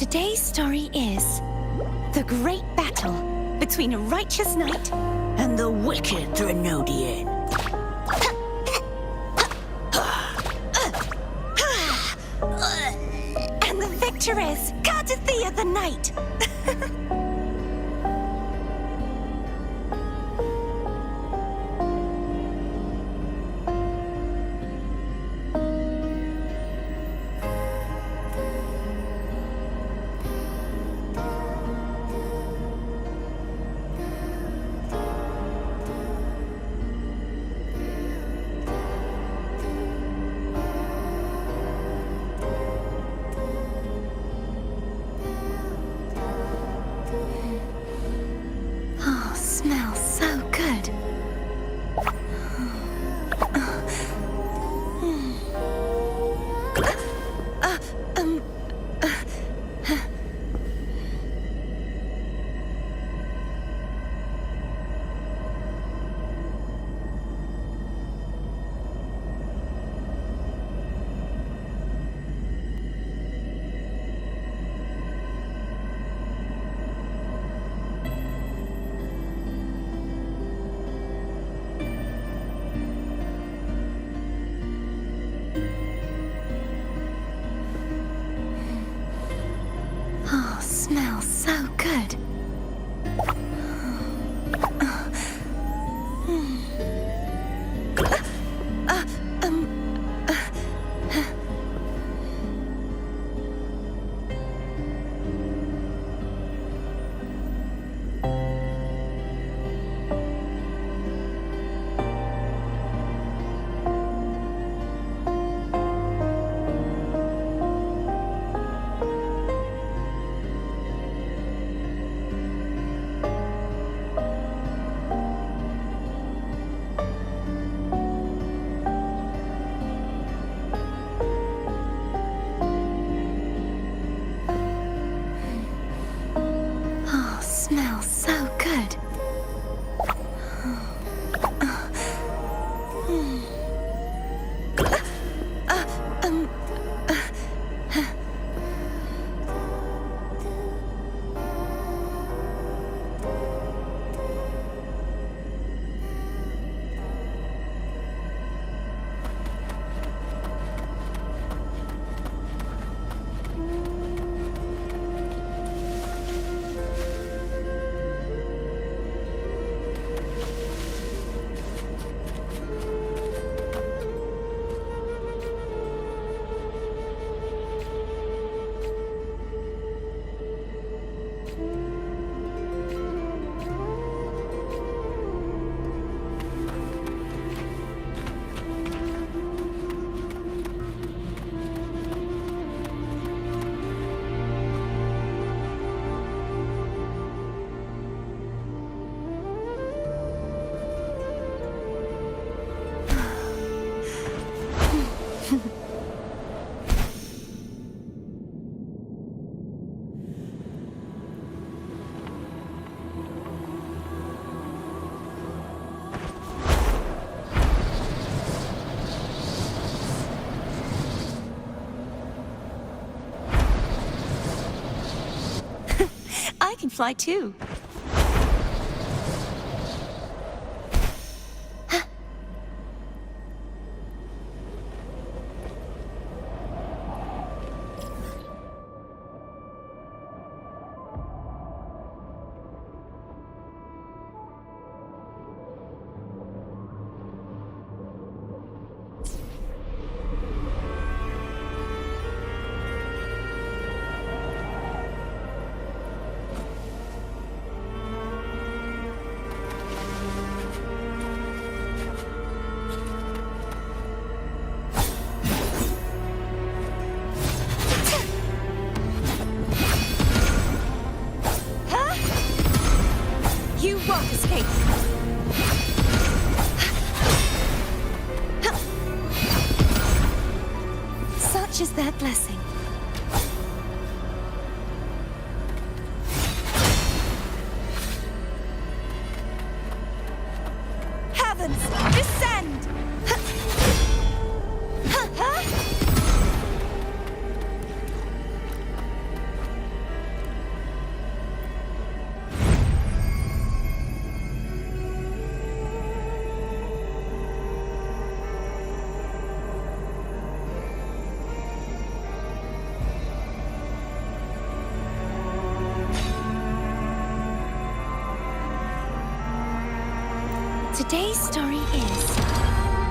Today's story is the great battle between a righteous knight and the wicked Threnodian. And the victor is Cardathea the knight. Smells so good. Smells so good. Smells so good. I can fly too. You won't escape. Such is their blessing. Heavens, descend! Today's story is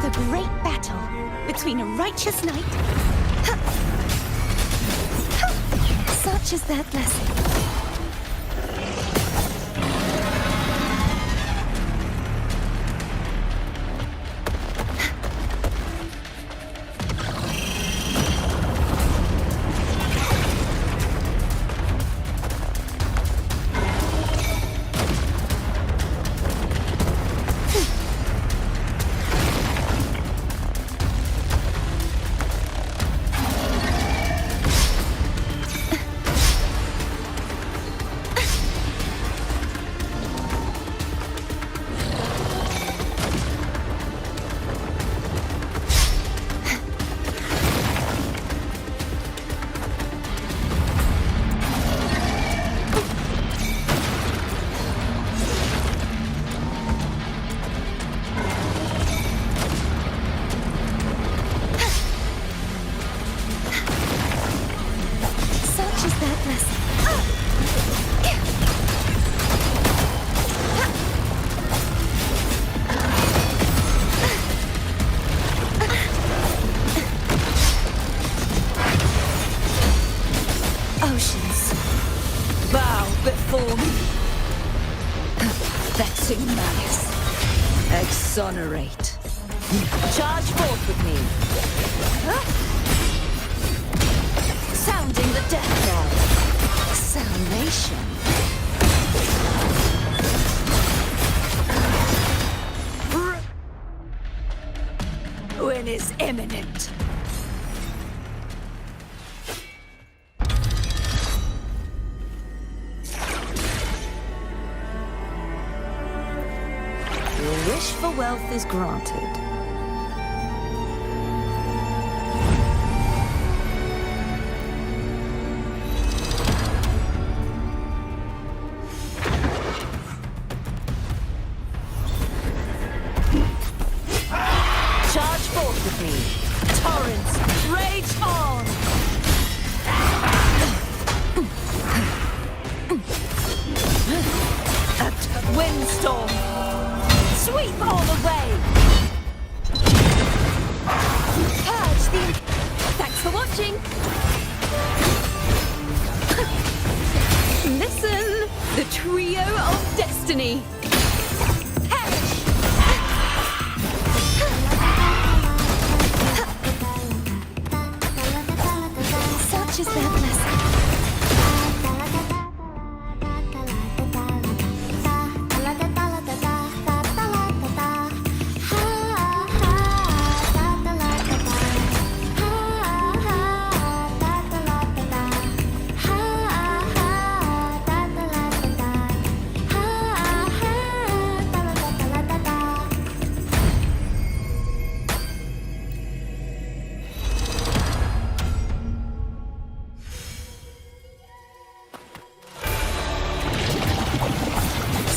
the great battle between a righteous knight. Such is that blessing. Oceans, bow before me. Vexing malice, exonerate. Charge forth with me. Sounding the death knell. Salvation. Ruin is imminent. Your wish for wealth is granted. Charge forth with me. Torrents, rage on! A windstorm. Sweep all the way! Purge the... Thanks for watching! Listen! The trio of destiny! Perish! Such is their blessing.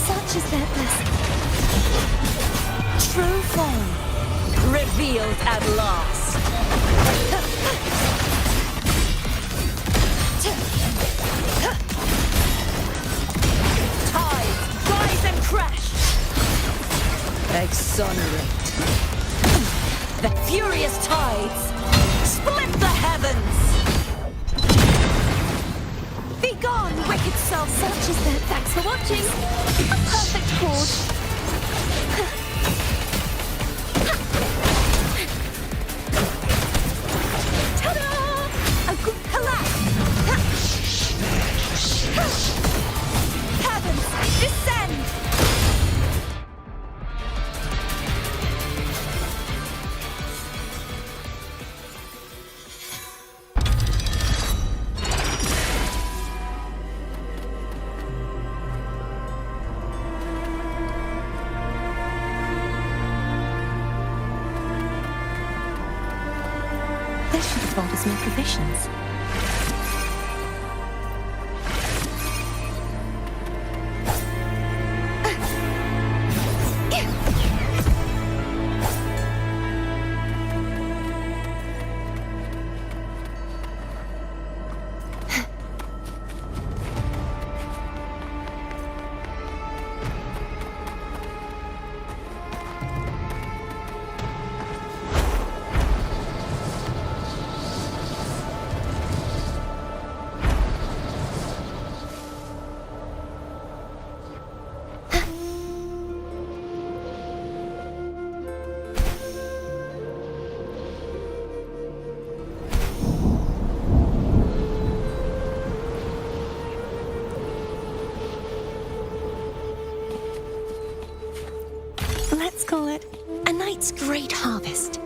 Such is their blessing. True form revealed at last. Tides rise and crash. Exonerate. The furious tides split the heavens. Be gone, wicked self. Such is their... Thanks for watching. A perfect chord. Ta-da! A good collapse. Heavens, descend. This should have brought us more provisions. call it a night's great harvest.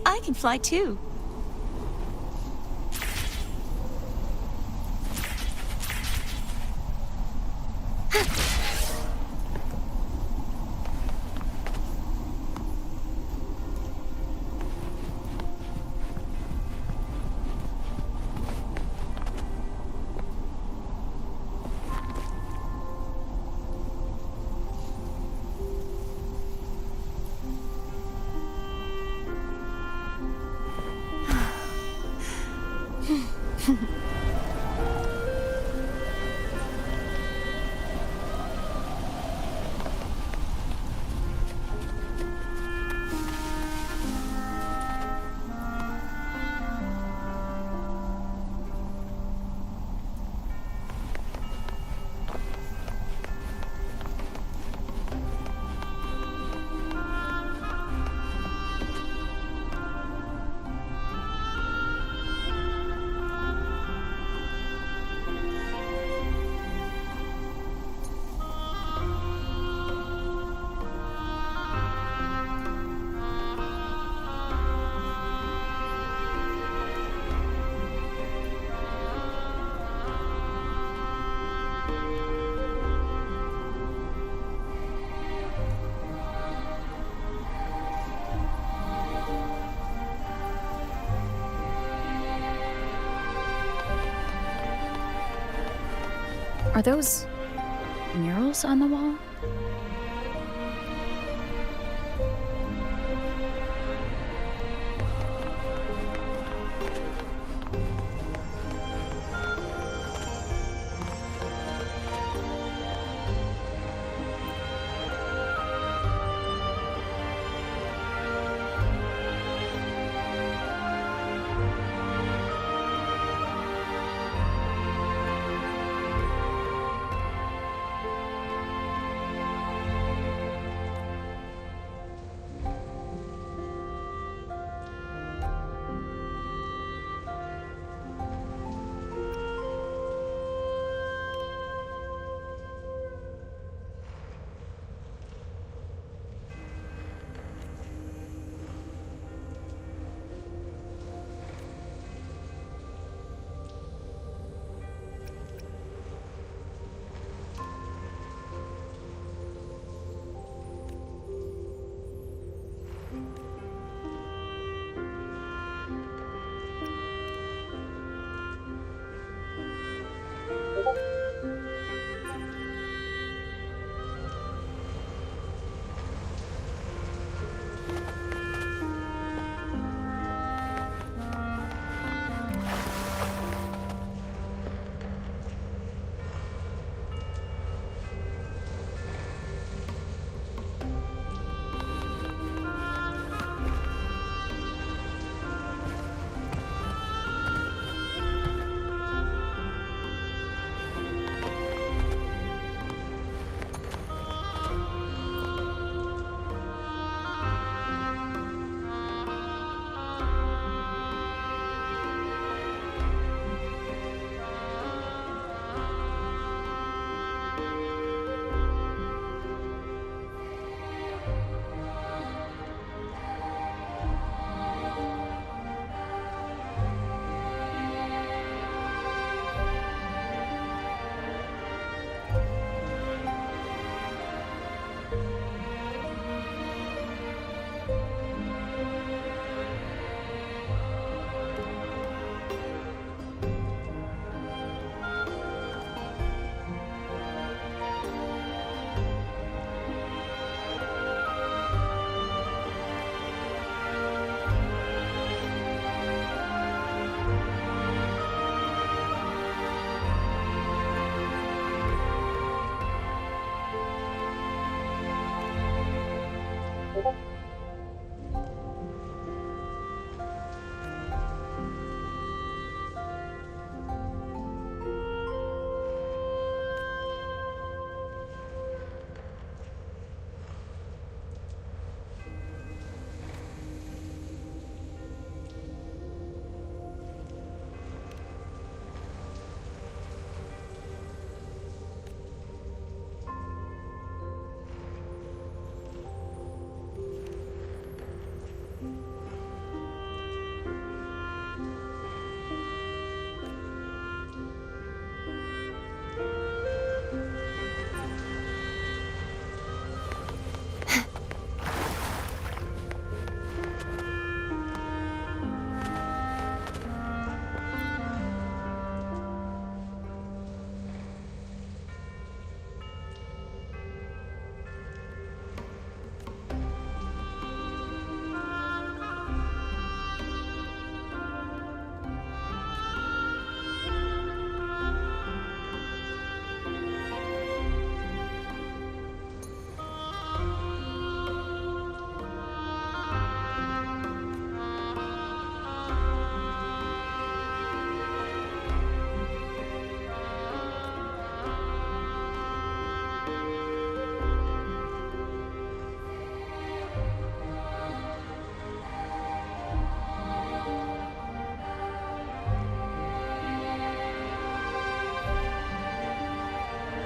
I can fly too. Are those murals on the wall?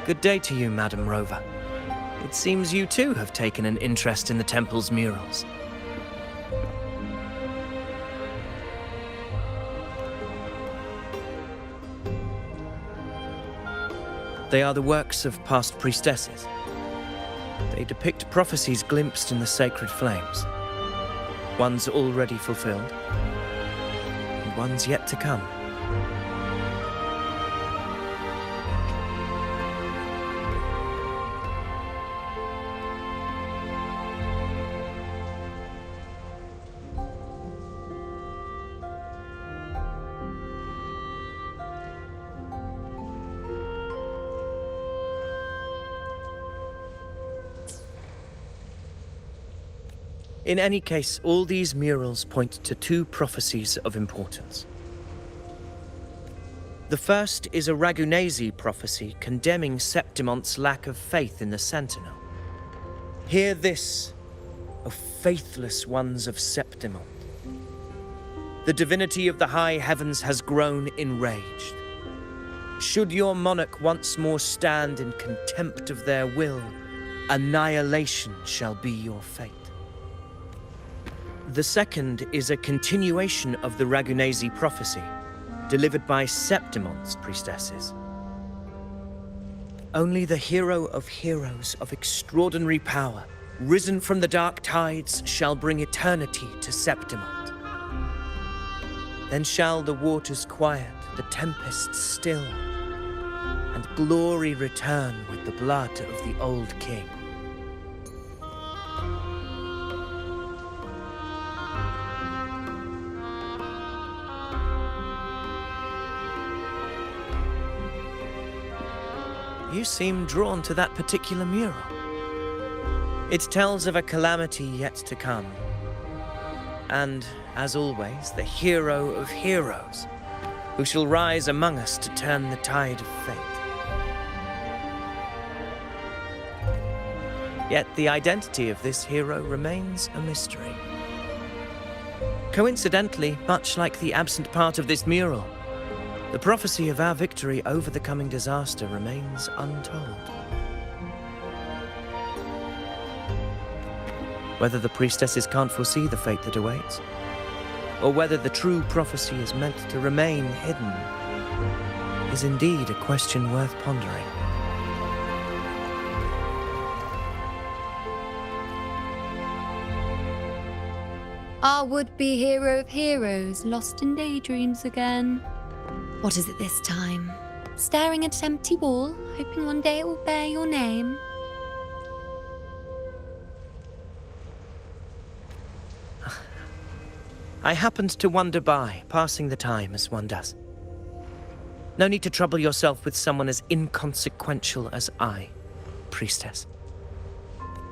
Good day to you, Madam Rover. It seems you too have taken an interest in the temple's murals. They are the works of past priestesses. They depict prophecies glimpsed in the sacred flames. Ones already fulfilled, and ones yet to come. In any case, all these murals point to two prophecies of importance. The first is a Ragunesi prophecy condemning Septimonte's lack of faith in the Sentinel. Hear this, O faithless ones of Septimont. The divinity of the high heavens has grown enraged. Should your monarch once more stand in contempt of their will, annihilation shall be your fate. The second is a continuation of the Ragunesi prophecy, delivered by Septimonte's priestesses. Only the hero of heroes of extraordinary power, risen from the dark tides, shall bring eternity to Septimont. Then shall the waters quiet, the tempests still, and glory return with the blood of the old king. You seem drawn to that particular mural. It tells of a calamity yet to come. And, as always, the hero of heroes, who shall rise among us to turn the tide of fate. Yet the identity of this hero remains a mystery. Coincidentally, much like the absent part of this mural, the prophecy of our victory over the coming disaster remains untold. Whether the priestesses can't foresee the fate that awaits, or whether the true prophecy is meant to remain hidden, is indeed a question worth pondering. Our would-be hero of heroes, lost in daydreams again. What is it this time? Staring at an empty wall, hoping one day it will bear your name. I happened to wander by, passing the time as one does. No need to trouble yourself with someone as inconsequential as I, priestess.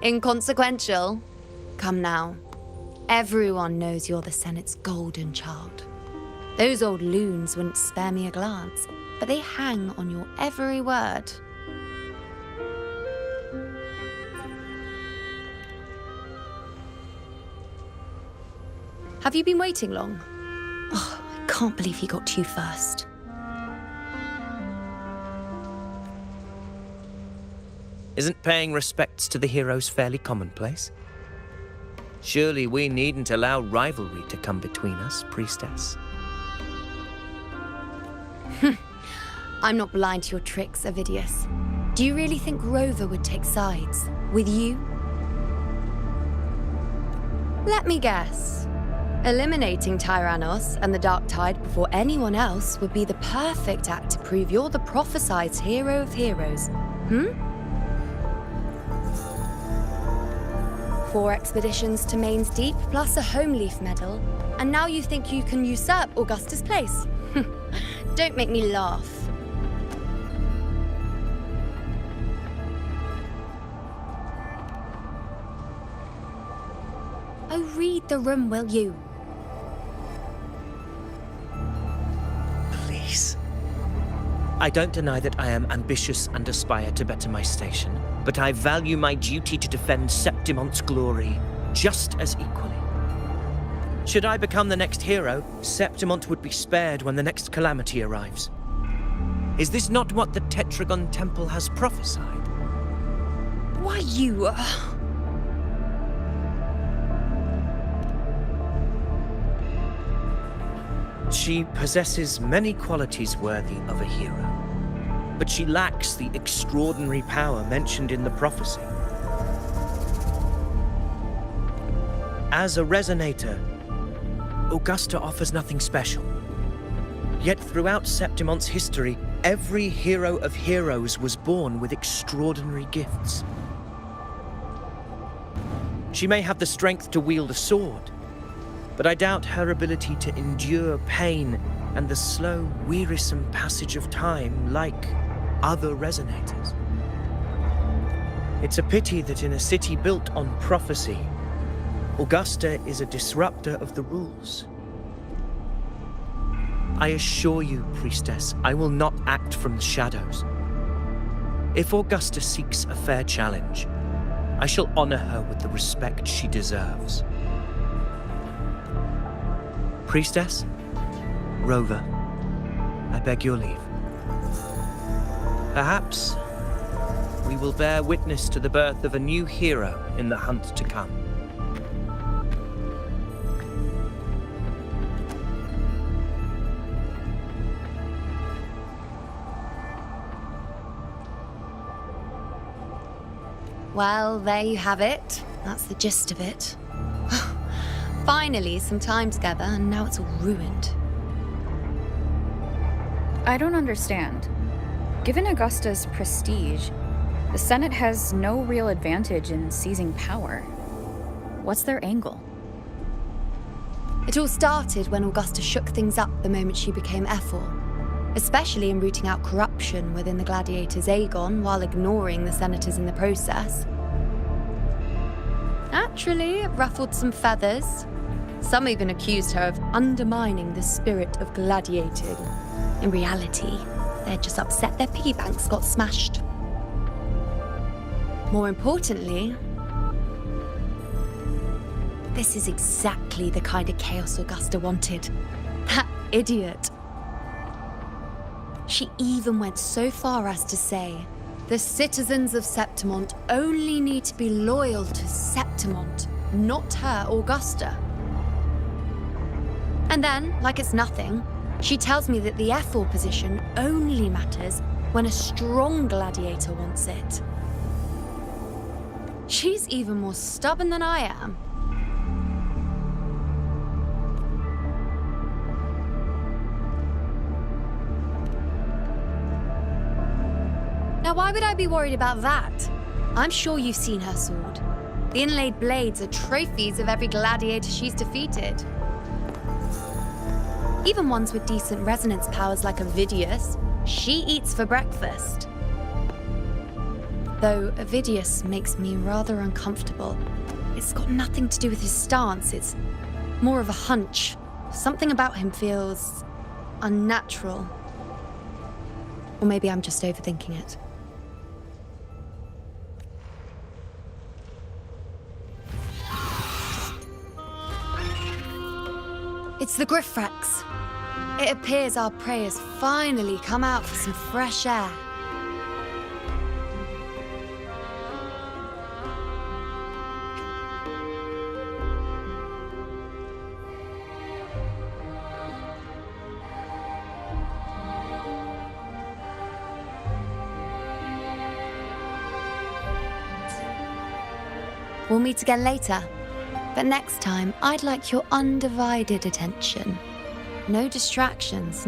Inconsequential? Come now. Everyone knows you're the Senate's golden child. Those old loons wouldn't spare me a glance, but they hang on your every word. Have you been waiting long? Oh, I can't believe he got to you first. Isn't paying respects to the heroes fairly commonplace? Surely we needn't allow rivalry to come between us, priestess. I'm not blind to your tricks, Avidius. Do you really think Rover would take sides with you? Let me guess. Eliminating Tyrannos and the Dark Tide before anyone else would be the perfect act to prove you're the prophesied hero of heroes. 4 expeditions to Main's Deep, plus a Homeleaf medal, and now you think you can usurp Augustus' place? Don't make me laugh. Oh, read the room, will you? Please. I don't deny that I am ambitious and aspire to better my station, but I value my duty to defend Septimonte's glory just as equally. Should I become the next hero, Septimont would be spared when the next calamity arrives. Is this not what the Tetragon Temple has prophesied? Why you... She possesses many qualities worthy of a hero, but she lacks the extraordinary power mentioned in the prophecy. As a resonator, Augusta offers nothing special. Yet throughout Septimon's history, every hero of heroes was born with extraordinary gifts. She may have the strength to wield a sword, but I doubt her ability to endure pain and the slow, wearisome passage of time like other resonators. It's a pity that in a city built on prophecy, Augusta is a disruptor of the rules. I assure you, Priestess, I will not act from the shadows. If Augusta seeks a fair challenge, I shall honor her with the respect she deserves. Priestess, Rover, I beg your leave. Perhaps we will bear witness to the birth of a new hero in the hunt to come. Well, there you have it. That's the gist of it. Finally, some time together, and now it's all ruined. I don't understand. Given Augusta's prestige, the Senate has no real advantage in seizing power. What's their angle? It all started when Augusta shook things up the moment she became Ephor, especially in rooting out corruption within the Gladiators' Aegon while ignoring the Senators in the process. Naturally, it ruffled some feathers. Some even accused her of undermining the spirit of gladiating. In reality, they're just upset their piggy banks got smashed. More importantly, this is exactly the kind of chaos Augusta wanted. That idiot. She even went so far as to say, the citizens of Septimont only need to be loyal to Septimont, not her, Augusta. And then, like it's nothing, she tells me that the Ephor position only matters when a strong gladiator wants it. She's even more stubborn than I am. Now, why would I be worried about that? I'm sure you've seen her sword. The inlaid blades are trophies of every gladiator she's defeated. Even ones with decent resonance powers like Ovidius, she eats for breakfast. Though Ovidius makes me rather uncomfortable. It's got nothing to do with his stance, it's more of a hunch. Something about him feels unnatural. Or maybe I'm just overthinking it. It's the Griffrex. It appears our prey has finally come out for some fresh air. We'll meet again later. But next time, I'd like your undivided attention. No distractions,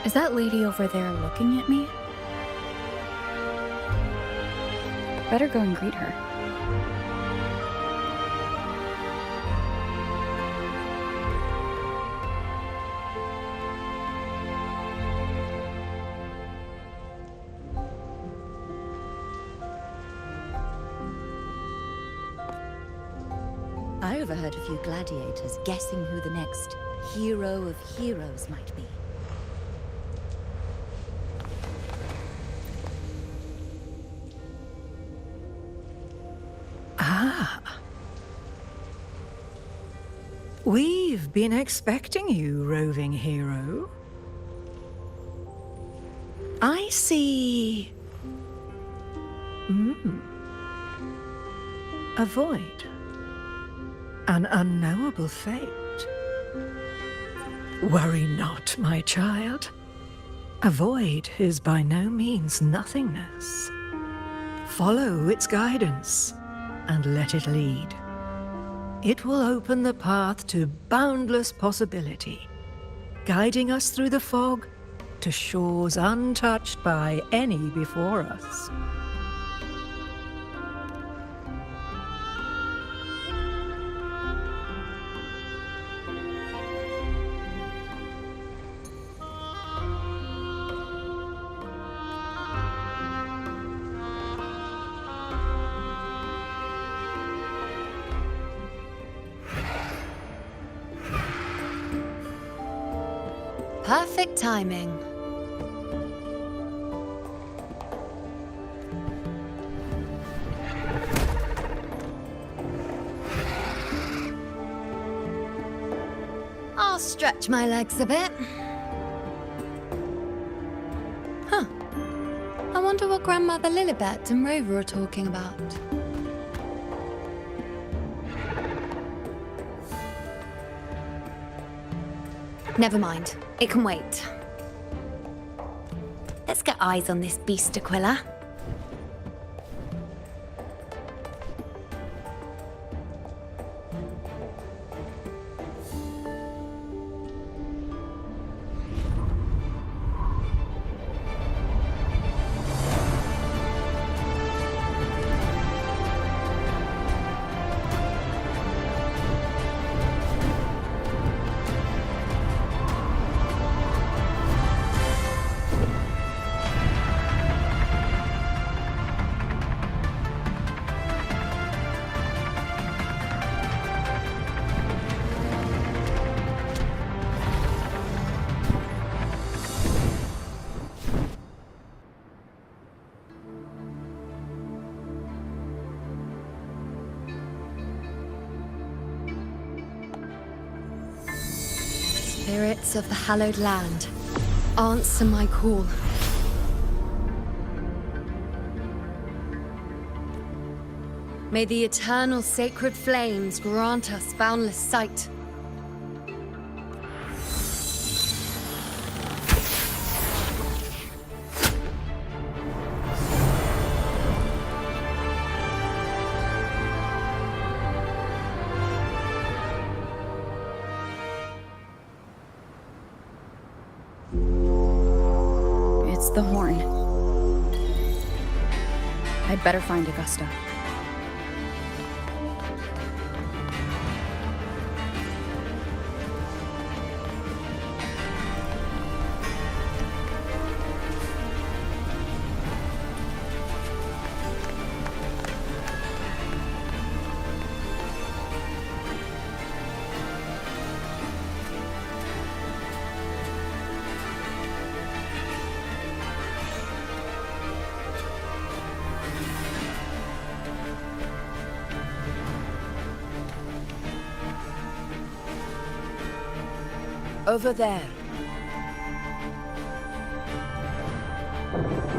Is that lady over there looking at me? Better go and greet her. I overheard a few gladiators guessing who the next hero of heroes might be. We've been expecting you, roving hero. I see... a void. An unknowable fate. Worry not, my child. A void is by no means nothingness. Follow its guidance and let it lead. It will open the path to boundless possibility, guiding us through the fog to shores untouched by any before us. Perfect timing. I'll stretch my legs a bit. Huh. I wonder what Grandmother Lilibet and Rover are talking about. Never mind. It can wait. Let's get eyes on this beast, Aquila. Spirits of the hallowed land, answer my call. May the eternal sacred flames grant us boundless sight. It's the horn. I'd better find Augusta. Over there.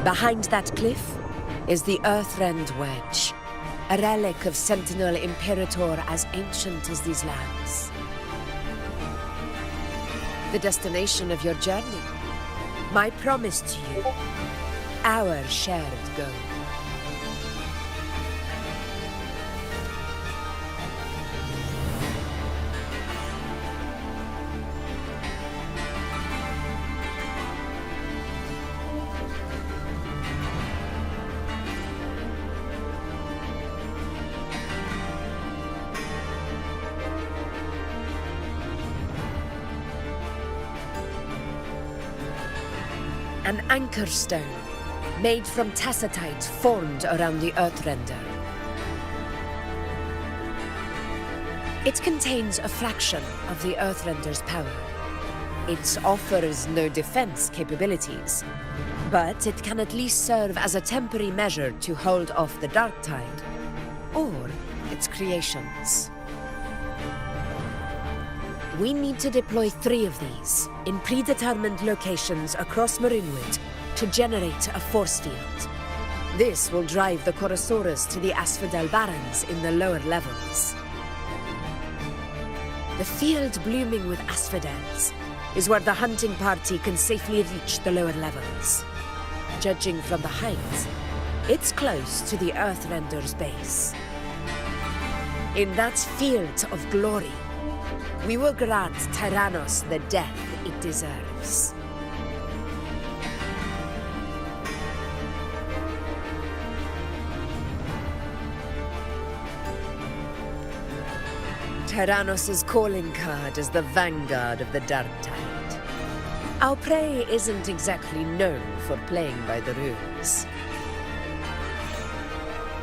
Behind that cliff is the Earthrend Wedge, a relic of Sentinel Imperator as ancient as these lands. The destination of your journey, my promise to you, our shared goal. An anchor stone, made from tacitite formed around the Earthrender. It contains a fraction of the Earthrender's power. It offers no defense capabilities, but it can at least serve as a temporary measure to hold off the dark tide, or its creations. We need to deploy 3 of these in predetermined locations across Marinwood to generate a force field. This will drive the Chorosaurus to the Asphodel Barrens in the lower levels. The field blooming with asphodels is where the hunting party can safely reach the lower levels. Judging from the height, it's close to the Earthrender's base. In that field of glory, we will grant Tyrannos the death it deserves. Tyrannos' calling card is the vanguard of the Dark Tide. Our prey isn't exactly known for playing by the rules.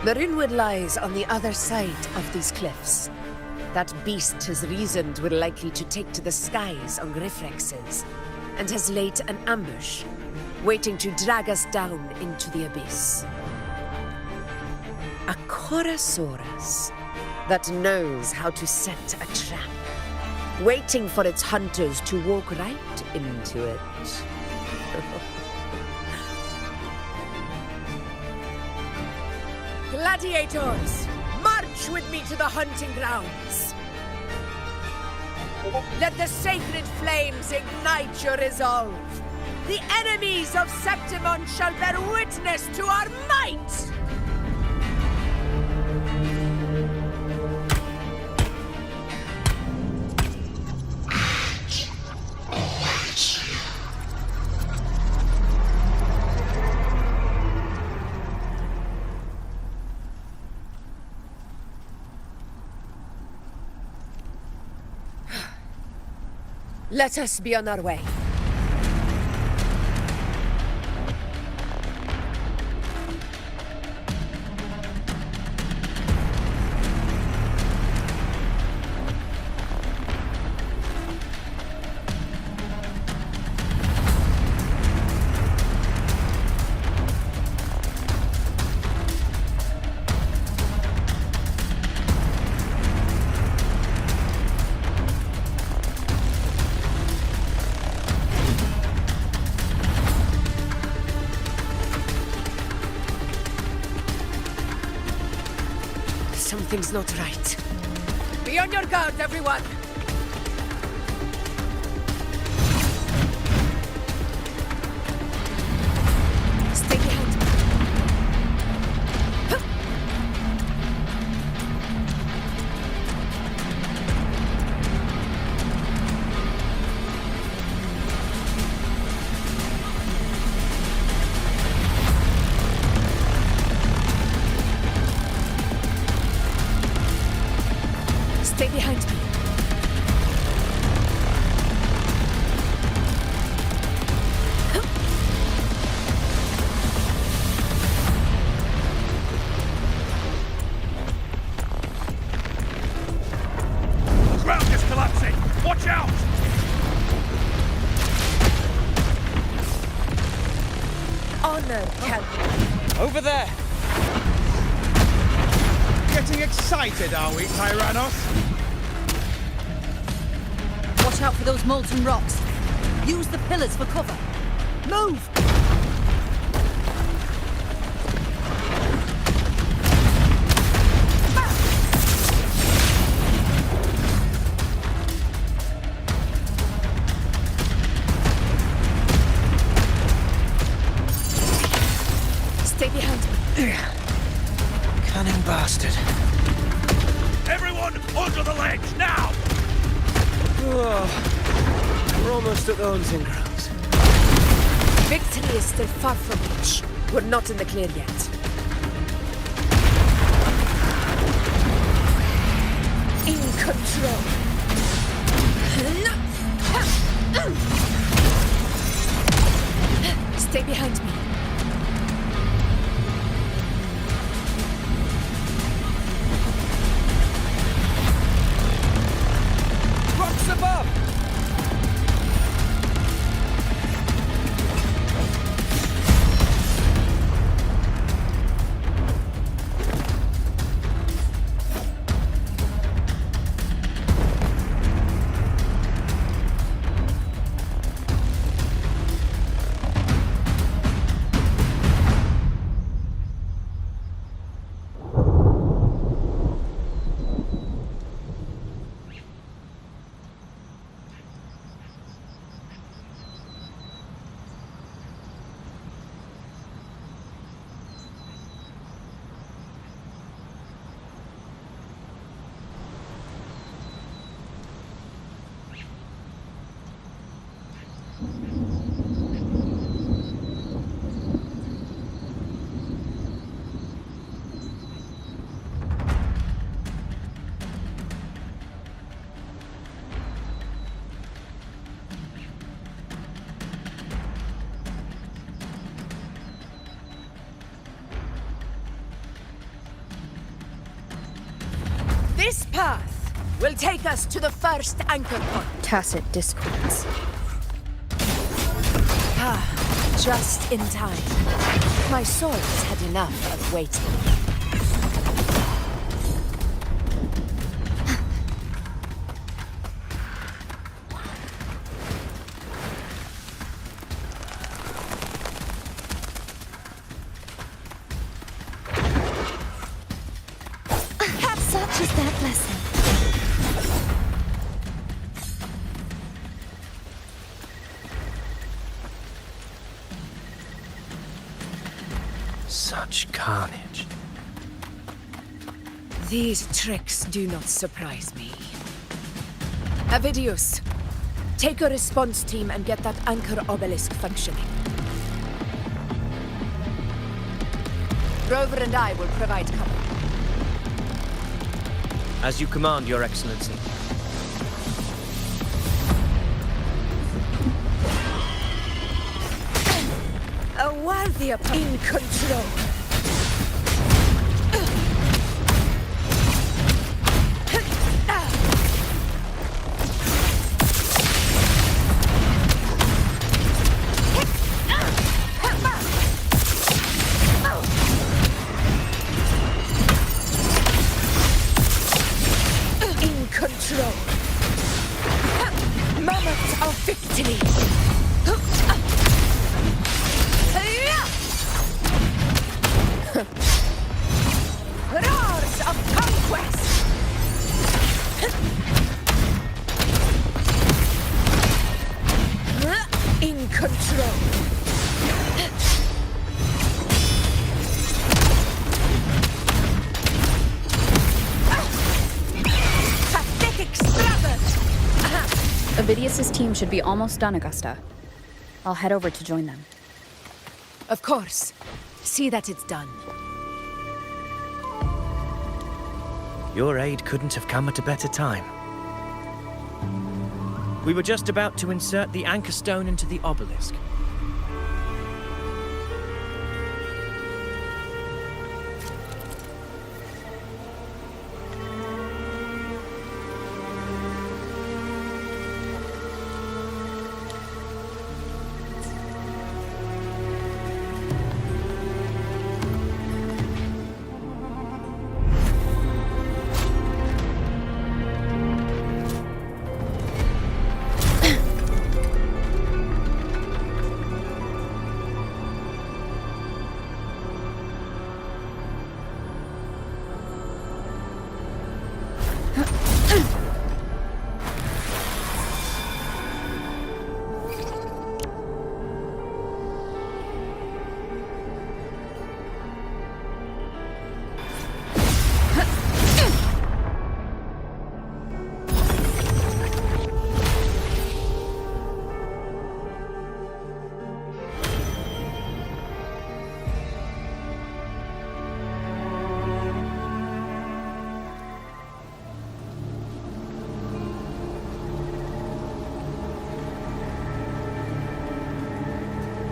Marinwood lies on the other side of these cliffs. That beast has reasoned we're likely to take to the skies on Griffrexes, and has laid an ambush, waiting to drag us down into the abyss. A Chorosaurus that knows how to set a trap, waiting for its hunters to walk right into it. Gladiators, march with me to the hunting grounds. Let the sacred flames ignite your resolve. The enemies of Septimon shall bear witness to our might! Let us be on our way. Something's not right. Be on your guard, everyone! Stay behind me. Stay behind me. Ground is collapsing! Watch out! Honor, Captain. Over there! Getting excited, are we, Tyrannos? Watch out for those molten rocks. Use the pillars for cover. Move! Stay behind me. Cunning bastard. Everyone, onto the ledge, now! Oh, we're almost at the hunting grounds. Victory is still far from reach. We're not in the clear yet. In control. Stay behind me. Rocks above! This path will take us to the first anchor point. Tacit discords. Just in time. My swords had enough of waiting. Such is that blessing. Such carnage. These tricks do not surprise me. Avidius, take a response team and get that anchor obelisk functioning. Rover and I will provide cover. As you command, Your Excellency. A worthy opponent. In control. In control. Moment of victory. Roars of conquest! In control. Pathetic struggle! Avidius's team should be almost done, Augusta. I'll head over to join them. Of course. See that it's done. Your aid couldn't have come at a better time. We were just about to insert the anchor stone into the obelisk.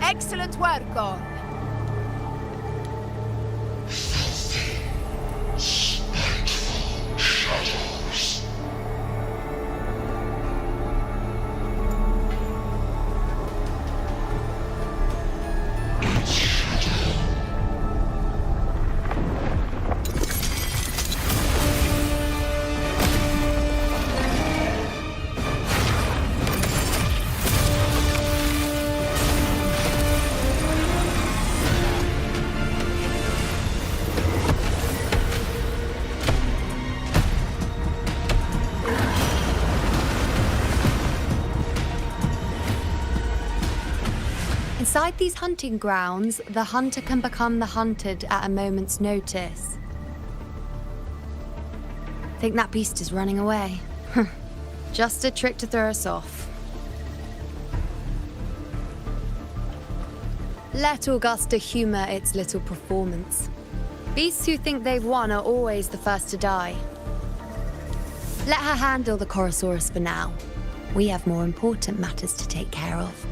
Excellent work, all. Inside these hunting grounds, the hunter can become the hunted at a moment's notice. Think that beast is running away? Just a trick to throw us off. Let Augusta humor its little performance. Beasts who think they've won are always the first to die. Let her handle the Chorosaurus for now. We have more important matters to take care of.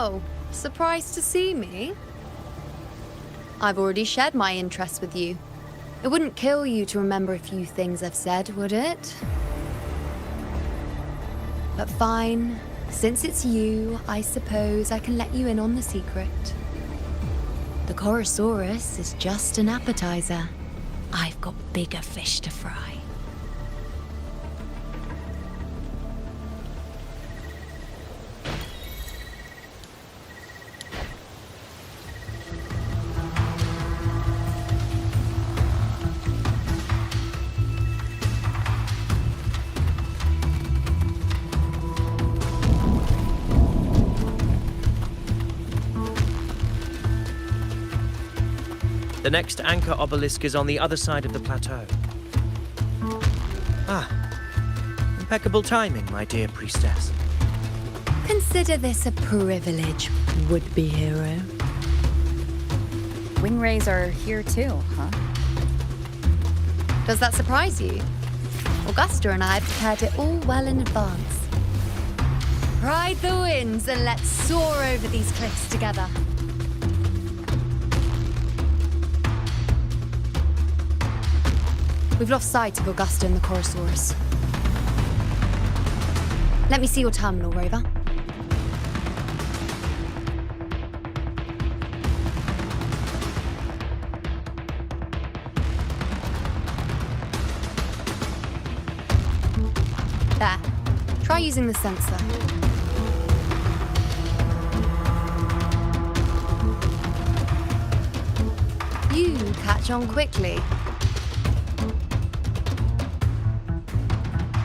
Oh, surprised to see me? I've already shared my interest with you. It wouldn't kill you to remember a few things I've said, would it? But fine. Since it's you, I suppose I can let you in on the secret. The Chorosaurus is just an appetizer. I've got bigger fish to fry. The next anchor obelisk is on the other side of the plateau. Ah, impeccable timing, my dear priestess. Consider this a privilege, would-be hero. Wing rays are here too, huh? Does that surprise you? Augusta and I prepared it all well in advance. Ride the winds and let's soar over these cliffs together. We've lost sight of Augusta and the Chorosaurus. Let me see your terminal, Rover. There. Try using the sensor. You catch on quickly.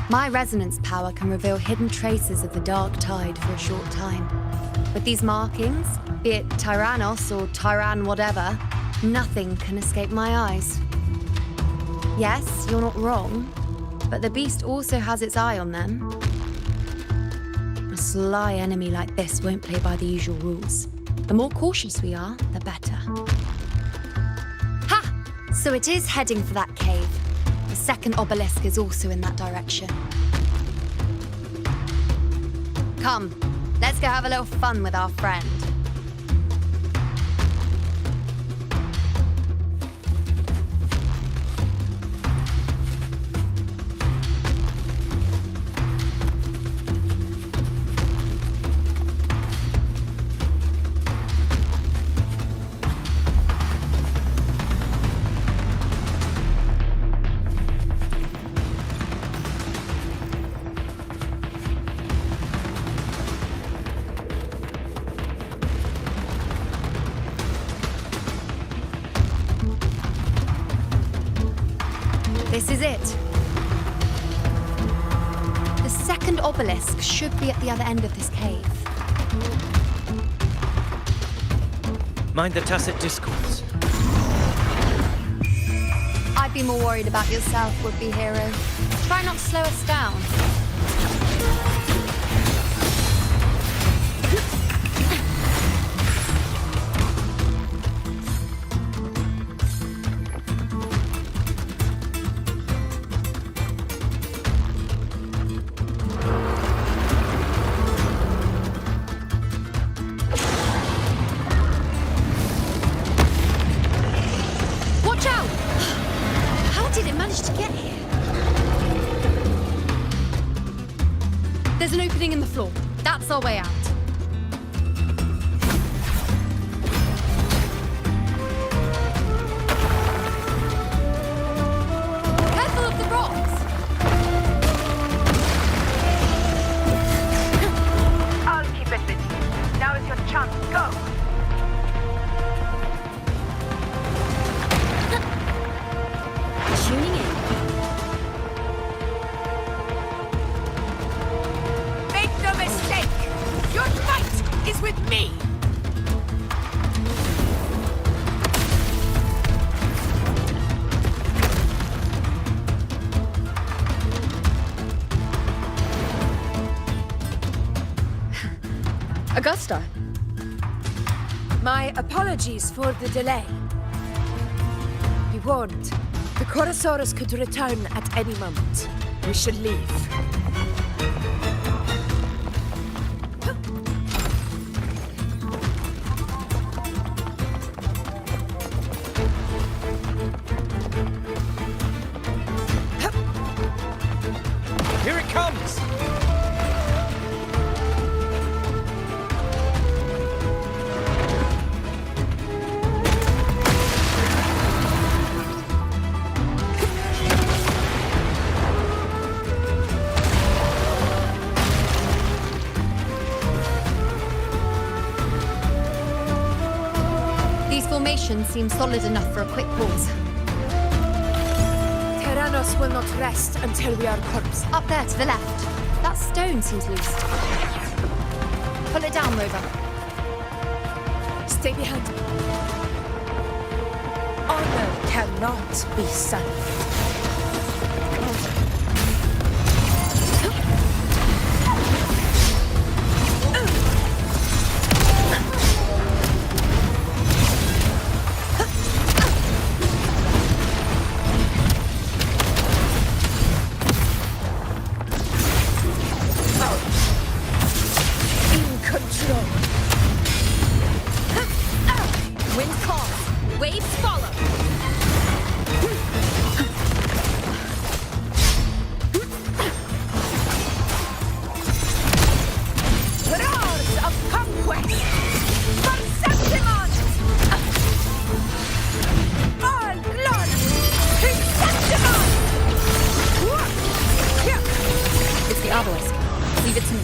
My resonance power can reveal hidden traces of the dark tide for a short time. With these markings, be it Tyrannos or Tyran whatever, nothing can escape my eyes. Yes, you're not wrong, but the beast also has its eye on them. A sly enemy like this won't play by the usual rules. The more cautious we are, the better. Ha! So it is heading for that cave. The second obelisk is also in that direction. Come, let's go have a little fun with our friend. This is it. The second obelisk should be at the other end of this cave. Mind the tacit discourse. I'd be more worried about yourself, would-be hero. Try not to slow us down. There's an opening in the floor. That's our way out. Careful of the rocks! I'll keep it busy. Now is your chance. Go! Tuning in. Your fight is with me! Augusta. My apologies for the delay. Be warned, the Chorosaurus could return at any moment. We should leave. These formations seem solid enough for a quick pause. Tyrannos will not rest until we are corpse. Up there to the left. That stone seems loose. Pull it down, Rover. Stay behind me. Honor cannot be silent. Leave it to me.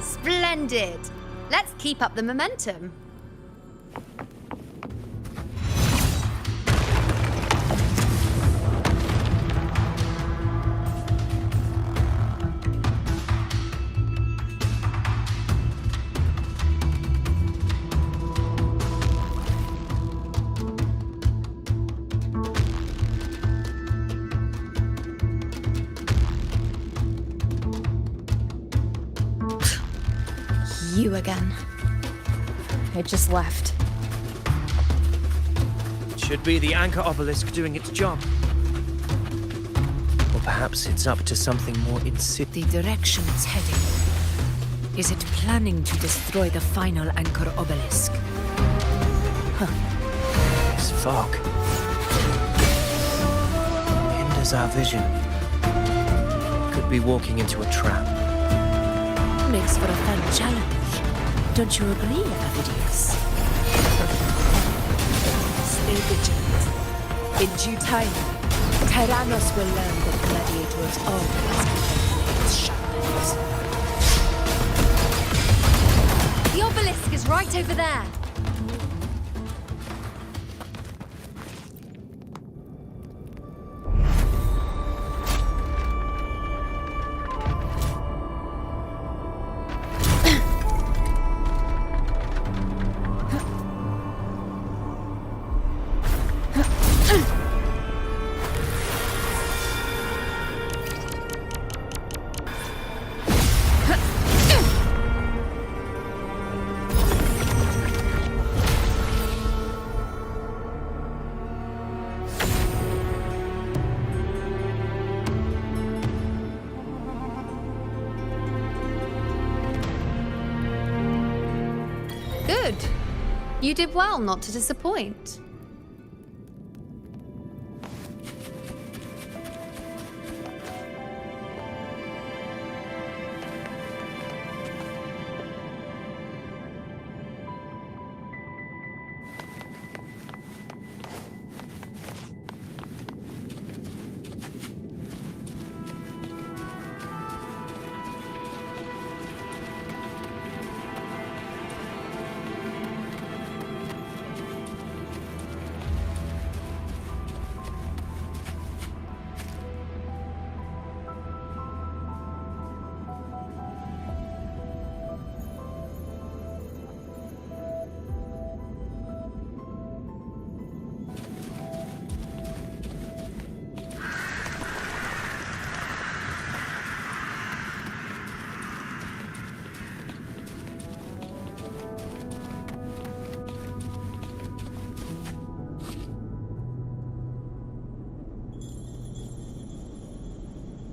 Splendid! Let's keep up the momentum. You again. It just left. It should be the anchor obelisk doing its job. Or perhaps it's up to something more insidious. The direction it's heading. Is it planning to destroy the final anchor obelisk? This fog hinders our vision. Could be walking into a trap. Makes for a fun challenge. Don't you agree, Avidius? Stay vigilant. In due time, Tyrannos will learn that gladiators always keep its shadows. The obelisk is right over there. Good. You did well not to disappoint.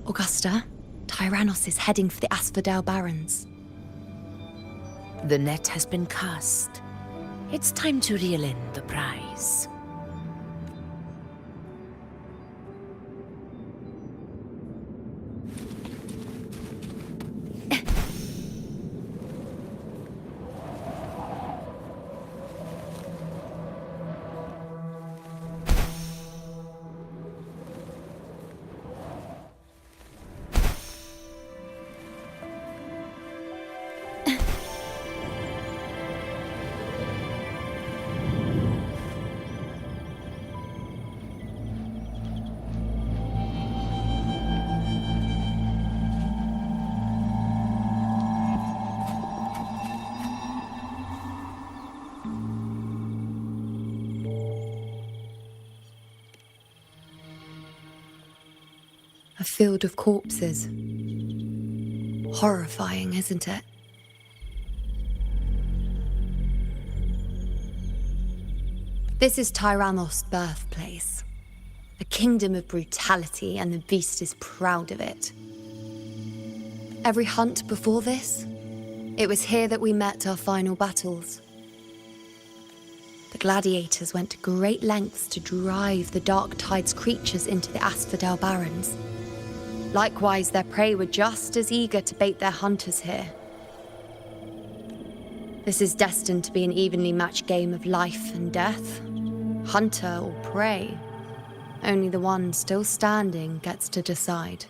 Augusta, Tyrannos is heading for the Asphodel Barrens. The net has been cast. It's time to reel in the prize. A field of corpses. Horrifying, isn't it? This is Tyrannos' birthplace. A kingdom of brutality, and the beast is proud of it. Every hunt before this, it was here that we met our final battles. The gladiators went to great lengths to drive the Dark Tide's creatures into the Asphodel Barrens. Likewise, their prey were just as eager to bait their hunters here. This is destined to be an evenly matched game of life and death. Hunter or prey. Only the one still standing gets to decide.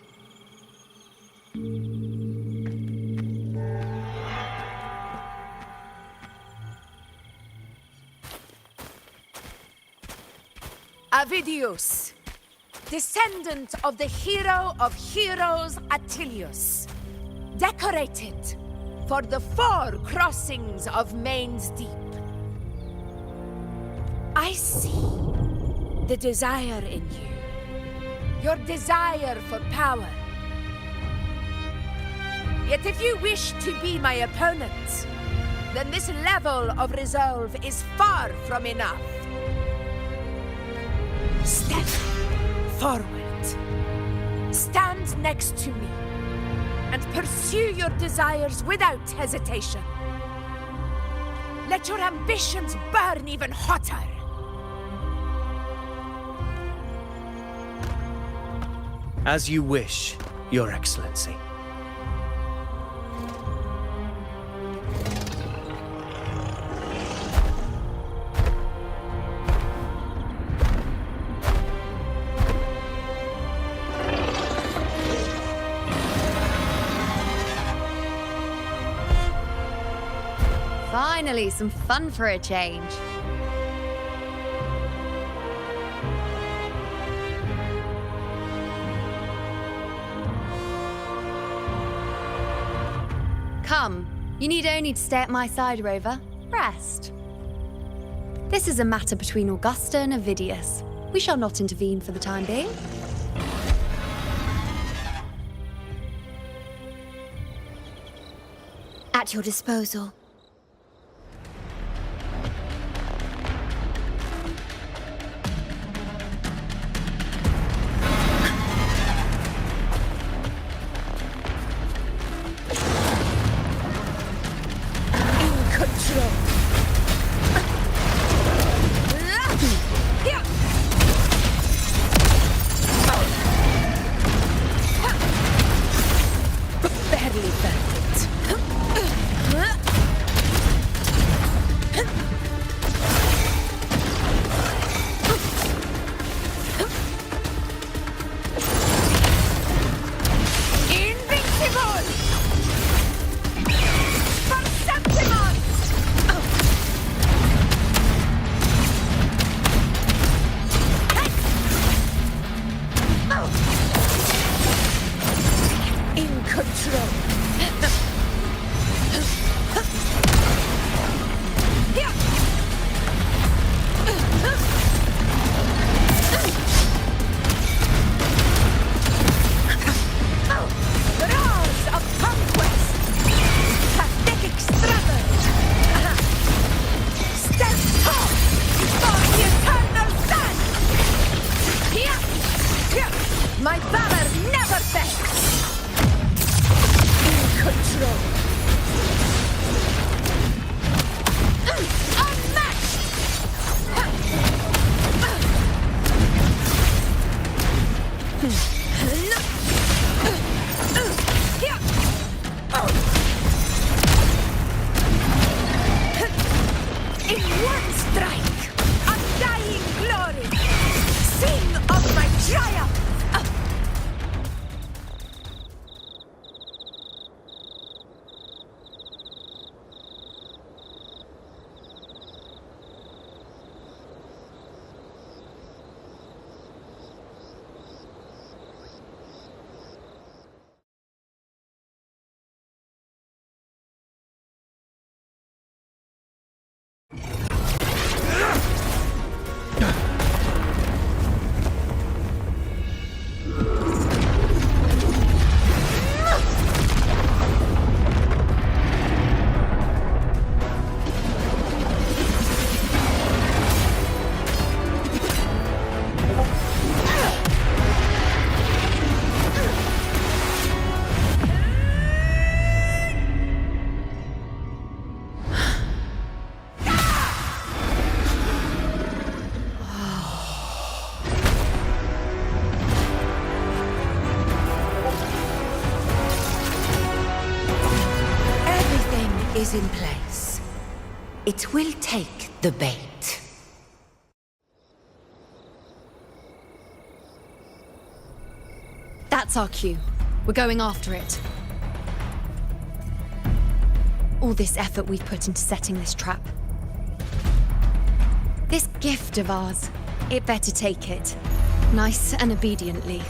Avidius, descendant of the hero of heroes Attilius, decorated for the 4 crossings of Main's Deep. I see the desire in you, your desire for power. Yet if you wish to be my opponent, then this level of resolve is far from enough. Step forward. Stand next to me and pursue your desires without hesitation. Let your ambitions burn even hotter. As you wish, Your Excellency. Finally, some fun for a change. Come, you need only to stay at my side, Rover. Rest. This is a matter between Augusta and Avidius. We shall not intervene for the time being. At your disposal. Barely perfect. is in place. It will take the bait. That's our cue. We're going after it. All this effort we've put into setting this trap. This gift of ours, it better take it. Nice and obediently.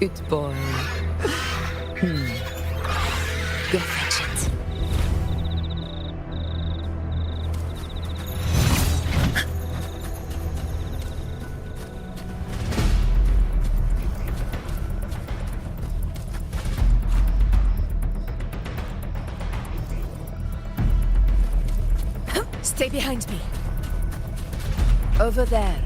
Good boy. Go fetch it. Stay behind me. Over there.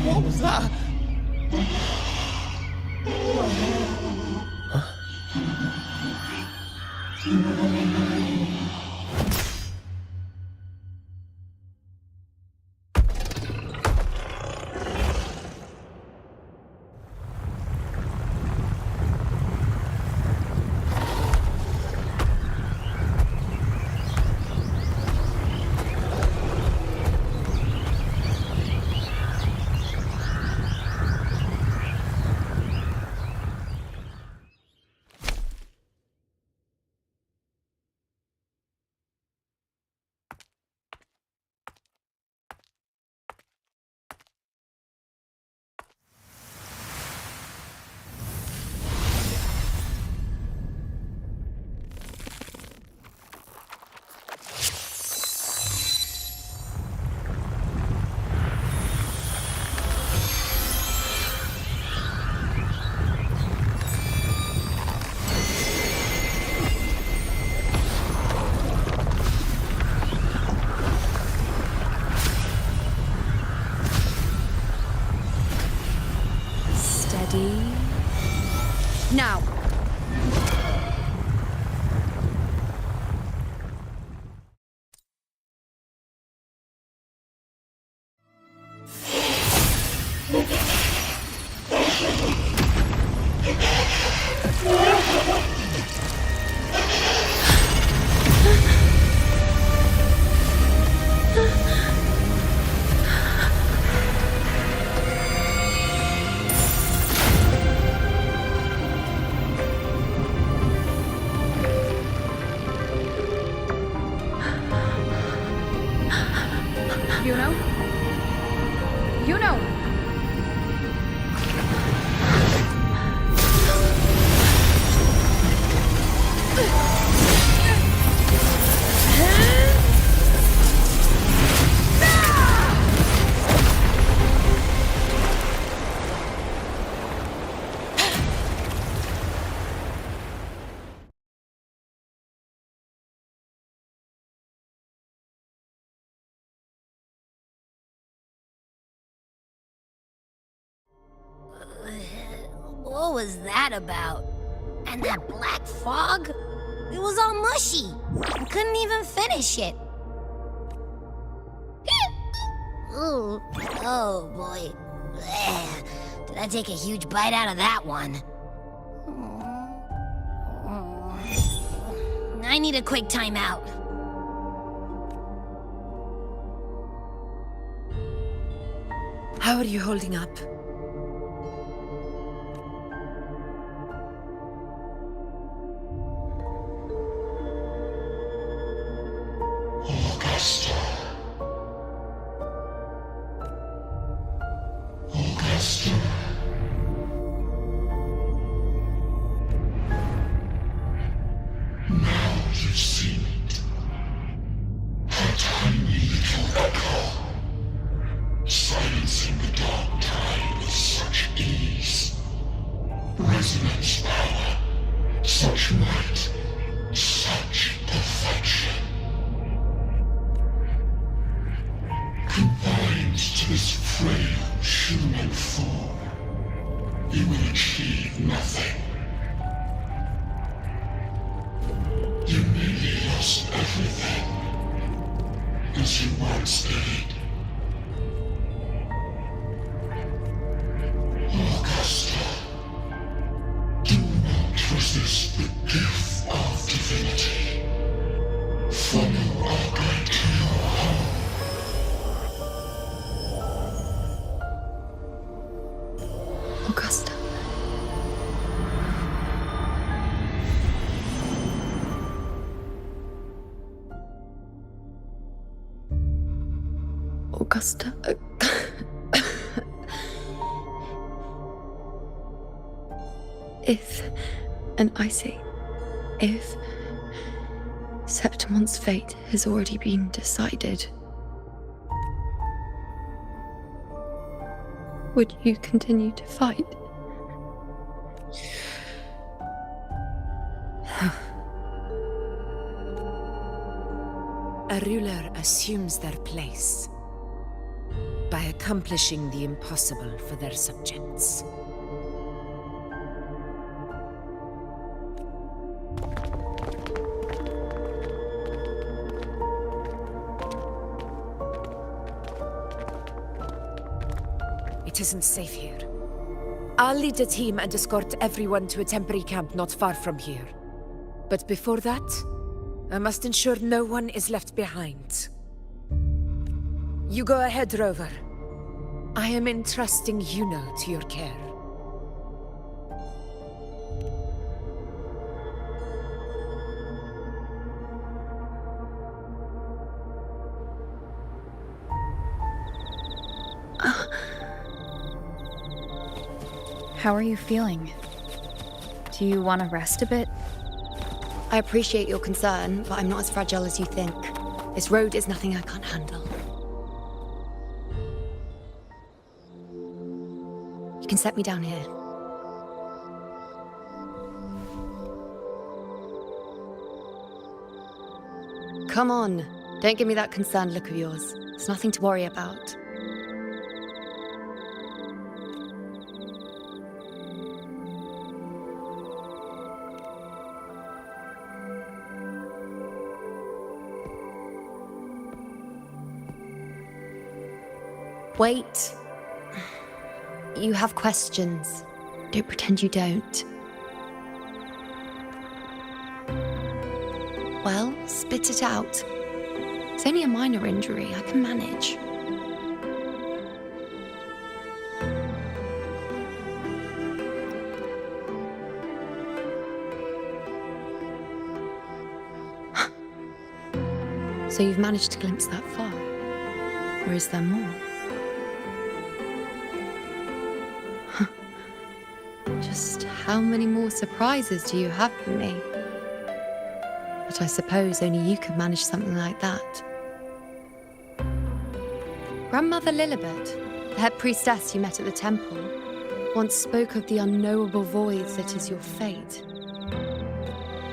What was that? Now! You know. What was that about? And that black fog? It was all mushy. I couldn't even finish it. Ooh, oh boy. Blech. Did I take a huge bite out of that one? I need a quick timeout. How are you holding up? Augusta. Augusta. If, and I say, if Septimon's fate has already been decided, would you continue to fight? A ruler assumes their place by accomplishing the impossible for their subjects. It isn't safe here. I'll lead a team and escort everyone to a temporary camp not far from here. But before that, I must ensure no one is left behind. You go ahead, Rover. I am entrusting Yuno to your care. How are you feeling? Do you want to rest a bit? I appreciate your concern, but I'm not as fragile as you think. This road is nothing I can't handle. You can set me down here. Come on. Don't give me that concerned look of yours. There's nothing to worry about. Wait. You have questions. Don't pretend you don't. Well, spit it out. It's only a minor injury. I can manage. So you've managed to glimpse that far? Or is there more? Just how many more surprises do you have for me? But I suppose only you could manage something like that. Grandmother Lilibet, the head priestess you met at the temple, once spoke of the unknowable void that is your fate.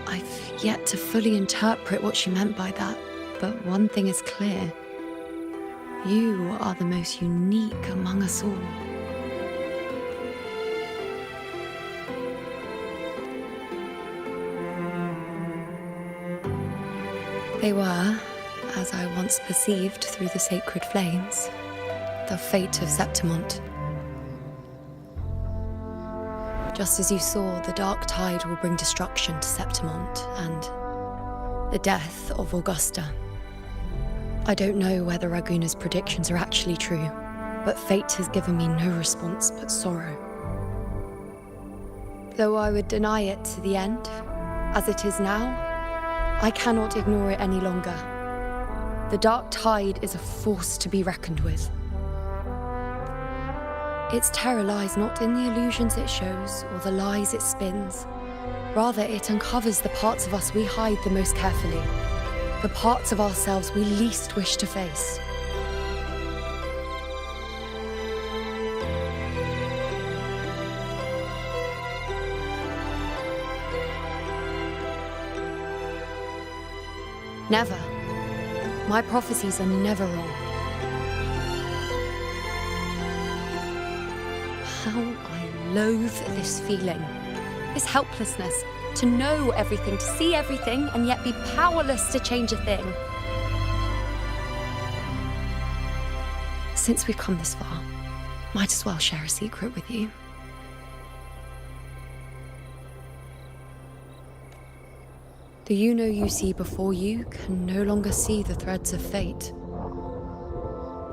I've yet to fully interpret what she meant by that, but one thing is clear. You are the most unique among us all. They were, as I once perceived through the sacred flames, the fate of Septimont. Just as you saw, the dark tide will bring destruction to Septimont and the death of Augusta. I don't know whether Raguna's predictions are actually true, but fate has given me no response but sorrow. Though I would deny it to the end, as it is now, I cannot ignore it any longer. The dark tide is a force to be reckoned with. Its terror lies not in the illusions it shows or the lies it spins. Rather, it uncovers the parts of us we hide the most carefully, the parts of ourselves we least wish to face. Never. My prophecies are never wrong. How I loathe this feeling, this helplessness, to know everything, to see everything, and yet be powerless to change a thing. Since we've come this far, might as well share a secret with you. The you see before you can no longer see the threads of fate.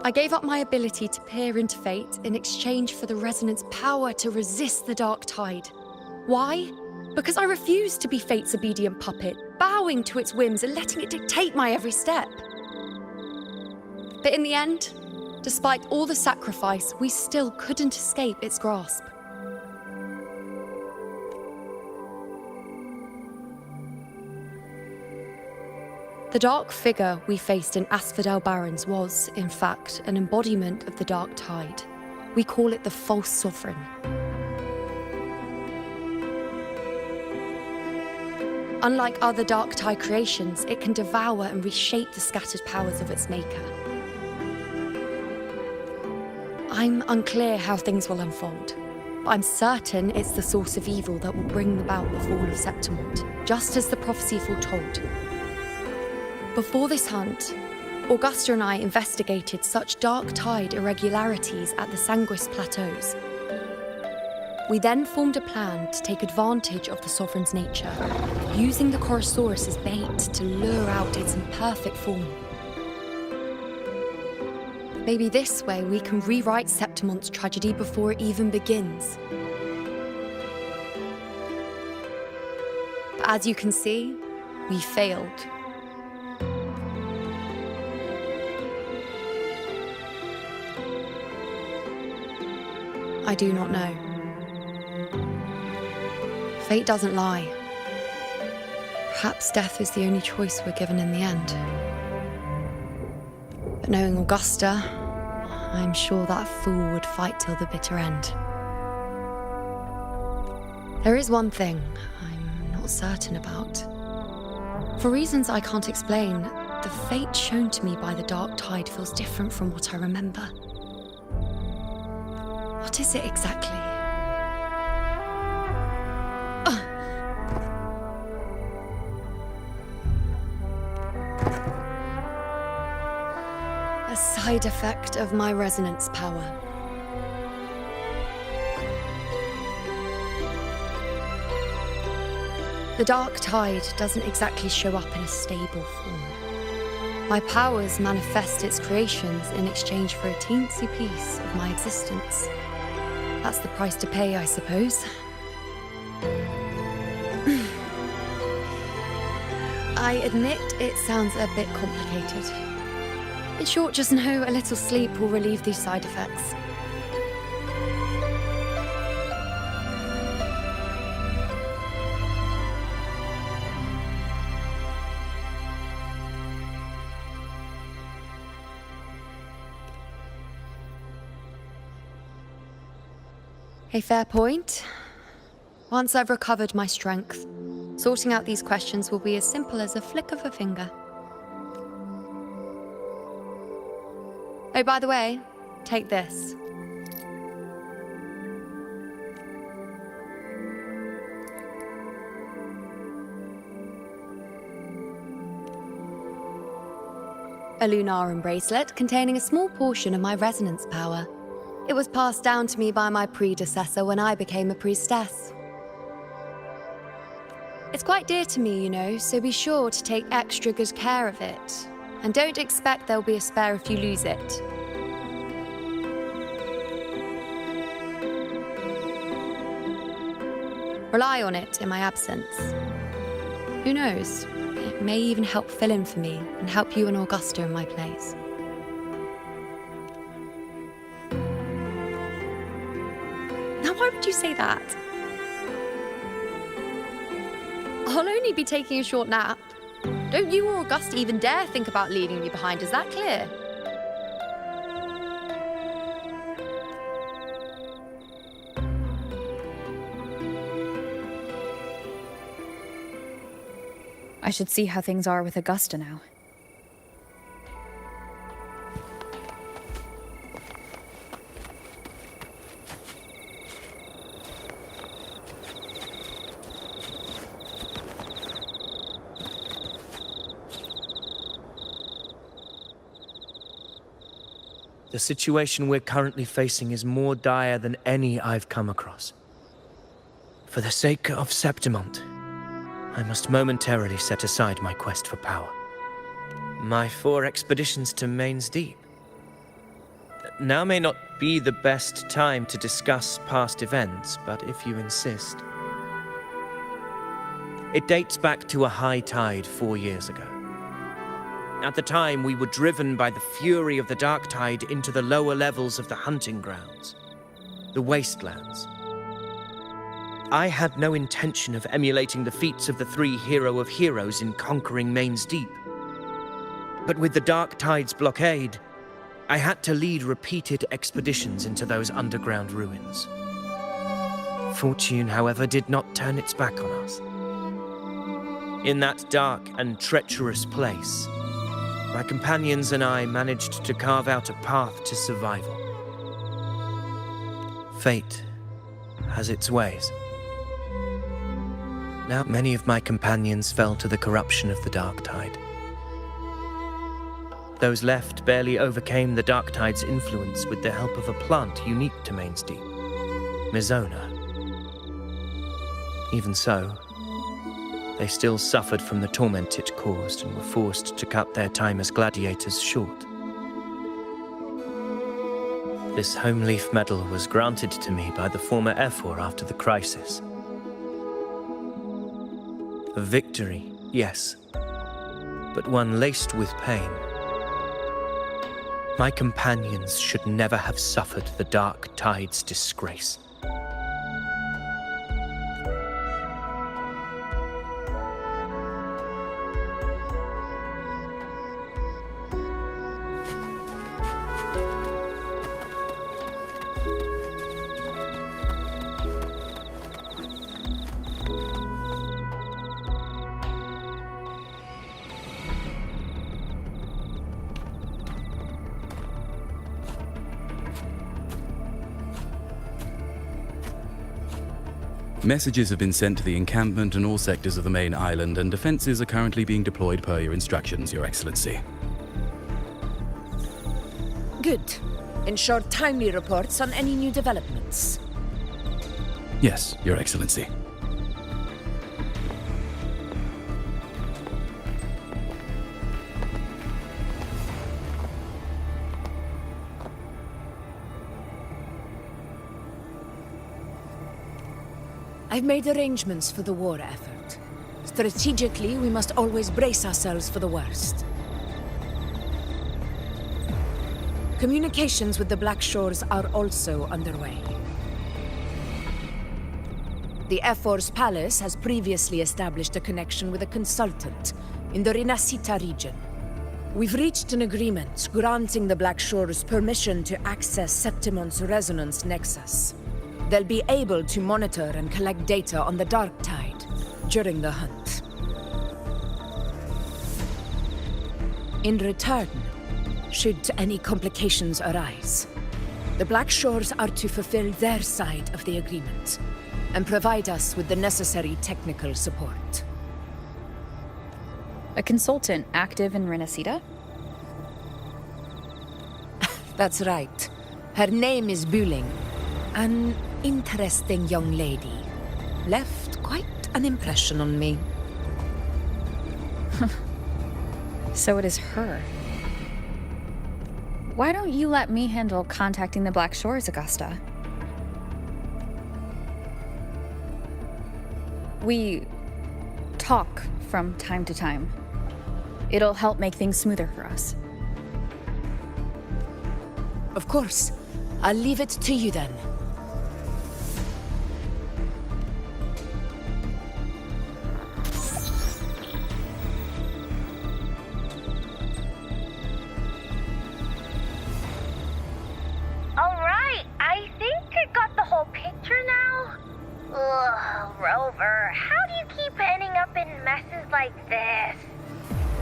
I gave up my ability to peer into fate in exchange for the resonance power to resist the dark tide. Why? Because I refused to be fate's obedient puppet, bowing to its whims and letting it dictate my every step. But in the end, despite all the sacrifice, we still couldn't escape its grasp. The dark figure we faced in Asphodel Barrens was, in fact, an embodiment of the dark tide. We call it the false sovereign. Unlike other dark tide creations, it can devour and reshape the scattered powers of its maker. I'm unclear how things will unfold, but I'm certain it's the source of evil that will bring about the fall of Septimont, just as the prophecy foretold. Before this hunt, Augusta and I investigated such dark tide irregularities at the Sanguis Plateaus. We then formed a plan to take advantage of the Sovereign's nature, using the Chorosaurus as bait to lure out its imperfect form. Maybe this way we can rewrite Septimont's tragedy before it even begins. But as you can see, we failed. I do not know. Fate doesn't lie. Perhaps death is the only choice we're given in the end. But knowing Augusta, I'm sure that fool would fight till the bitter end. There is one thing I'm not certain about. For reasons I can't explain, the fate shown to me by the dark tide feels different from what I remember. What is it exactly? A side effect of my resonance power. The dark tide doesn't exactly show up in a stable form. My powers manifest its creations in exchange for a teensy piece of my existence. That's the price to pay, I suppose. I admit it sounds a bit complicated. In short, just know a little sleep will relieve these side effects. A fair point. Once I've recovered my strength, sorting out these questions will be as simple as a flick of a finger. Oh, by the way, take this. A Lunarum bracelet containing a small portion of my resonance power. It was passed down to me by my predecessor when I became a priestess. It's quite dear to me, you know, so be sure to take extra good care of it. And don't expect there'll be a spare if you lose it. Rely on it in my absence. Who knows? It may even help fill in for me and help you and Augusta in my place. Now, why would you say that? I'll only be taking a short nap. Don't you or Augusta even dare think about leaving me behind, is that clear? I should see how things are with Augusta now. The situation we're currently facing is more dire than any I've come across. For the sake of Septimont, I must momentarily set aside my quest for power. My 4 expeditions to Main's Deep. Now may not be the best time to discuss past events, but if you insist. It dates back to a high tide 4 years ago. At the time, we were driven by the fury of the dark tide into the lower levels of the hunting grounds, the wastelands. I had no intention of emulating the feats of the 3 Hero of Heroes in conquering Main's Deep. But with the dark tide's blockade, I had to lead repeated expeditions into those underground ruins. Fortune, however, did not turn its back on us. In that dark and treacherous place, my companions and I managed to carve out a path to survival. Fate has its ways. Now many of my companions fell to the corruption of the dark tide. Those left barely overcame the dark tide's influence with the help of a plant unique to Main's Deep, Mizona. Even so, they still suffered from the torment it caused and were forced to cut their time as gladiators short. This home leaf medal was granted to me by the former Ephor after the crisis. A victory, yes, but one laced with pain. My companions should never have suffered the dark tide's disgrace. Messages have been sent to the encampment and all sectors of the main island, and defenses are currently being deployed per your instructions, Your Excellency. Good. Ensure timely reports on any new developments. Yes, Your Excellency. I've made arrangements for the war effort. Strategically, we must always brace ourselves for the worst. Communications with the Black Shores are also underway. The Ephor's palace has previously established a connection with a consultant in the Rinascita region. We've reached an agreement granting the Black Shores permission to access Septimont's resonance nexus. They'll be able to monitor and collect data on the dark tide during the hunt. In return, should any complications arise, the Black Shores are to fulfill their side of the agreement and provide us with the necessary technical support. A consultant active in Rinascita? That's right. Her name is Buling. An interesting young lady. Left quite an impression on me. So it is her. Why don't you let me handle contacting the Black Shores, Augusta? We talk from time to time. It'll help make things smoother for us. Of course. I'll leave it to you then. Alright, I think I got the whole picture now. Ugh, Rover, how do you keep ending up in messes like this?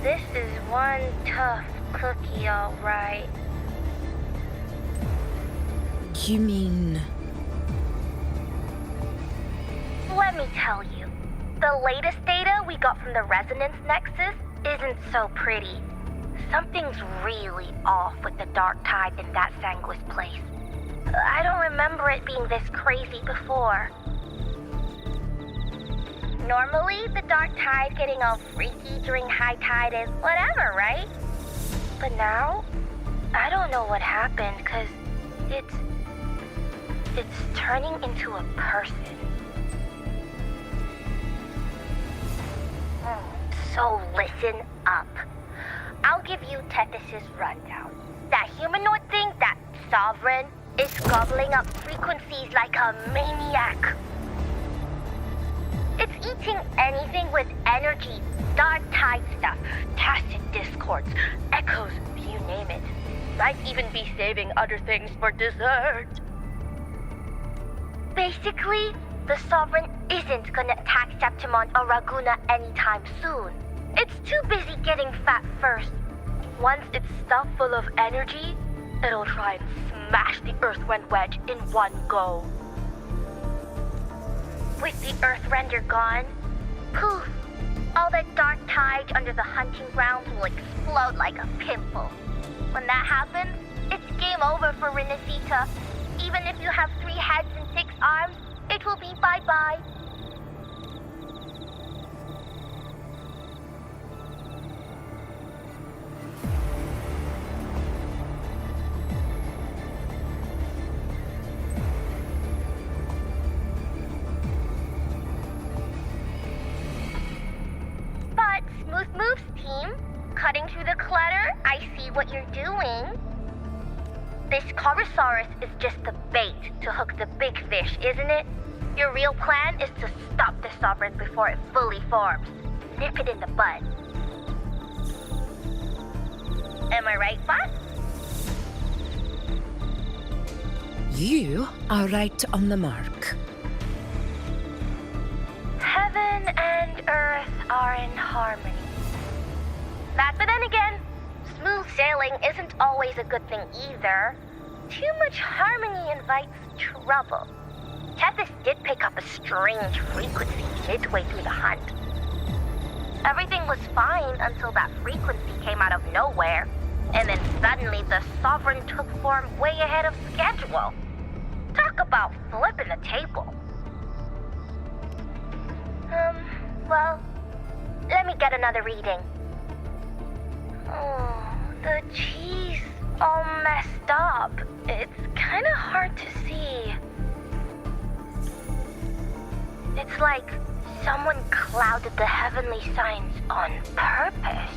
This is one tough cookie, alright. You mean... Let me tell you, the latest data we got from the Resonance Nexus isn't so pretty. Something's really off with the dark tide in that Sanguis place. I don't remember it being this crazy before. Normally, the dark tide getting all freaky during high tide is whatever, right? But now, I don't know what happened, cause it's turning into a person. So listen up. I'll give you Tethys' rundown. That humanoid thing, that Sovereign, is gobbling up frequencies like a maniac. It's eating anything with energy, dark tide stuff, tacit discords, echoes, you name it. Might even be saving other things for dessert. Basically, the Sovereign isn't gonna attack Septimon or Raguna anytime soon. It's too busy getting fat first. Once it's stuffed full of energy, it'll try and smash the Earthrend wedge in one go. With the Earthrender gone, poof, all that dark tide under the hunting grounds will explode like a pimple. When that happens, it's game over for Renacita. Even if you have 3 heads and 6 arms, it will be bye-bye. But Smooth Moves team, cutting through the clutter, I see what you're doing. This Corosaurus is just the bait to hook the big fish, isn't it? Your real plan is to stop the Sovereign before it fully forms. Nip it in the bud. Am I right, boss? You are right on the mark. Heaven and Earth are in harmony. But then again, smooth sailing isn't always a good thing either. Too much harmony invites trouble. Tethys did pick up a strange frequency midway through the hunt. Everything was fine until that frequency came out of nowhere, and then suddenly the Sovereign took form way ahead of schedule. Talk about flipping the table. Well, let me get another reading. Oh, the cheese all messed up. It's kind of hard to see. It's like someone clouded the heavenly signs on purpose.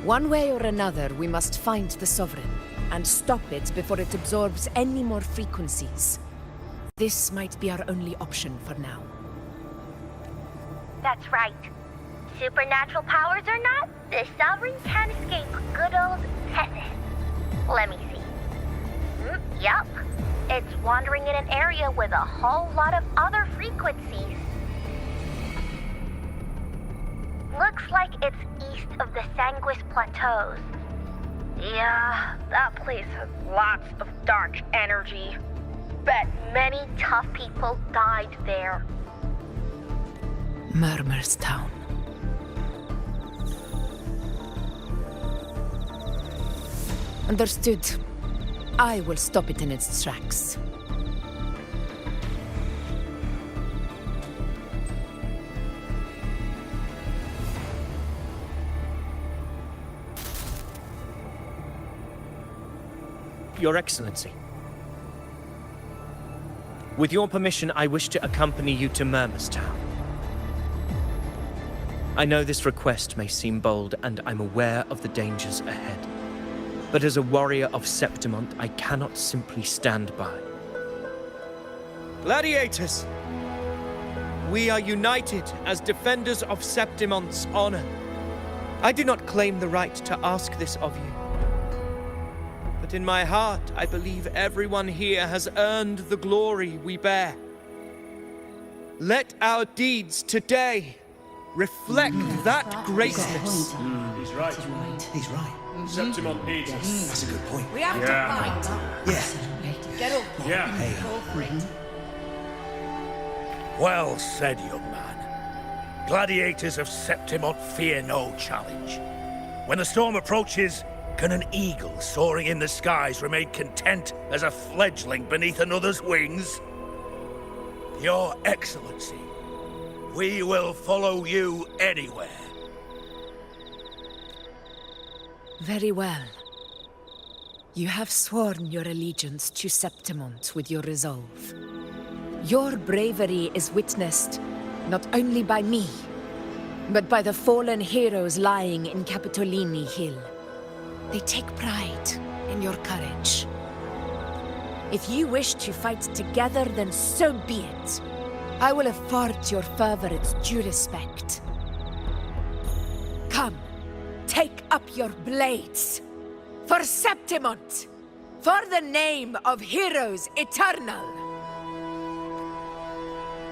One way or another, we must find the Sovereign and stop it before it absorbs any more frequencies. This might be our only option for now. That's right. Supernatural powers or not, the Sovereign can't escape good old Tethys. Let me see. Yup. It's wandering in an area with a whole lot of other frequencies. Looks like it's east of the Sanguis Plateaus. Yeah, that place has lots of dark energy. Bet many tough people died there. Murmur's Town. Understood. I will stop it in its tracks. Your Excellency. With your permission, I wish to accompany you to Murmurstown. I know this request may seem bold, and I'm aware of the dangers ahead. But as a warrior of Septimont, I cannot simply stand by. Gladiators! We are united as defenders of Septimont's honor. I do not claim the right to ask this of you. But in my heart, I believe everyone here has earned the glory we bear. Let our deeds today reflect that greatness. He's right. He's right. Septimont needs us. That's a good point. We have to fight. Yeah. Get up. Yeah. Go for it. Well said, young man. Gladiators of Septimont fear no challenge. When the storm approaches, can an eagle soaring in the skies remain content as a fledgling beneath another's wings? Your Excellency, we will follow you anywhere. Very well. You have sworn your allegiance to Septimont with your resolve. Your bravery is witnessed not only by me, but by the fallen heroes lying in Capitolini Hill. They take pride in your courage. If you wish to fight together, then so be it. I will afford your fervor its due respect. Come, take up your blades. For Septimont! For the name of heroes eternal!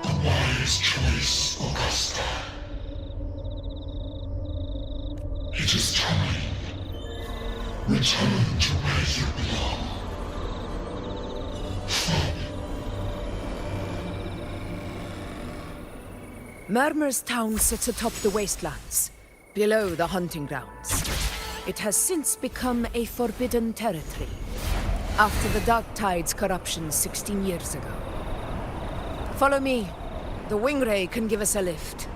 A wise choice, Augusta. It is time. Return to where you belong. Murmurstown sits atop the wastelands, below the hunting grounds. It has since become a forbidden territory, after the Dark Tide's corruption 16 years ago. Follow me. The Wingray can give us a lift.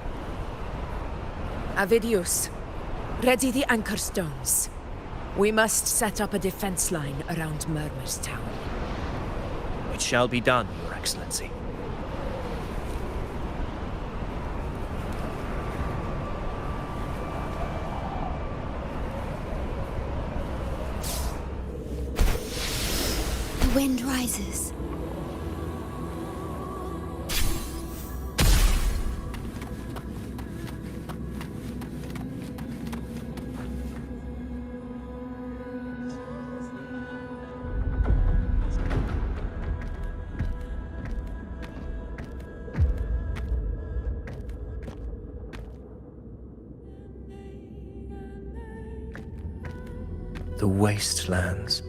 Avidius, ready the anchor stones. We must set up a defense line around Murmurstown. It shall be done, Your Excellency. The wind rises. The wastelands.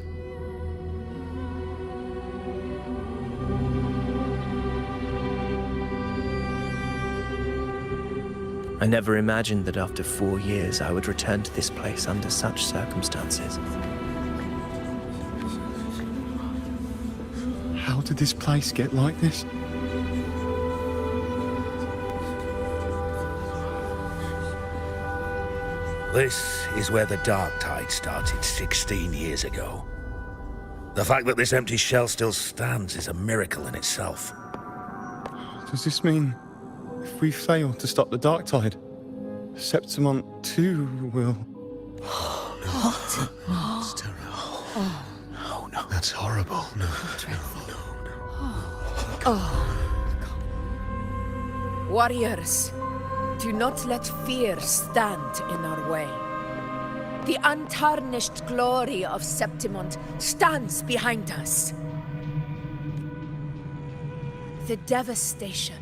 I never imagined that after 4 years I would return to this place under such circumstances. How did this place get like this? This is where the Dark Tide started 16 years ago. The fact that this empty shell still stands is a miracle in itself. Does this mean if we fail to stop the Dark Tide, Septimont too will... What? It's terrible. No. That's horrible. No. Warriors, do not let fear stand in our way. The untarnished glory of Septimont stands behind us. The devastation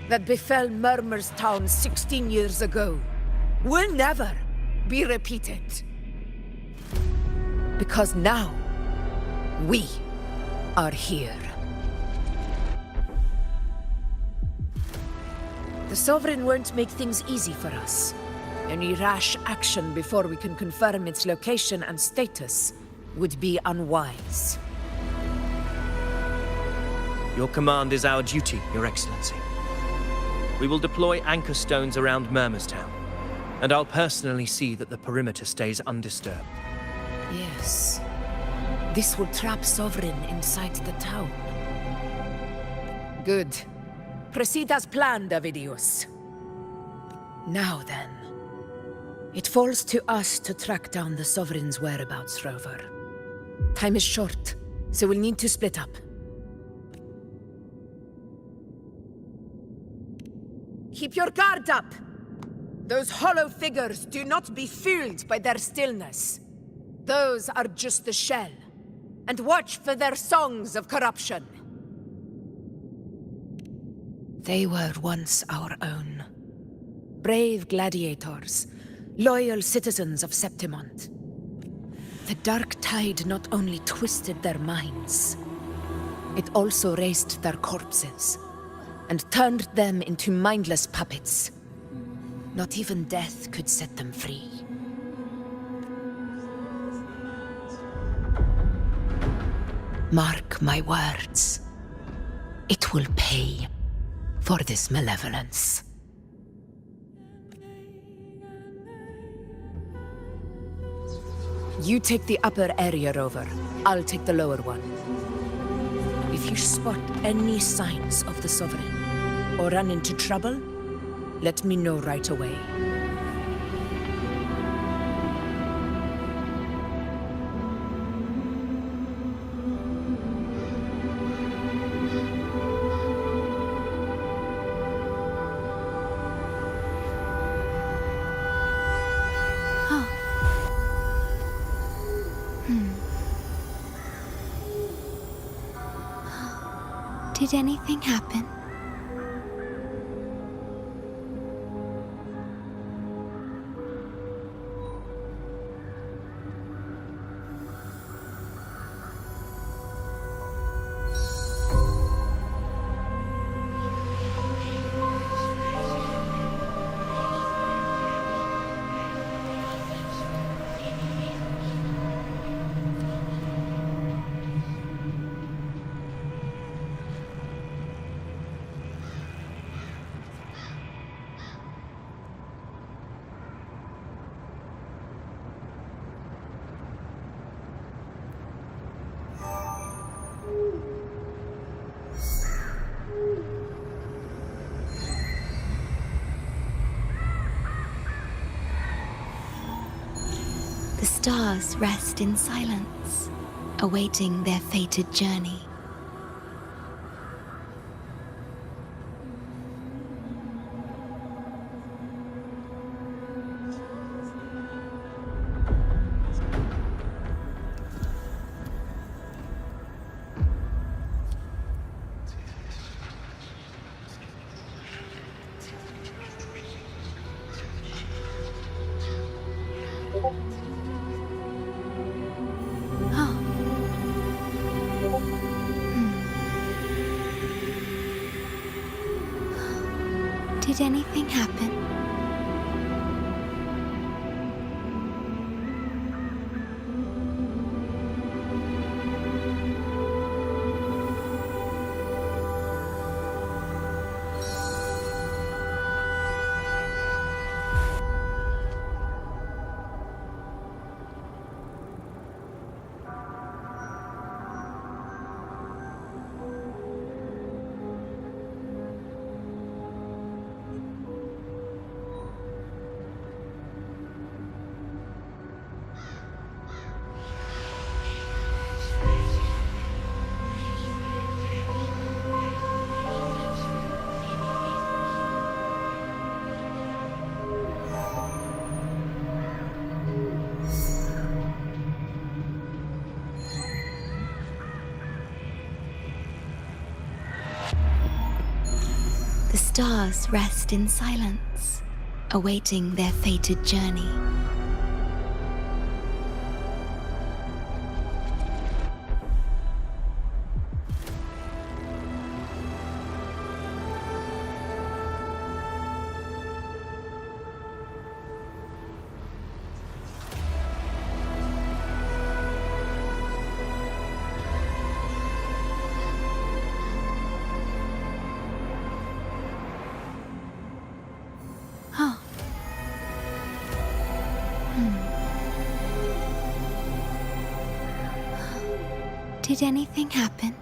that befell Murmurstown 16 years ago will never be repeated. Because now, we are here. The Sovereign won't make things easy for us. Any rash action before we can confirm its location and status would be unwise. Your command is our duty, Your Excellency. We will deploy anchor stones around Murmurstown, and I'll personally see that the perimeter stays undisturbed. Yes. This will trap Sovereign inside the town. Good. Proceed as planned, Avidius. Now then. It falls to us to track down the Sovereign's whereabouts, Rover. Time is short, so we'll need to split up. Keep your guard up! Those hollow figures do not be fooled by their stillness. Those are just the shell. And watch for their songs of corruption. They were once our own. Brave gladiators, loyal citizens of Septimont. The dark tide not only twisted their minds, it also raised their corpses and turned them into mindless puppets. Not even death could set them free. Mark my words. It will pay for this malevolence. You take the upper area, Rover. I'll take the lower one. If you spot any signs of the Sovereign, or run into trouble, let me know right away. Did anything happen? The stars rest in silence, awaiting their fated journey. Did anything happen? The stars rest in silence, awaiting their fated journey. Did anything happen?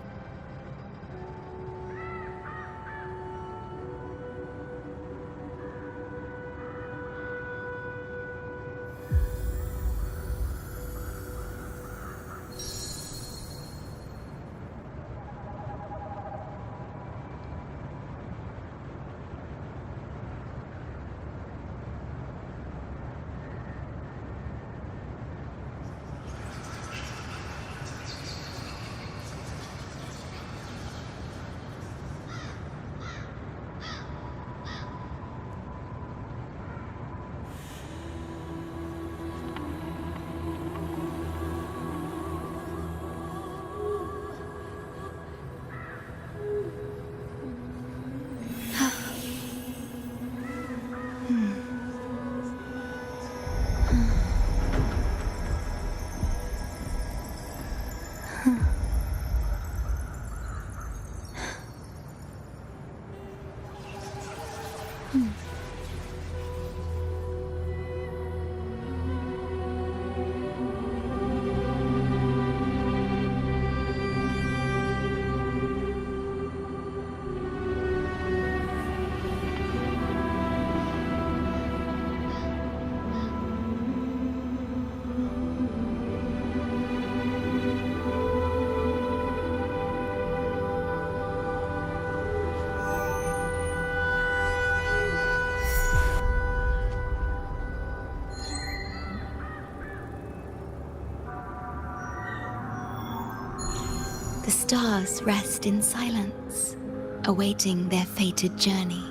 The stars rest in silence, awaiting their fated journey.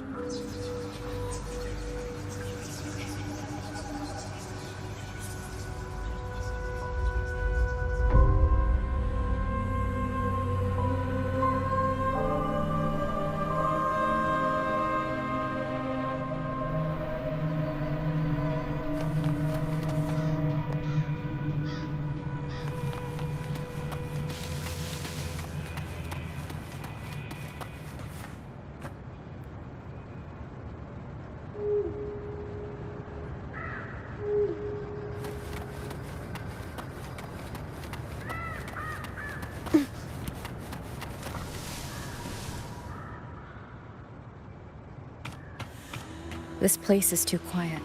This place is too quiet.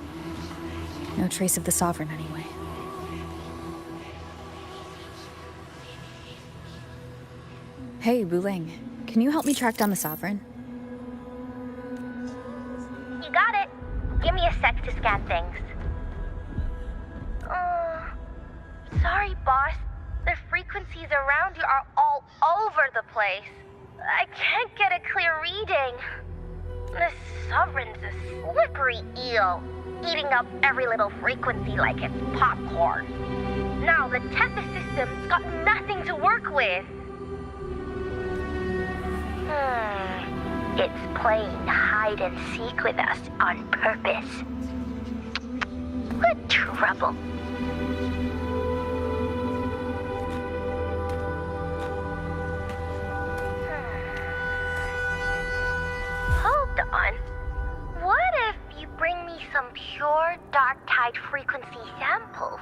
No trace of the Sovereign anyway. Hey, Wuling, can you help me track down the Sovereign? You got it. Give me a sec to scan things. Sorry, boss. The frequencies around you are all over the place. I can't get a clear reading. The Sovereign's a slippery eel, eating up every little frequency like it's popcorn. Now the Tethys system's got nothing to work with. It's playing hide and seek with us on purpose. What trouble. Hold on. What if you bring me some pure dark tide frequency samples?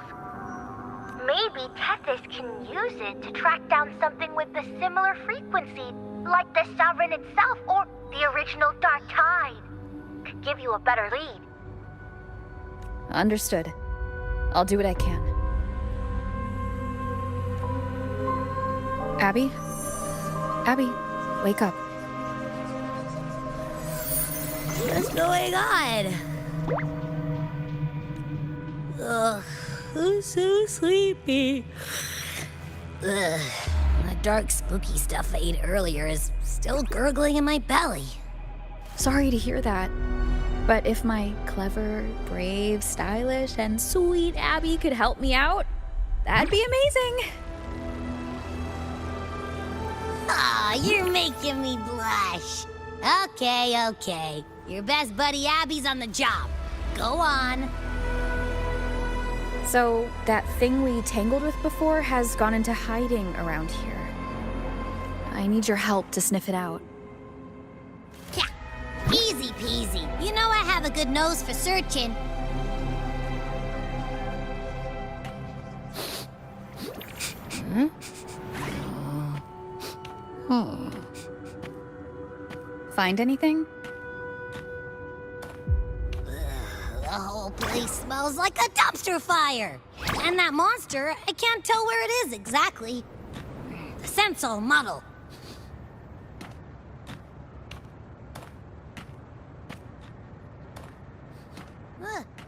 Maybe Tethys can use it to track down something with a similar frequency, like the Sovereign itself or the original dark tide. Could give you a better lead. Understood. I'll do what I can. Abby? Abby, wake up. What's going on? Ugh, I'm so sleepy. Ugh, the dark, spooky stuff I ate earlier is still gurgling in my belly. Sorry to hear that. But if my clever, brave, stylish, and sweet Abby could help me out, that'd be amazing. Aw, you're making me blush. Okay. Your best buddy Abby's on the job. Go on. So, that thing we tangled with before has gone into hiding around here. I need your help to sniff it out. Yeah, easy peasy. You know I have a good nose for searching. Find anything? The whole place smells like a dumpster fire. And that monster, I can't tell where it is exactly. The scent's all muddled.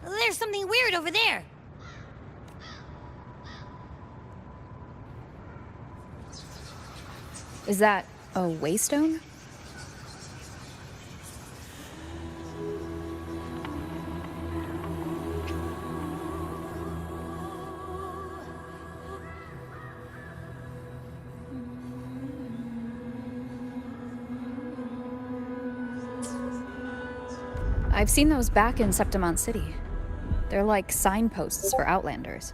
There's something weird over there. Is that a waystone? I've seen those back in Septimont City. They're like signposts for Outlanders.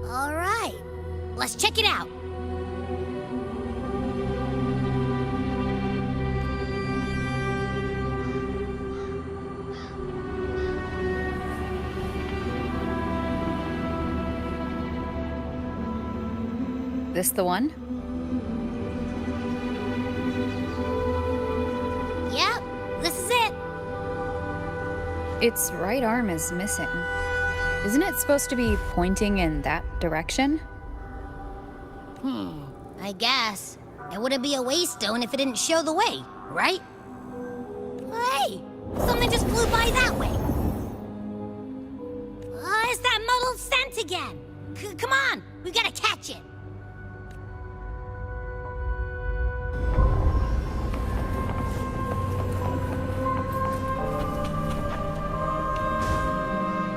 All right, let's check it out. This the one? Yep, this is it. Its right arm is missing. Isn't it supposed to be pointing in that direction? I guess. It wouldn't be a waystone if it didn't show the way, right? Hey, something just flew by that way. It's that muddled scent again. Come on, we gotta catch it.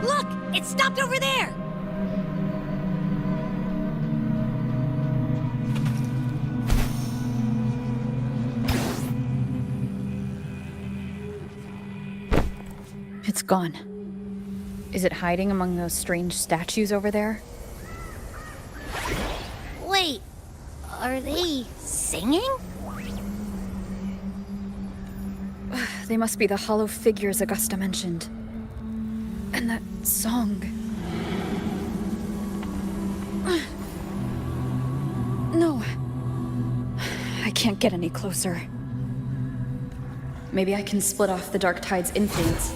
Look, it stopped over there. It's gone. Is it hiding among those strange statues over there? Wait, are they singing? They must be the hollow figures Augusta mentioned. And that song. No. I can't get any closer. Maybe I can split off the Dark Tide's influence.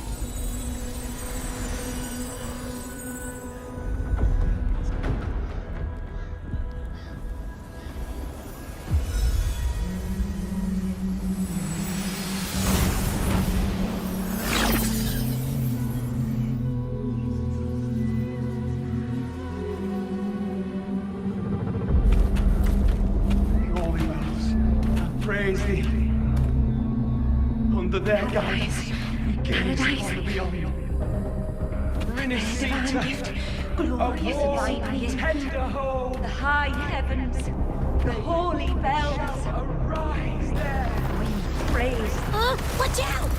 Praise thee. Under their guidance, we gaze upon the beyond. Rinascita, glorious divine tender hope, the high heavens, the holy bells, arise there. We praise. Watch out!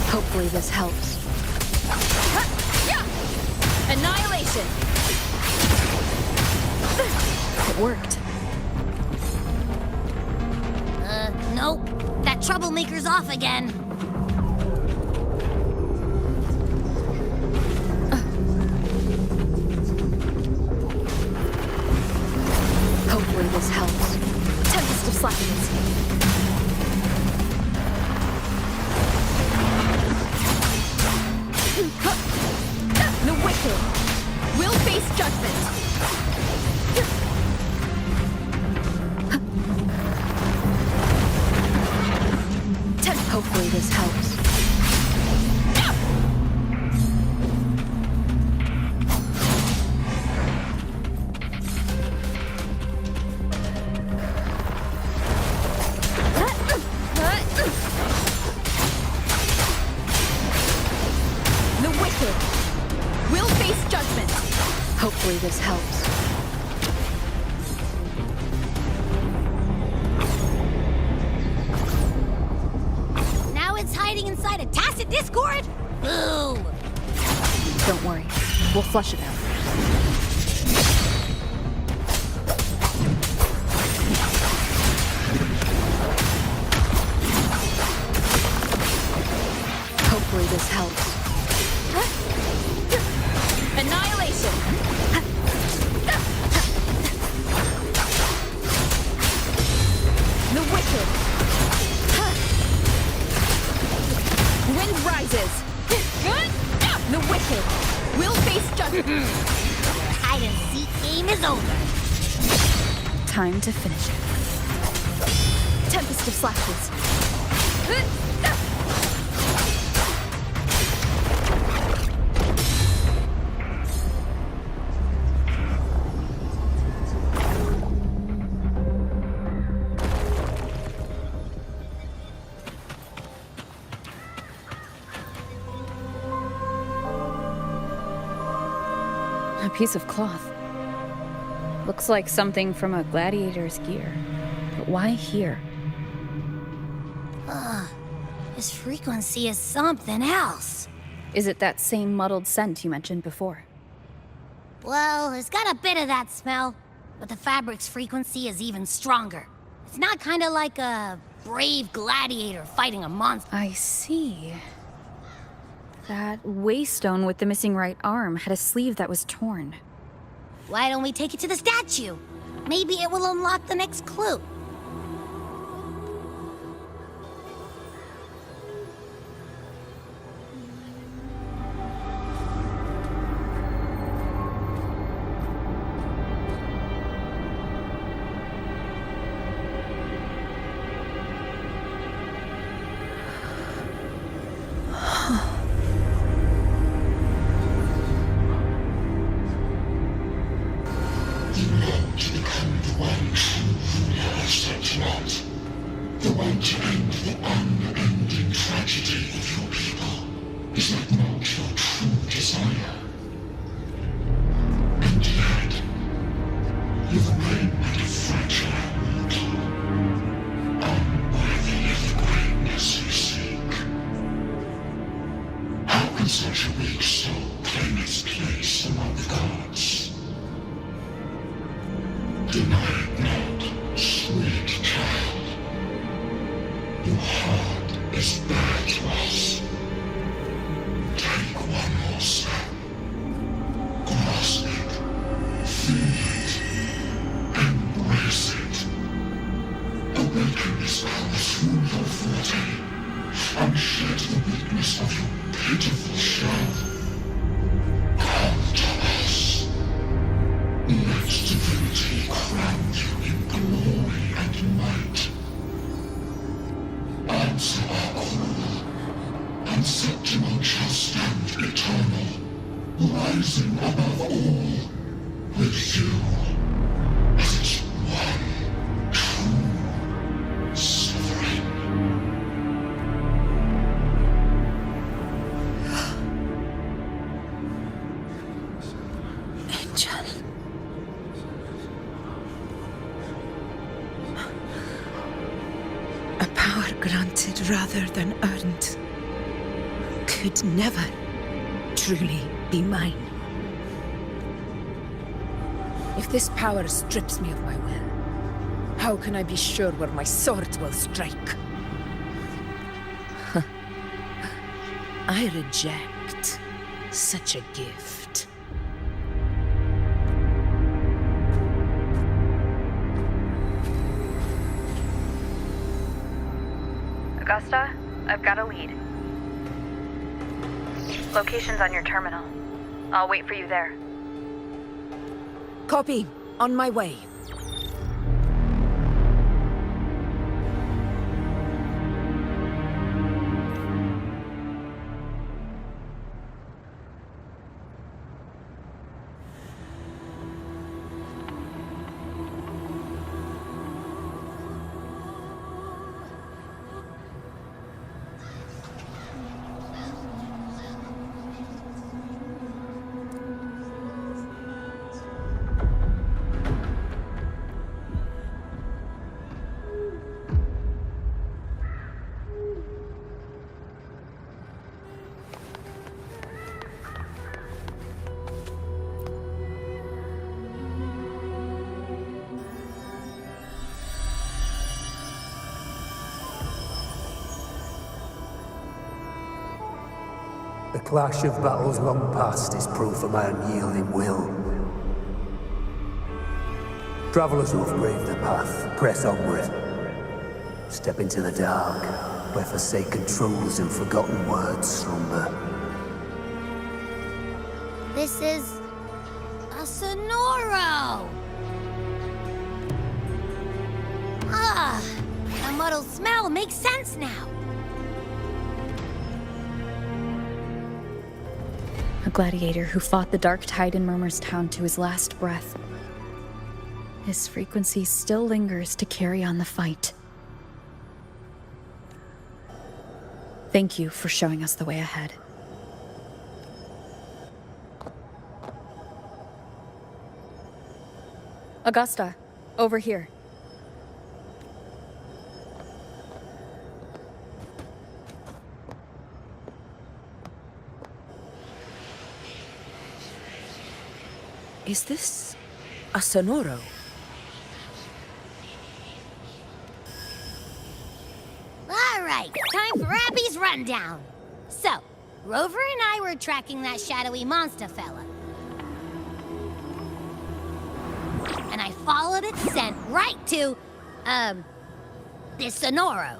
Hopefully this helps. Annihilation! It worked. Nope. That troublemaker's off again. Hopefully this helps. Tempest of slackness. The wicked will face judgment. Hopefully this helps. The wicked will face judgment. Hopefully this helps. Hiding inside a tacit discord? Boo! Don't worry, we'll flush it out. Hopefully this helps. Annihilation! The wicked! Wind rises! The wicked will face judgment! Hide and seek game is over. Time to finish it. Tempest of slashes. A piece of cloth. Looks like something from a gladiator's gear. But why here? This frequency is something else. Is it that same muddled scent you mentioned before? Well, it's got a bit of that smell, but the fabric's frequency is even stronger. It's not kind of like a brave gladiator fighting a monster. I see. That waystone with the missing right arm had a sleeve that was torn. Why don't we take it to the statue? Maybe it will unlock the next clue. Such a weak soul claim its place among the gods. Deny it not, sweet child. Your heart is bare to us. Take one more step. Grasp it, feel it, embrace it. Awaken this power through your forte, and shed the weakness of your pitiful shell. Come to us. Let divinity crown you in glory and might. Answer our call, and Septimon shall stand eternal, rising above all, with you as its one true sovereign. A power granted rather than earned could never truly be mine. If this power strips me of my will, how can I be sure where my sword will strike? I reject such a gift. Augusta, I've got a lead. Location's on your terminal. I'll wait for you there. Copy. On my way. The clash of battles long past is proof of my unyielding will. Travellers who have braved the path, press onward. Step into the dark, where forsaken truths and forgotten words slumber. This is a Sonoro! Ah, the muddled smell makes sense now. A gladiator who fought the dark tide in Murmur's Town to his last breath. His frequency still lingers to carry on the fight. Thank you for showing us the way ahead. Augusta, over here. Is this a Sonoro? All right, time for Abby's rundown. So, Rover and I were tracking that shadowy monster fella. And I followed its scent right to, this Sonoro.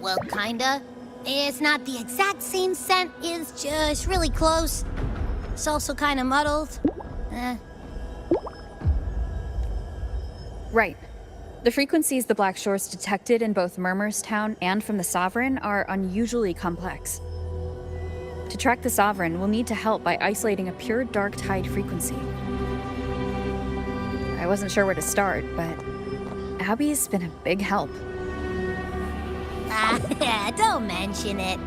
Well, kinda. It's not the exact same scent, it's just really close. It's also kinda muddled. Right. The frequencies the Black Shores detected in both Murmur's Town and from the Sovereign are unusually complex. To track the Sovereign, we'll need to help by isolating a pure dark tide frequency. I wasn't sure where to start, but Abby's been a big help. Don't mention it.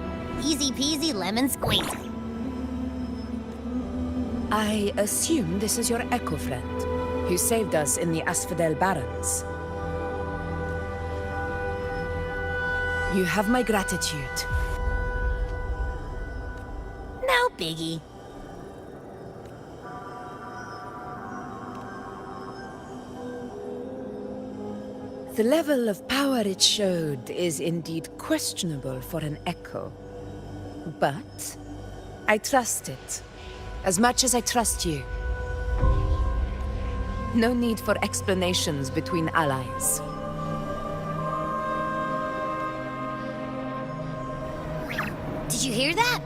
Easy peasy lemon squeezy. I assume this is your Echo friend, who saved us in the Asphodel Barrens. You have my gratitude. No biggie. The level of power it showed is indeed questionable for an Echo. But I trust it, as much as I trust you. No need for explanations between allies. Did you hear that?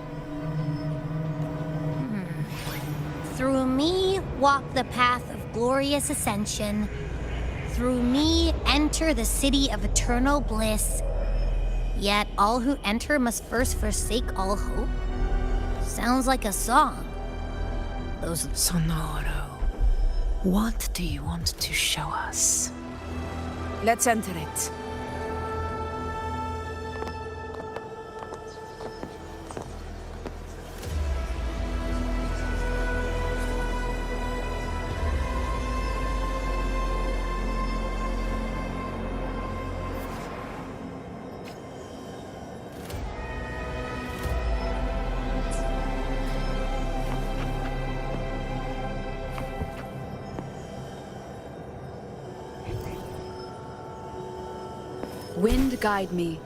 Through me walk the path of glorious ascension. Through me enter the city of eternal bliss. Yet all who enter must first forsake all hope. Sounds like a song. Those Sonoro, what do you want to show us? Let's enter it. Wind guide me.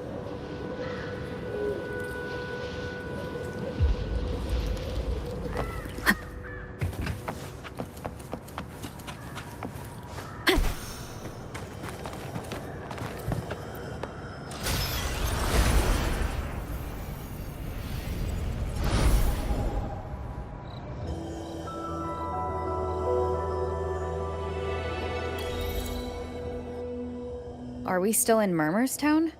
Are we still in Murmur's Town?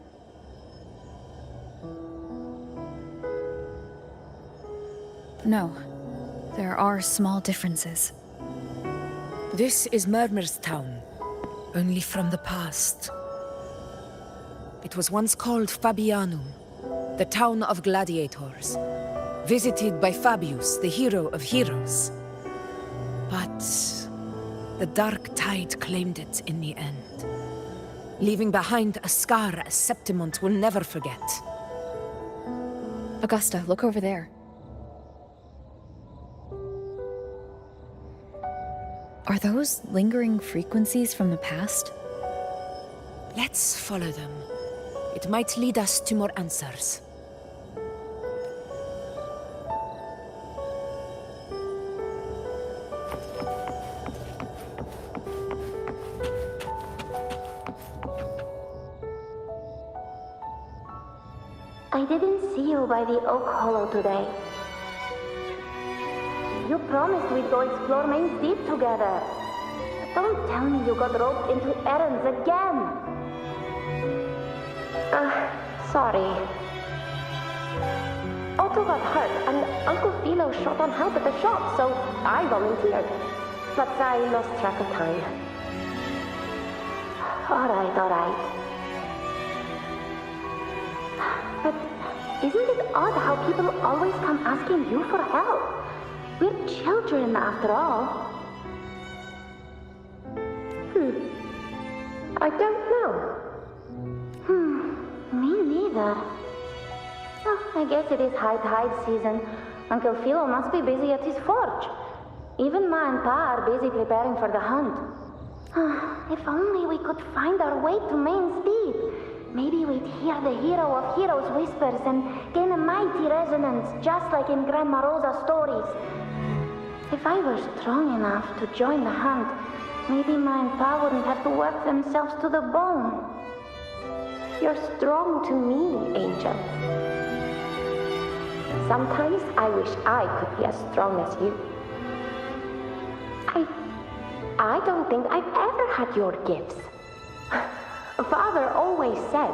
No. There are small differences. This is Murmur's Town, Only from the past. It was once called Fabianum, the town of gladiators, visited by Fabius, the hero of heroes. But the dark tide claimed it in the end, leaving behind a scar Septimont will never forget. Augusta, look over there. Are those lingering frequencies from the past? Let's follow them. It might lead us to more answers. didn't see you by the Oak Hollow today. You promised we'd go explore Main's Deep together. Don't tell me you got roped into errands again. Sorry. Otto got hurt, and Uncle Philo short on help at the shop, so I volunteered. But I lost track of time. Alright. But isn't it odd how people always come asking you for help? We're children, after all. I don't know. Me neither. Oh, I guess it is high tide season. Uncle Philo must be busy at his forge. Even Ma and Pa are busy preparing for the hunt. If only we could find our way to Main's Deep. Maybe we'd hear the hero of heroes whispers and gain a mighty resonance, just like in Grandma Rosa's stories. If I were strong enough to join the hunt, maybe Ma and Pa wouldn't have to work themselves to the bone. You're strong to me, Angel. Sometimes I wish I could be as strong as you. I don't think I've ever had your gifts. Father always said,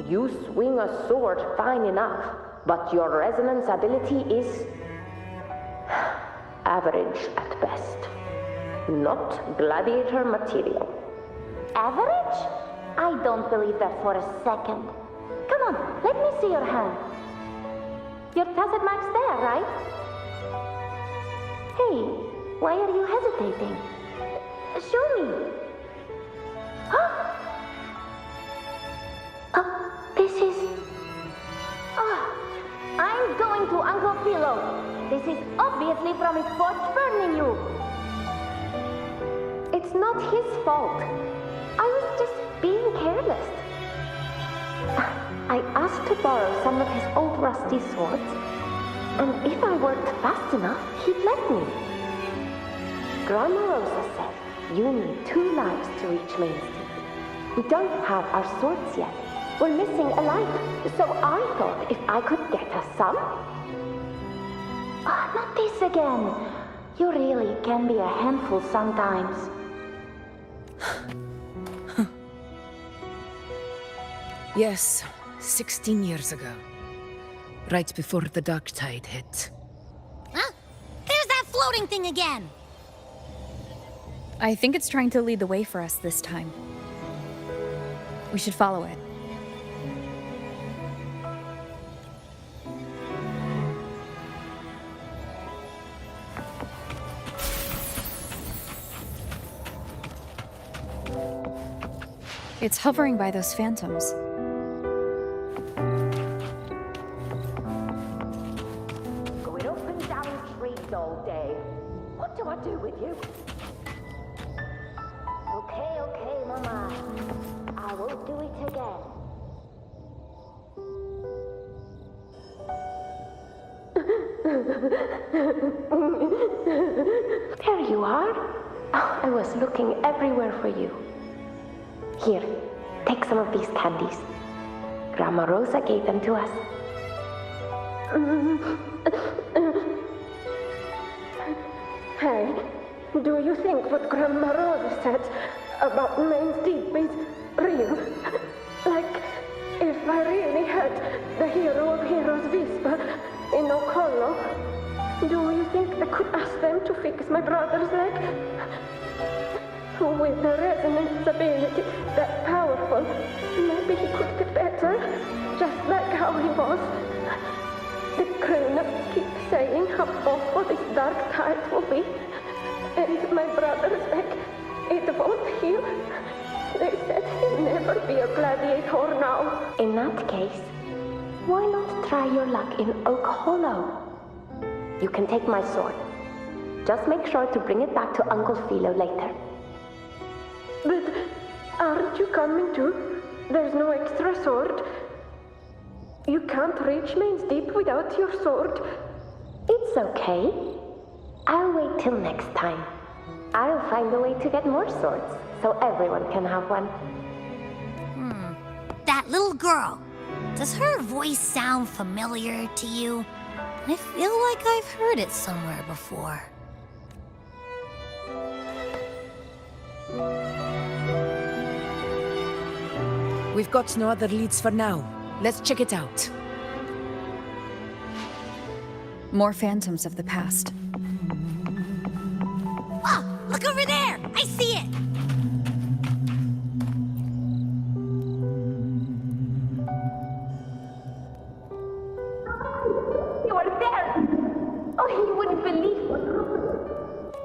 you swing a sword fine enough, but your resonance ability is average at best. Not gladiator material. Average? I don't believe that for a second. Come on, let me see your hand. Your tacit mark's there, right? Hey, why are you hesitating? Show me. This is... I'm going to Uncle Philo. This is obviously from his forge burning you. It's not his fault. I was just being careless. I asked to borrow some of his old rusty swords, and if I worked fast enough, he'd let me. Grandma Rosa said you need 2 lives to reach Main's Deep. We don't have our swords yet. We're missing a life, so I thought if I could get us some... not this again. You really can be a handful sometimes. Yes, 16 years ago. Right before the dark tide hit. Huh? There's that floating thing again! I think it's trying to lead the way for us this time. We should follow it. It's hovering by those phantoms. Going up and down streets all day. What do I do with you? Okay, Mama. I won't do it again. There you are. Oh, I was looking everywhere for you. Here, take some of these candies. Grandma Rosa gave them to us. Hey, do you think what Grandma Rosa said about Main's Deep is real? Like, if I really had the hero of heroes whisper in Oak Hollow, do you think I could ask them to fix my brother's leg? With the resonance ability that powerful, maybe he could get better, just like how he was. The grown-ups keep saying how awful this dark tide will be, and my brother's leg, it won't heal. They said he'll never be a gladiator now. In that case, why not try your luck in Oak Hollow? You can take my sword. Just make sure to bring it back to Uncle Philo later. But aren't you coming too? There's no extra sword. You can't reach Main's Deep without your sword. It's okay. I'll wait till next time. I'll find a way to get more swords, so everyone can have one. That little girl. Does her voice sound familiar to you? I feel like I've heard it somewhere before. We've got no other leads for now. Let's check it out. More phantoms of the past. Oh, look over there! I see it! You are there! Oh, you wouldn't believe what happened.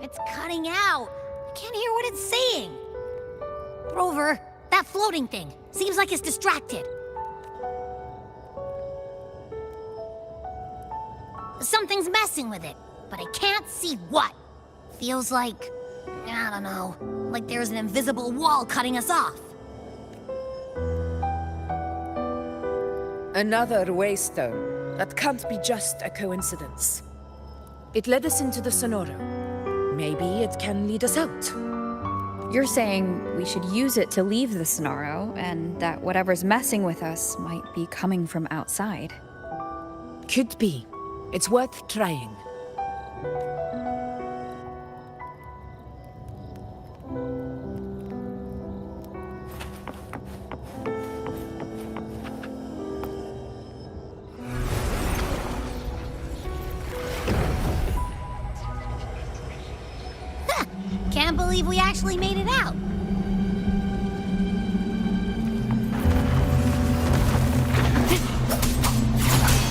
It's cutting out. I can't hear what it's saying. Rover, that floating thing. Seems like it's distracted. Something's messing with it, but I can't see what. Feels like, I don't know, like there's an invisible wall cutting us off. Another waystone. That can't be just a coincidence. It led us into the Sonoro. Maybe it can lead us out. You're saying we should use it to leave the Sonoro, and that whatever's messing with us might be coming from outside. Could be. It's worth trying. Can't believe we actually made it out.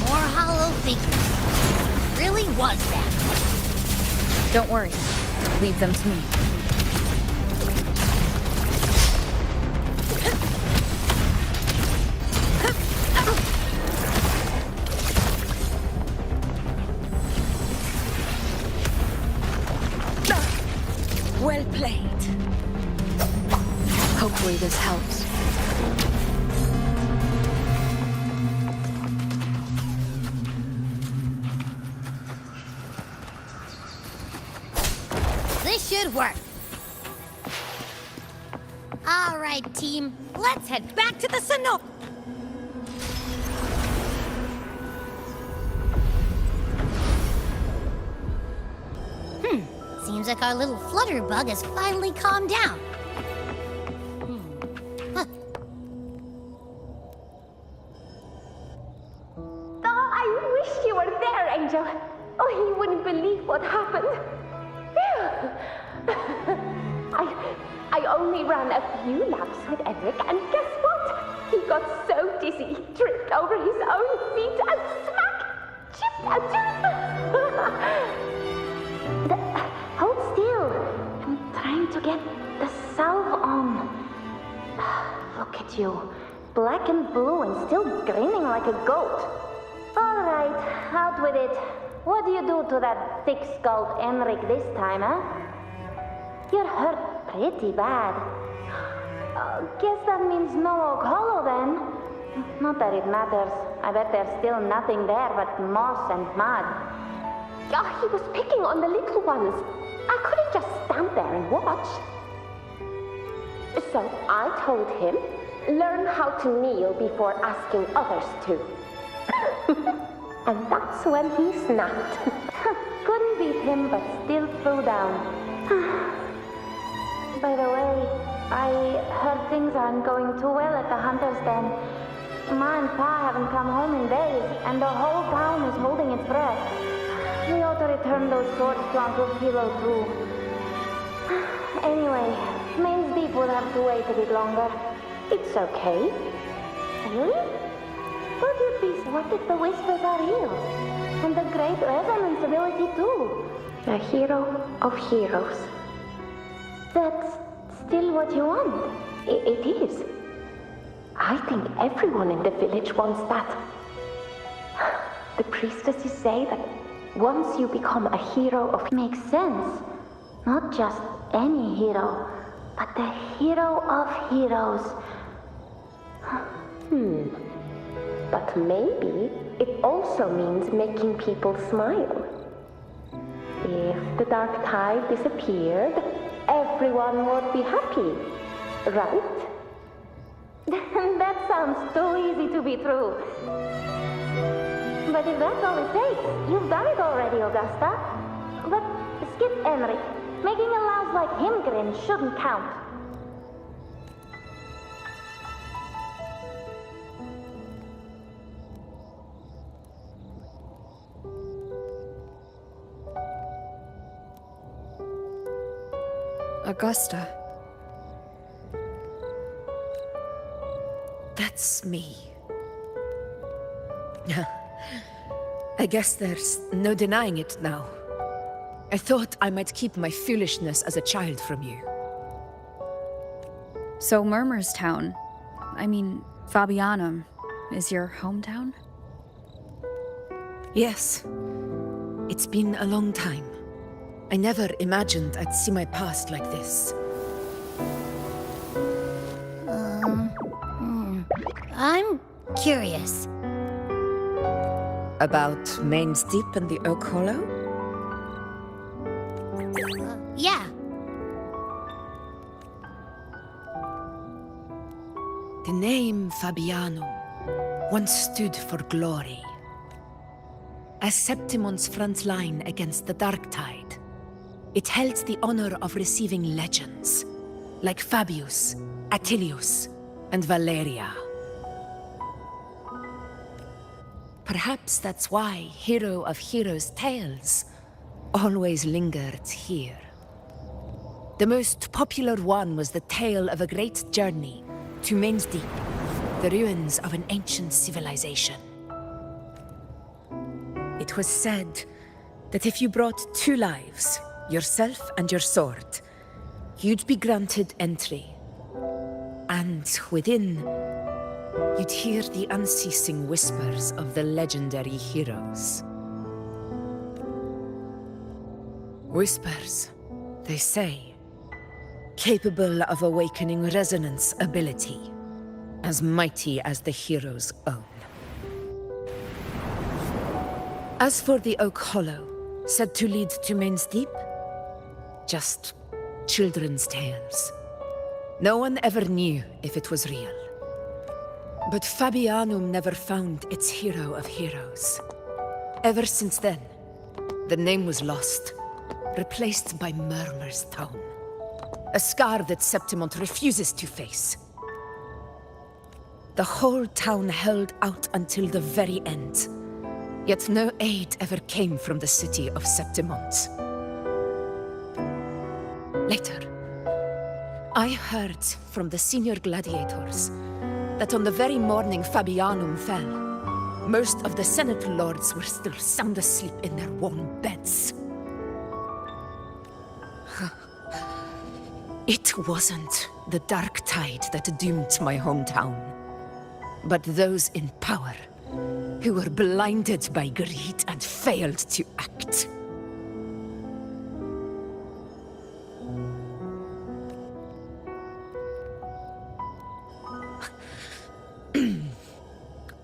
More hollow figures. Really was that. Don't worry. Leave them to me. Well played. Hopefully this helps. This should work. All right, team. Let's head back to the Sonoro. Seems like our little flutterbug has finally calmed down. Oh, I wish you were there, Angel. Oh, you wouldn't believe what happened. I only ran a few laps with Eric, and guess what? He got so dizzy, he tripped over his own feet and smack! Chipped a tooth! Hold still. I'm trying to get the salve on. Look at you. Black and blue and still grinning like a goat. All right, out with it. What do you do to that thick-skulled Enric this time, huh? You're hurt pretty bad. Guess that means no Oak Hollow then. Not that it matters. I bet there's still nothing there but moss and mud. Oh, he was picking on the little ones. I couldn't just stand there and watch. So I told him, learn how to kneel before asking others to. And that's when he snapped. Couldn't beat him, but still threw down. By the way, I heard things aren't going too well at the Hunter's Den. Ma and Pa haven't come home in days, and the whole town is holding its breath. We ought to return those swords to Uncle Hero, too. Anyway, Maze Deep will have to wait a bit longer. It's okay. Really? But you'd be what if the whispers are real? And the great resonance ability, too. A hero of heroes. That's still what you want. It is. I think everyone in the village wants that. The priestesses say that once you become a hero of... Makes sense. Not just any hero, but the hero of heroes. But maybe it also means making people smile. If the dark tide disappeared, everyone would be happy, right? sounds too easy to be true. But if that's all it takes, you've done it already, Augusta. But skip Enric. Making a louse like him grin shouldn't count. Augusta. That's me. I guess there's no denying it now. I thought I might keep my foolishness as a child from you. So Murmur's Town, I mean, Fabianum, is your hometown? Yes. It's been a long time. I never imagined I'd see my past like this. I'm curious. About Main's Deep and the Oak Hollow? Yeah. The name Fabianum once stood for glory. As Septimon's front line against the Dark Tide, it held the honor of receiving legends, like Fabius, Attilius, and Valeria. Perhaps that's why Hero of Heroes' tales always lingered here. The most popular one was the tale of a great journey to Main's Deep, the ruins of an ancient civilization. It was said that if you brought 2 lives, yourself and your sword, you'd be granted entry. And within, you'd hear the unceasing whispers of the legendary heroes. Whispers, they say, capable of awakening resonance ability, as mighty as the hero's own. As for the Oak Hollow, said to lead to Main's Deep, just children's tales. No one ever knew if it was real. But Fabianum never found its hero of heroes. Ever since then, the name was lost, replaced by Murmur's Town. A scar that Septimont refuses to face. The whole town held out until the very end, yet no aid ever came from the city of Septimont. Later, I heard from the senior gladiators that on the very morning Fabianum fell, most of the Senate lords were still sound asleep in their warm beds. It wasn't the Dark Tide that doomed my hometown, but those in power who were blinded by greed and failed to act.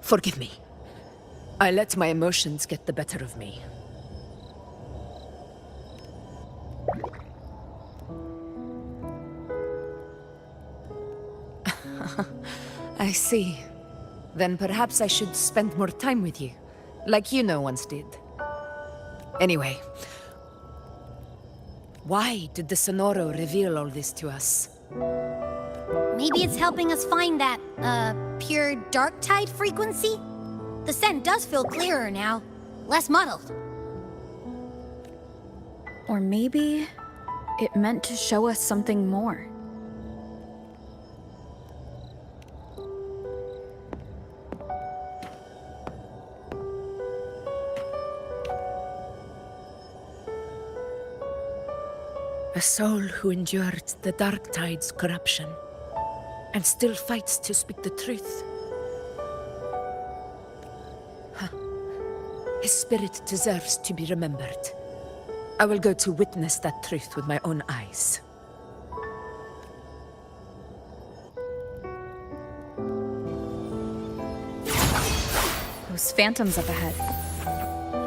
Forgive me. I let my emotions get the better of me. I see. Then perhaps I should spend more time with you, like you once did. Anyway, why did the Sonoro reveal all this to us? Maybe it's helping us find that, pure dark tide frequency? The scent does feel clearer now, less muddled. Or maybe it meant to show us something more. A soul who endured the Dark Tide's corruption, and still fights to speak the truth. His spirit deserves to be remembered. I will go to witness that truth with my own eyes. Those phantoms up ahead.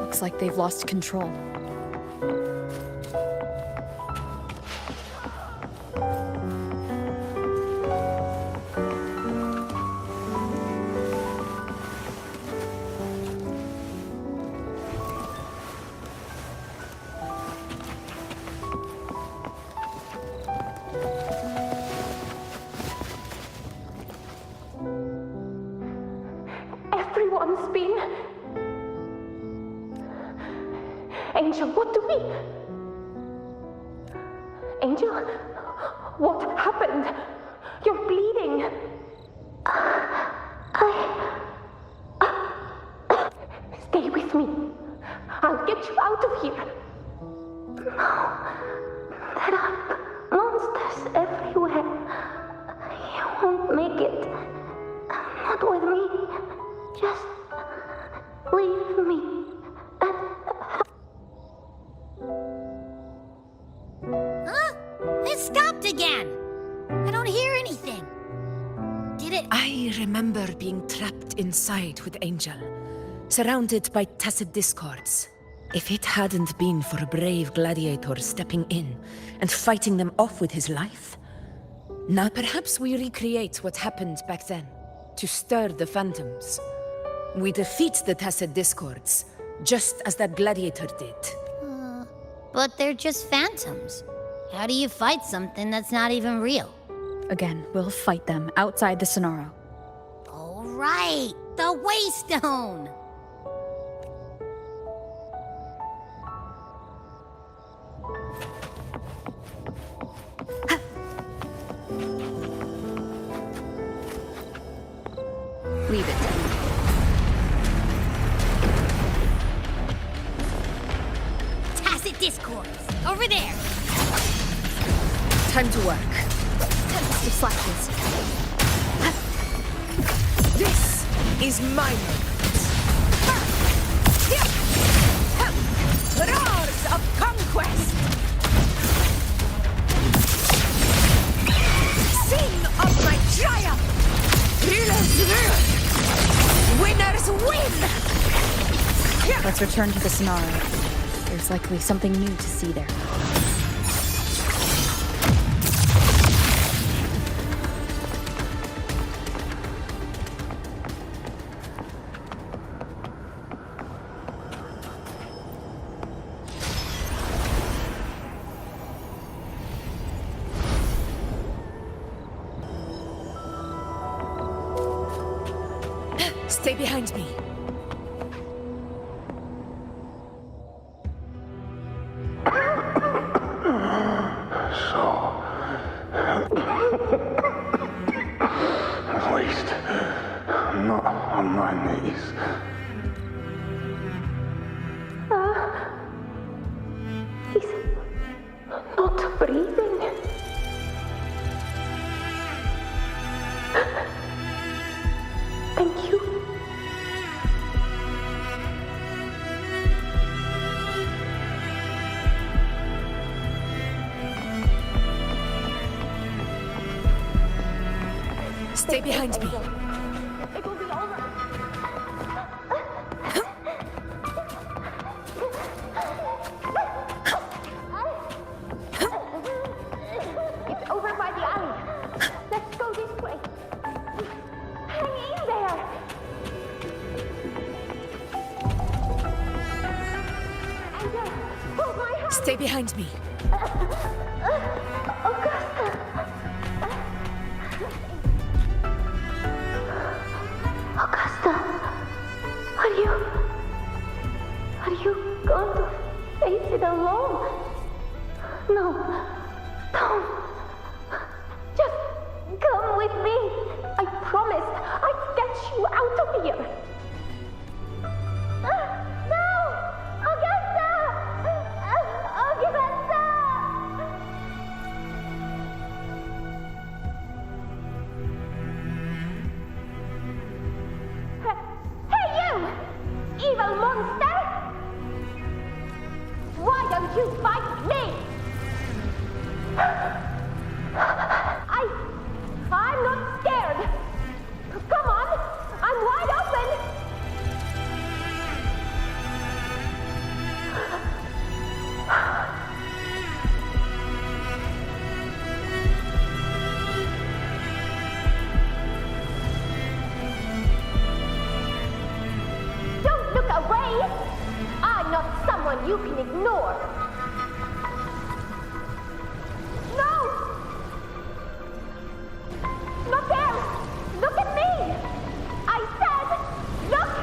Looks like they've lost control. everyone's been. Angel, what do we... Angel, what happened? You're bleeding. Stay with me. I'll get you out of here. No. There are monsters everywhere. You won't make it. Not with me. Just leave me. Huh? It stopped again. I don't hear anything. Did it? I remember being trapped inside with Angel, surrounded by tacit discords. If it hadn't been for a brave gladiator stepping in and fighting them off with his life, now perhaps we recreate what happened back then, to stir the phantoms. We defeat the tacit discords, just as that gladiator did. But they're just phantoms. How do you fight something that's not even real? Again, we'll fight them outside the Sonaro. All right, the Waystone. Leave it. Tacit discords. Over there. Time to work. Tempest of slashes. This is my moment. Roars of conquest! Sing of my triumph! Rulers rule! Winners win! Let's return to the Sonaro. There's likely something new to see there. Stay behind me. At least, I'm not on my knees. He's not breathing. Thank you. Stay behind me. It will be all right. It's over by the alley. Let's go this way. Hang in there. And hold my hand. Stay behind me. Augusta, are you going to face it alone? No, don't. Just come with me. I promised I'd get you out of here. No! Augusta! Augusta! Hey, you! Evil monster! Why don't you fight me? I'm not scared. Come on, I'm wide open. Don't look away. I'm not someone you can ignore. No! Not there! Look at me! I said, look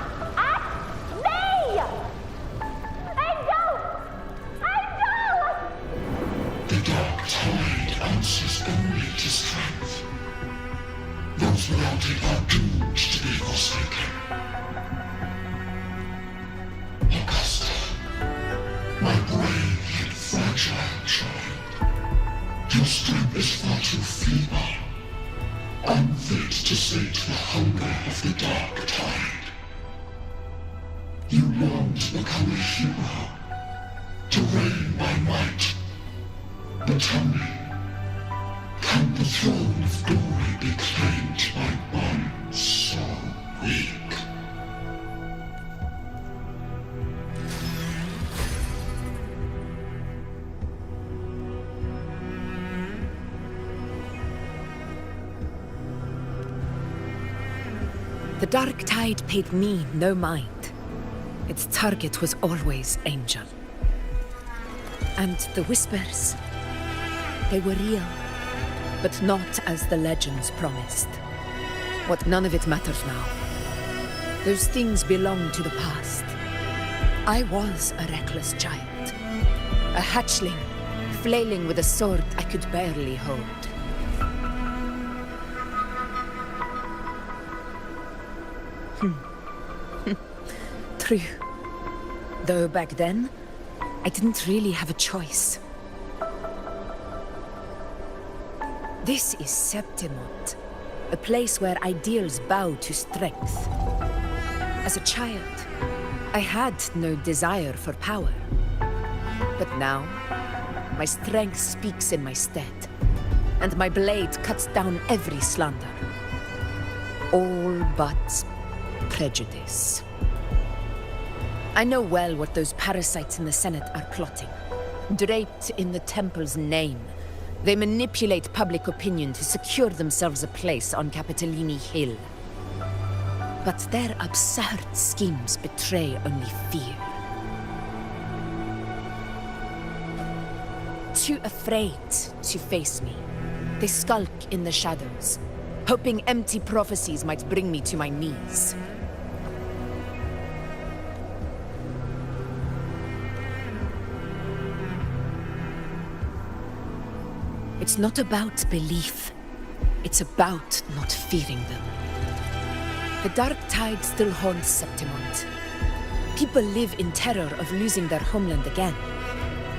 become a hero, to reign by might. But tell me, can the throne of glory be claimed by one so weak? The Dark Tide paid me no mind. Its target was always Angel. And the whispers, they were real, but not as the legends promised. What none of it matters now. Those things belong to the past. I was a reckless child, a hatchling, flailing with a sword I could barely hold. True. Though back then, I didn't really have a choice. This is Septimont, a place where ideals bow to strength. As a child, I had no desire for power. But now, my strength speaks in my stead, and my blade cuts down every slander. All but prejudice. I know well what those parasites in the Senate are plotting. Draped in the Temple's name, they manipulate public opinion to secure themselves a place on Capitolini Hill. But their absurd schemes betray only fear. Too afraid to face me, they skulk in the shadows, hoping empty prophecies might bring me to my knees. It's not about belief. It's about not fearing them. The Dark Tide still haunts Septimont. People live in terror of losing their homeland again,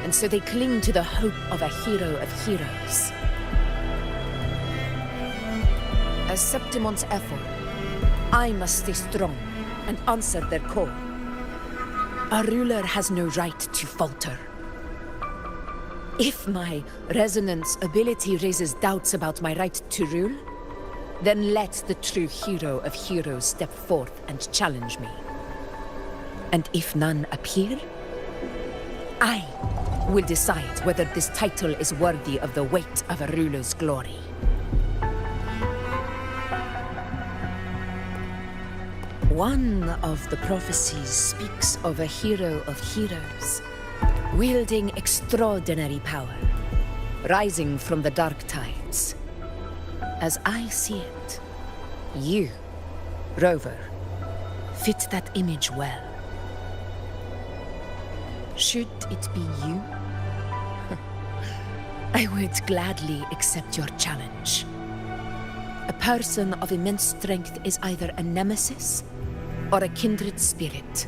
and so they cling to the hope of a hero of heroes. As Septimont's effort, I must stay strong and answer their call. A ruler has no right to falter. If my resonance ability raises doubts about my right to rule, then let the true hero of heroes step forth and challenge me. And if none appear, I will decide whether this title is worthy of the weight of a ruler's glory. One of the prophecies speaks of a hero of heroes, wielding extraordinary power, rising from the Dark Tides. As I see it, you, Rover, fit that image well. Should it be you? I would gladly accept your challenge. A person of immense strength is either a nemesis or a kindred spirit,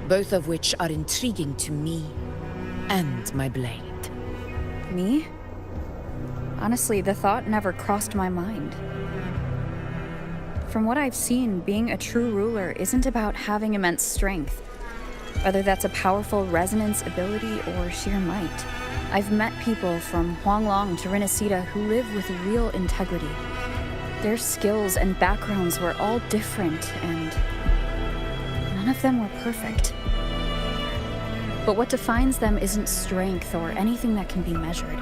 both of which are intriguing to me and my blade. Me? Honestly, the thought never crossed my mind. From what I've seen, being a true ruler isn't about having immense strength, whether that's a powerful resonance ability or sheer might. I've met people from Huanglong to Renacida who live with real integrity. Their skills and backgrounds were all different, and none of them were perfect. But what defines them isn't strength or anything that can be measured.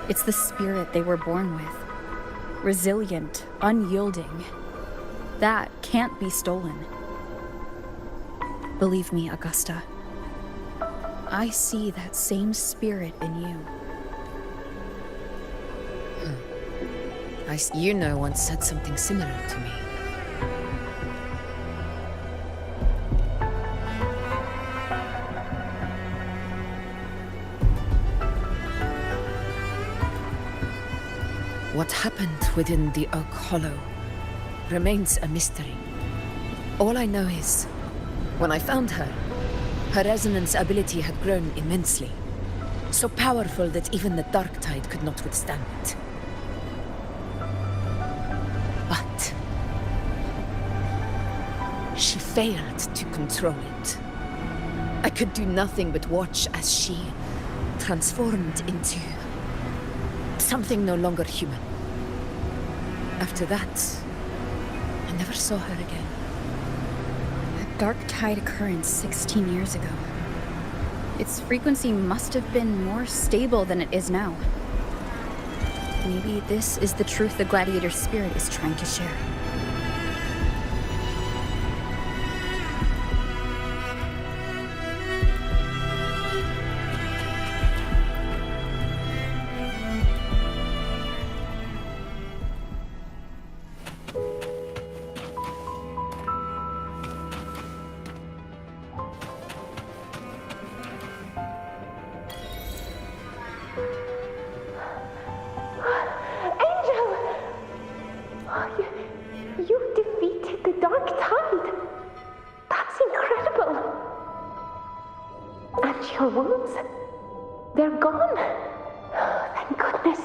It's the spirit they were born with. Resilient, unyielding. That can't be stolen. Believe me, Augusta. I see that same spirit in you. Yuno once said something similar to me. What happened within the Oak Hollow remains a mystery. All I know is, when I found her, her resonance ability had grown immensely. So powerful that even the Dark Tide could not withstand it. But she failed to control it. I could do nothing but watch as she transformed into something no longer human. After that, I never saw her again. A dark tide occurrence 16 years ago. Its frequency must have been more stable than it is now. Maybe this is the truth the gladiator's spirit is trying to share. You've defeated the Dark Tide. That's incredible. And your wounds, they're gone. Thank goodness.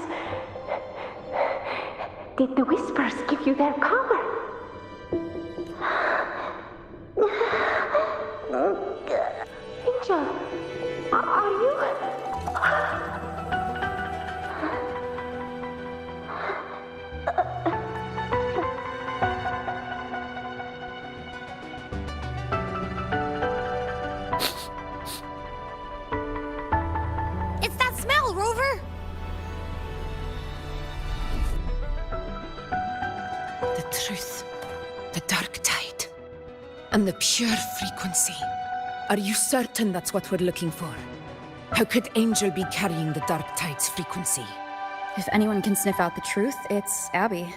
Did the Whispers give you their power? Angel, are you... It's that smell, Rover! The truth, the dark tide, and the pure frequency. Are you certain that's what we're looking for? How could Angel be carrying the dark tide's frequency? If anyone can sniff out the truth, it's Abby.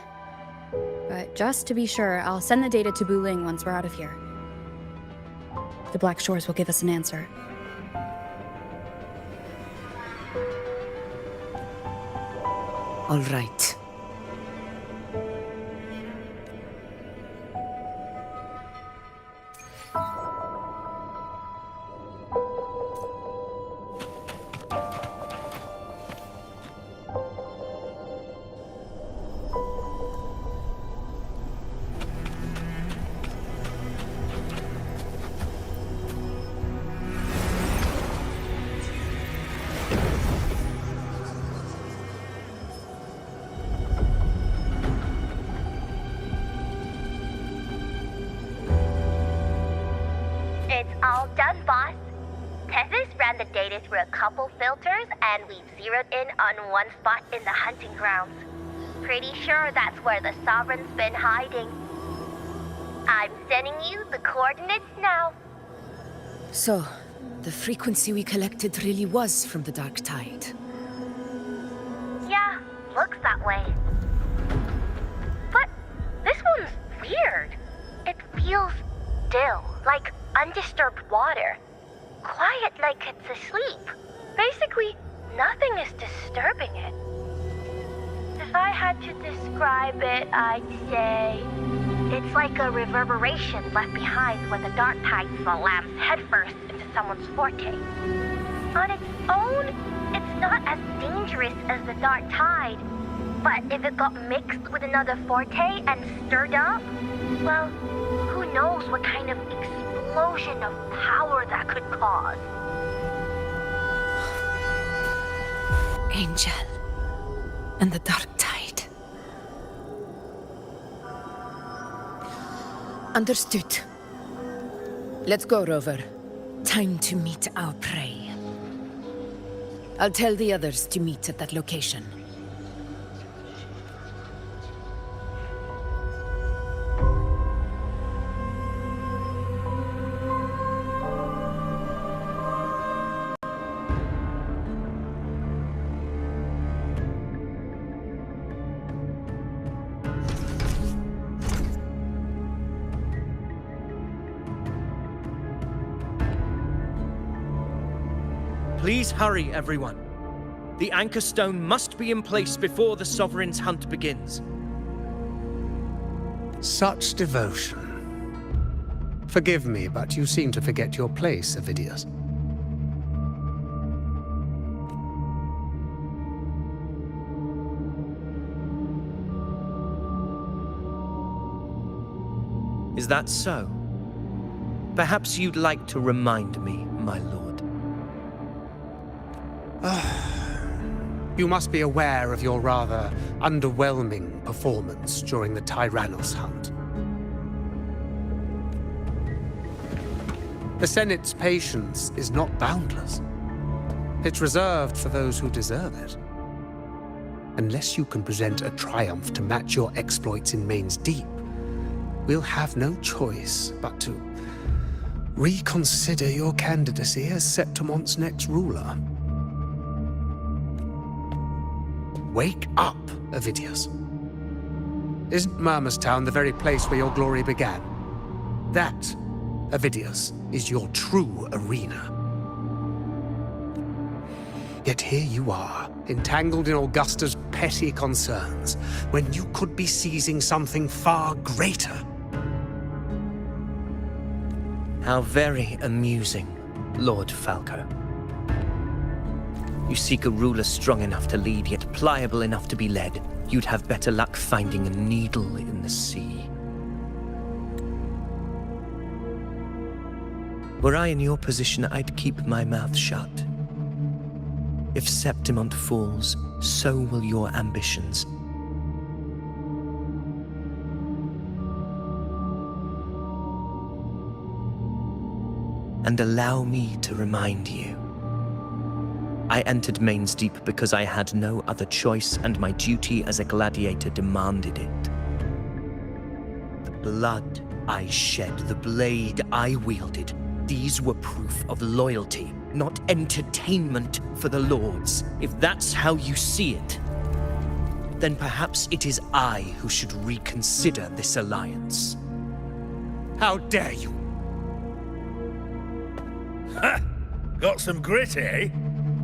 But just to be sure, I'll send the data to Buling once we're out of here. The Black Shores will give us an answer. All right. It's all done, boss. Tethys ran the data through a couple filters, and we've zeroed in on one spot in the hunting grounds. Pretty sure that's where the Sovereign's been hiding. I'm sending you the coordinates now. So, the frequency we collected really was from the dark tide. Yeah, looks that way. But this one's weird. It feels still, like undisturbed water. Quiet like it's asleep. Basically, nothing is disturbing it. If I had to describe it, I'd say it's like a reverberation left behind when the dark tide slams headfirst into someone's forte. On its own, it's not as dangerous as the dark tide, but if it got mixed with another forte and stirred up, well, who knows what kind of explosion of power that could cause. Angel and the dark tide. Understood. Let's go, Rover. Time to meet our prey. I'll tell the others to meet at that location. Please hurry, everyone. The anchor stone must be in place before the Sovereign's hunt begins. Such devotion. Forgive me, but you seem to forget your place, Avidius. Is that so? Perhaps you'd like to remind me, my lord. You must be aware of your rather underwhelming performance during the Tyrannos hunt. The Senate's patience is not boundless. It's reserved for those who deserve it. Unless you can present a triumph to match your exploits in Main's Deep, we'll have no choice but to reconsider your candidacy as Septimont's next ruler. Wake up, Avidius. Isn't Murmurstown the very place where your glory began? That, Avidius, is your true arena. Yet here you are, entangled in Augusta's petty concerns, when you could be seizing something far greater. How very amusing, Lord Falco. You seek a ruler strong enough to lead, yet pliable enough to be led. You'd have better luck finding a needle in the sea. Were I in your position, I'd keep my mouth shut. If Septimont falls, so will your ambitions. And allow me to remind you. I entered Main's Deep because I had no other choice, and my duty as a gladiator demanded it. The blood I shed, the blade I wielded, these were proof of loyalty, not entertainment for the lords. If that's how you see it, then perhaps it is I who should reconsider this alliance. How dare you? Ha! Got some grit, eh?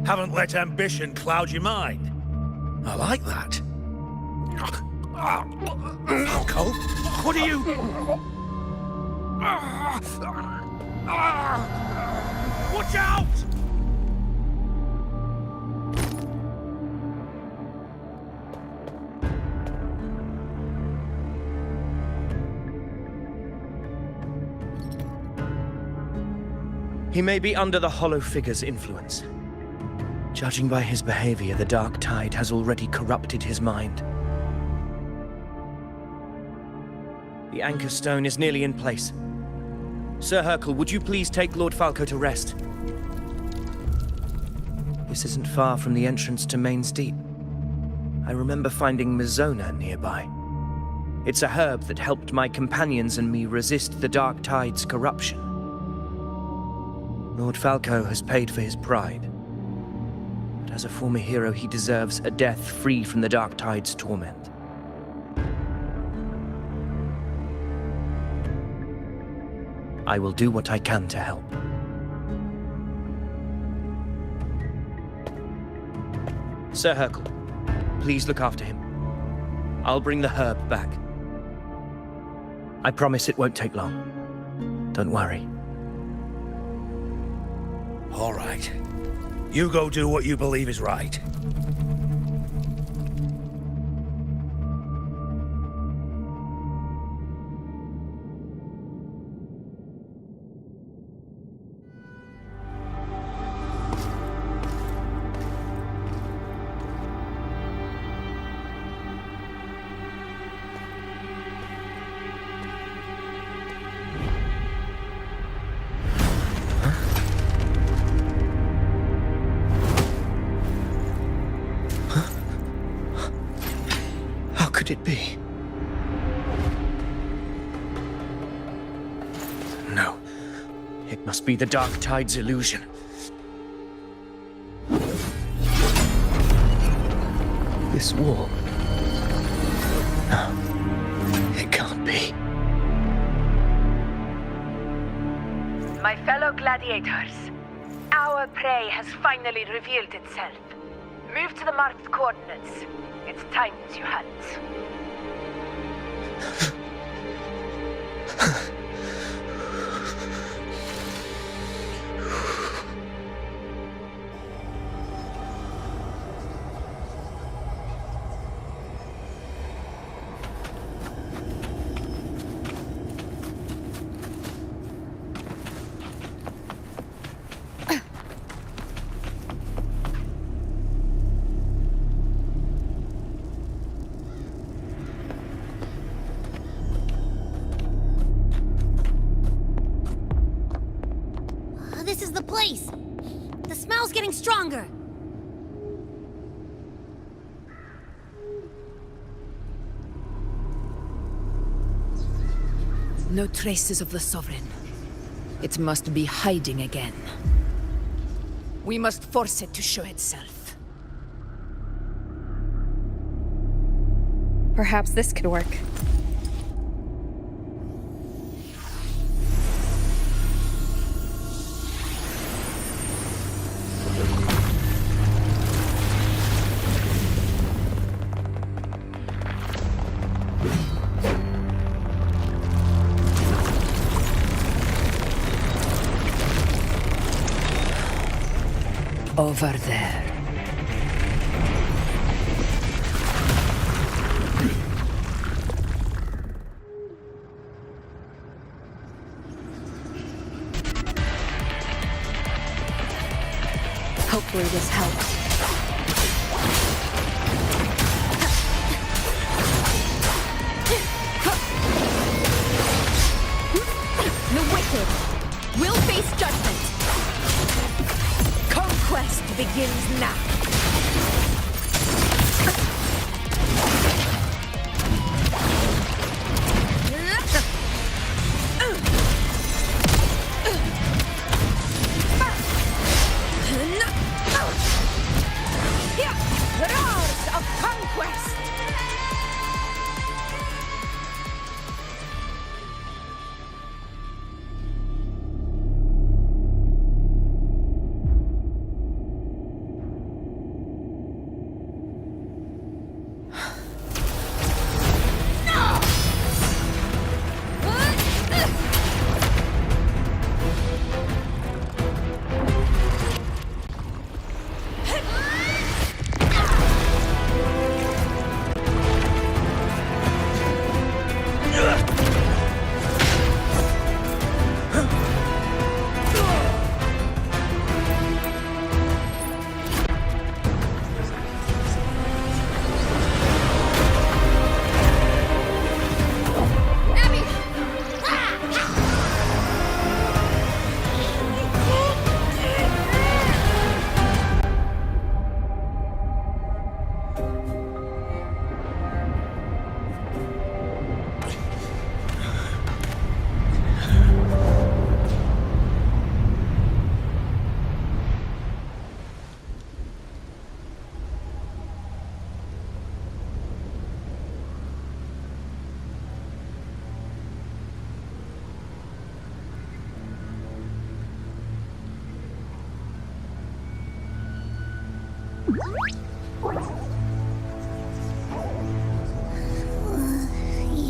Haven't let ambition cloud your mind. I like that. Falco, what are you... Watch out! He may be under the Hollow Figure's influence. Judging by his behavior, the Dark Tide has already corrupted his mind. The Anchor Stone is nearly in place. Sir Hercule, would you please take Lord Falco to rest? This isn't far from the entrance to Main's Deep. I remember finding Mizona nearby. It's a herb that helped my companions and me resist the Dark Tide's corruption. Lord Falco has paid for his pride. But as a former hero, he deserves a death free from the Dark Tide's torment. I will do what I can to help. Sir Hercule, please look after him. I'll bring the herb back. I promise it won't take long. Don't worry. All right. You go do what you believe is right. Could it be? No. It must be the Dark Tide's illusion. This wall. No. It can't be. My fellow gladiators, our prey has finally revealed itself. Move to the marked coordinates. It's time to hunt. the place! The smell's getting stronger! No traces of the Sovereign. It must be hiding again. We must force it to show itself. Perhaps this could work. Over there. Hopefully this helps. The wicked will face judgment. Conquest begins now. Roars of conquest.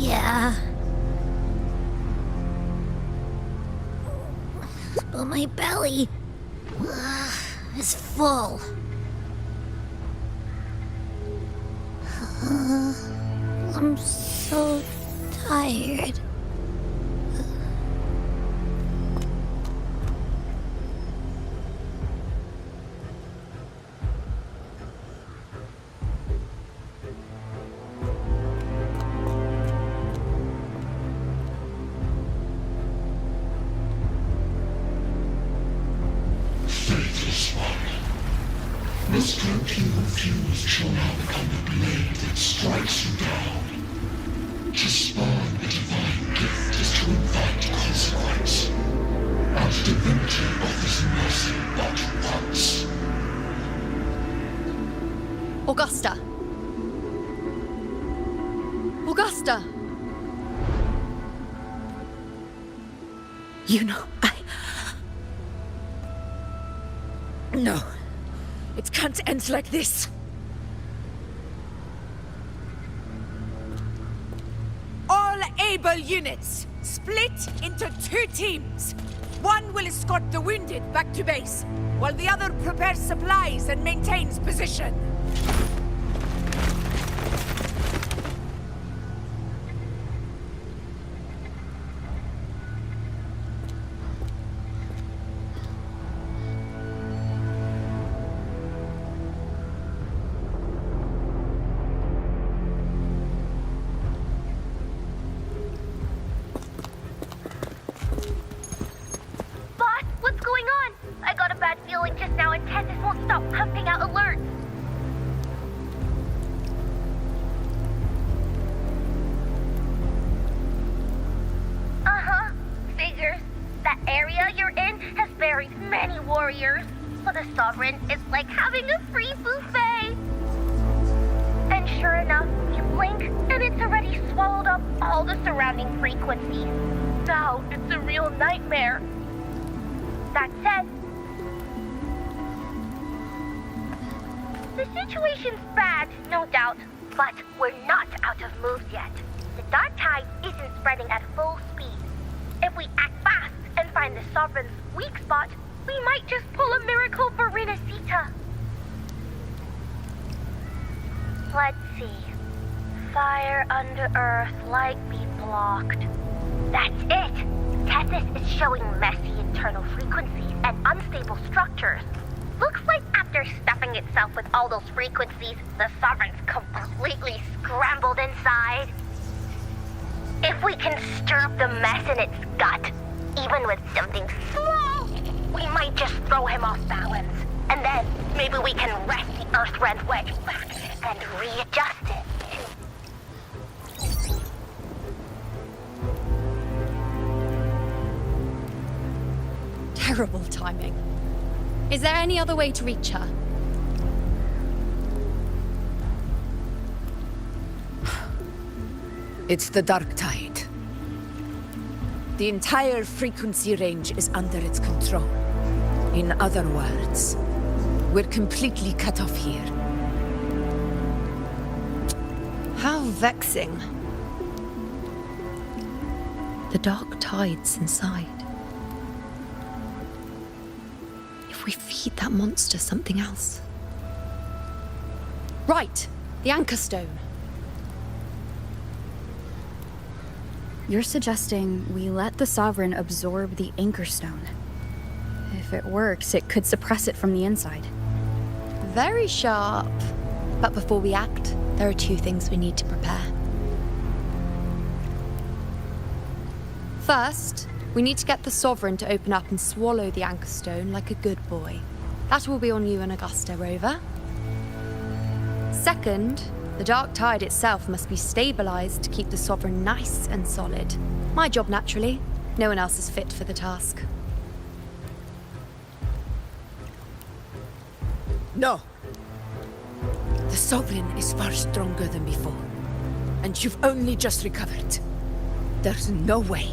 Yeah. But my belly is full. I'm so tired. Faithless one, the strength you refuse shall now become the blade that strikes you down. To spawn a divine gift is to invite consequence, and divinity offers mercy but once. Augusta! Augusta! You know, No. It can't end like this. All able units, split into 2 teams. One will escort the wounded back to base, while the other prepares supplies and maintains position. Boss, what's going on? Tethys won't stop pumping out alerts. Uh-huh. Figures. That area you're in has buried many warriors. For the Sovereign, it's like having a free buffet. And sure enough, you blink, and it's already swallowed up all the surrounding frequencies. Now it's a real nightmare. That said, the situation's bad, no doubt, but we're not out of moves yet. The dark tide isn't spreading at full speed. If we act fast and find the Sovereign's weak spot, we might just pull a miracle for Rinasita. Let's see. Fire under earth, light be blocked. That's it! Tethys is showing messy internal frequencies and unstable structures. Looks like after stuffing itself with all those frequencies, the Sovereign's completely scrambled inside. If we can stir up the mess in its gut, even with something small, we might just throw him off balance. And then maybe we can wrest the Earthrend wedge back and readjust it. Terrible timing. Is there any other way to reach her? It's the dark tide. The entire frequency range is under its control. In other words, we're completely cut off here. How vexing. The dark tide's inside. If we feed that monster something else. Right, the anchor stone. You're suggesting we let the Sovereign absorb the Anchor Stone. If it works, it could suppress it from the inside. Very sharp. But before we act, there are two things we need to prepare. First, we need to get the Sovereign to open up and swallow the Anchor Stone like a good boy. That will be on you and Augusta, Rover. Second, the dark tide itself must be stabilized to keep the Sovereign nice and solid. My job, naturally. No one else is fit for the task. No. The Sovereign is far stronger than before. And you've only just recovered. There's no way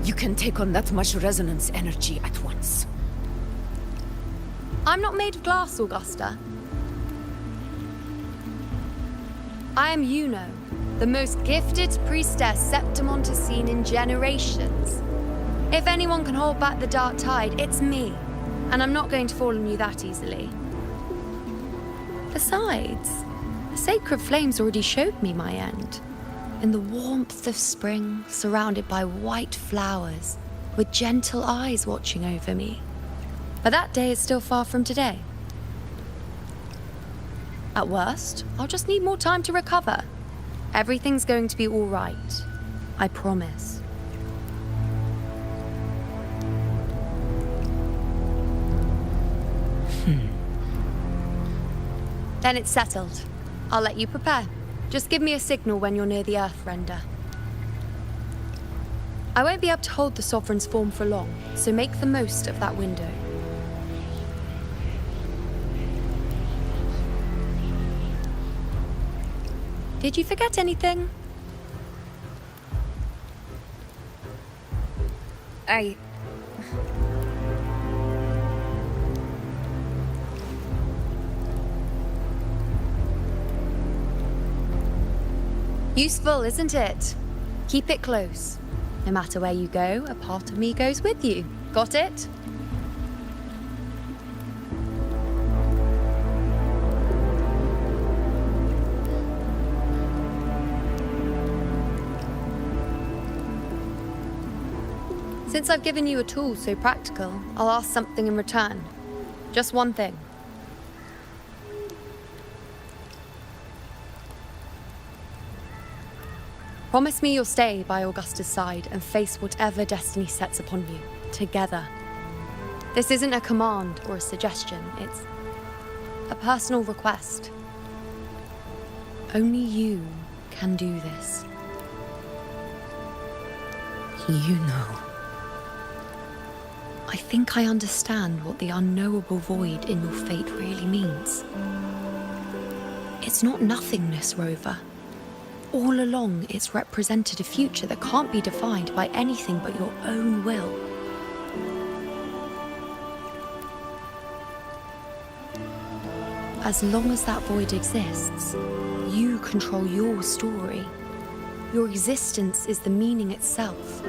you can take on that much resonance energy at once. I'm not made of glass, Augusta. I am Juno, the most gifted priestess Septimont has seen in generations. If anyone can hold back the dark tide, it's me. And I'm not going to fall on you that easily. Besides, the sacred flames already showed me my end. In the warmth of spring, surrounded by white flowers, with gentle eyes watching over me. But that day is still far from today. At worst, I'll just need more time to recover. Everything's going to be all right. I promise. Then it's settled. I'll let you prepare. Just give me a signal when you're near the Earthrender. I won't be able to hold the Sovereign's form for long, so make the most of that window. Did you forget anything? Useful, isn't it? Keep it close. No matter where you go, a part of me goes with you. Got it? Since I've given you a tool so practical, I'll ask something in return. Just one thing. Promise me you'll stay by Augusta's side and face whatever destiny sets upon you, together. This isn't a command or a suggestion, it's A personal request. Only you can do this. You know. I think I understand what the unknowable void in your fate really means. It's not nothingness, Rover. All along, it's represented a future that can't be defined by anything but your own will. As long as that void exists, you control your story. Your existence is the meaning itself.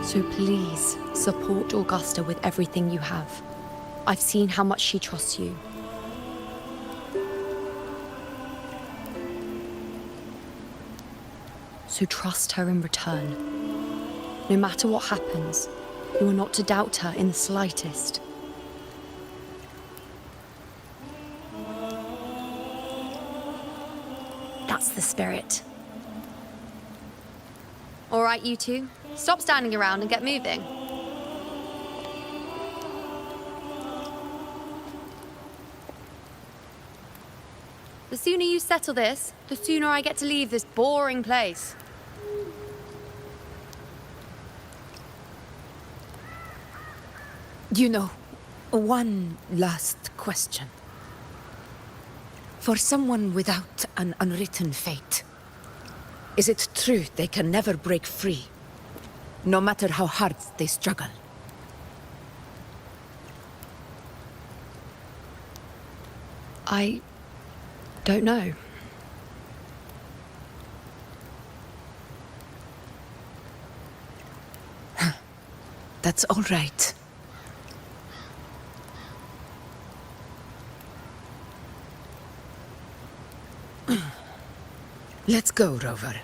So please, support Augusta with everything you have. I've seen how much she trusts you. So trust her in return. No matter what happens, you are not to doubt her in the slightest. That's the spirit. All right, you two. Stop standing around and get moving. The sooner you settle this, the sooner I get to leave this boring place. You know, one last question. For someone without an unwritten fate, is it true they can never break free, no matter how hard they struggle? I don't know. That's all right. Let's go, Rover.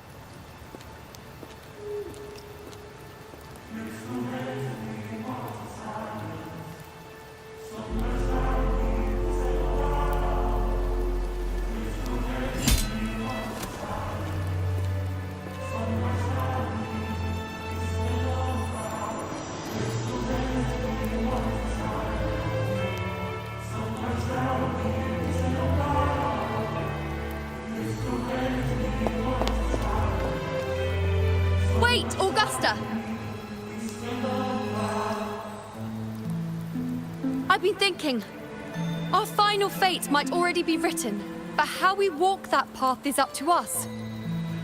Wait, Augusta! I've been thinking. Our final fate might already be written, but how we walk that path is up to us.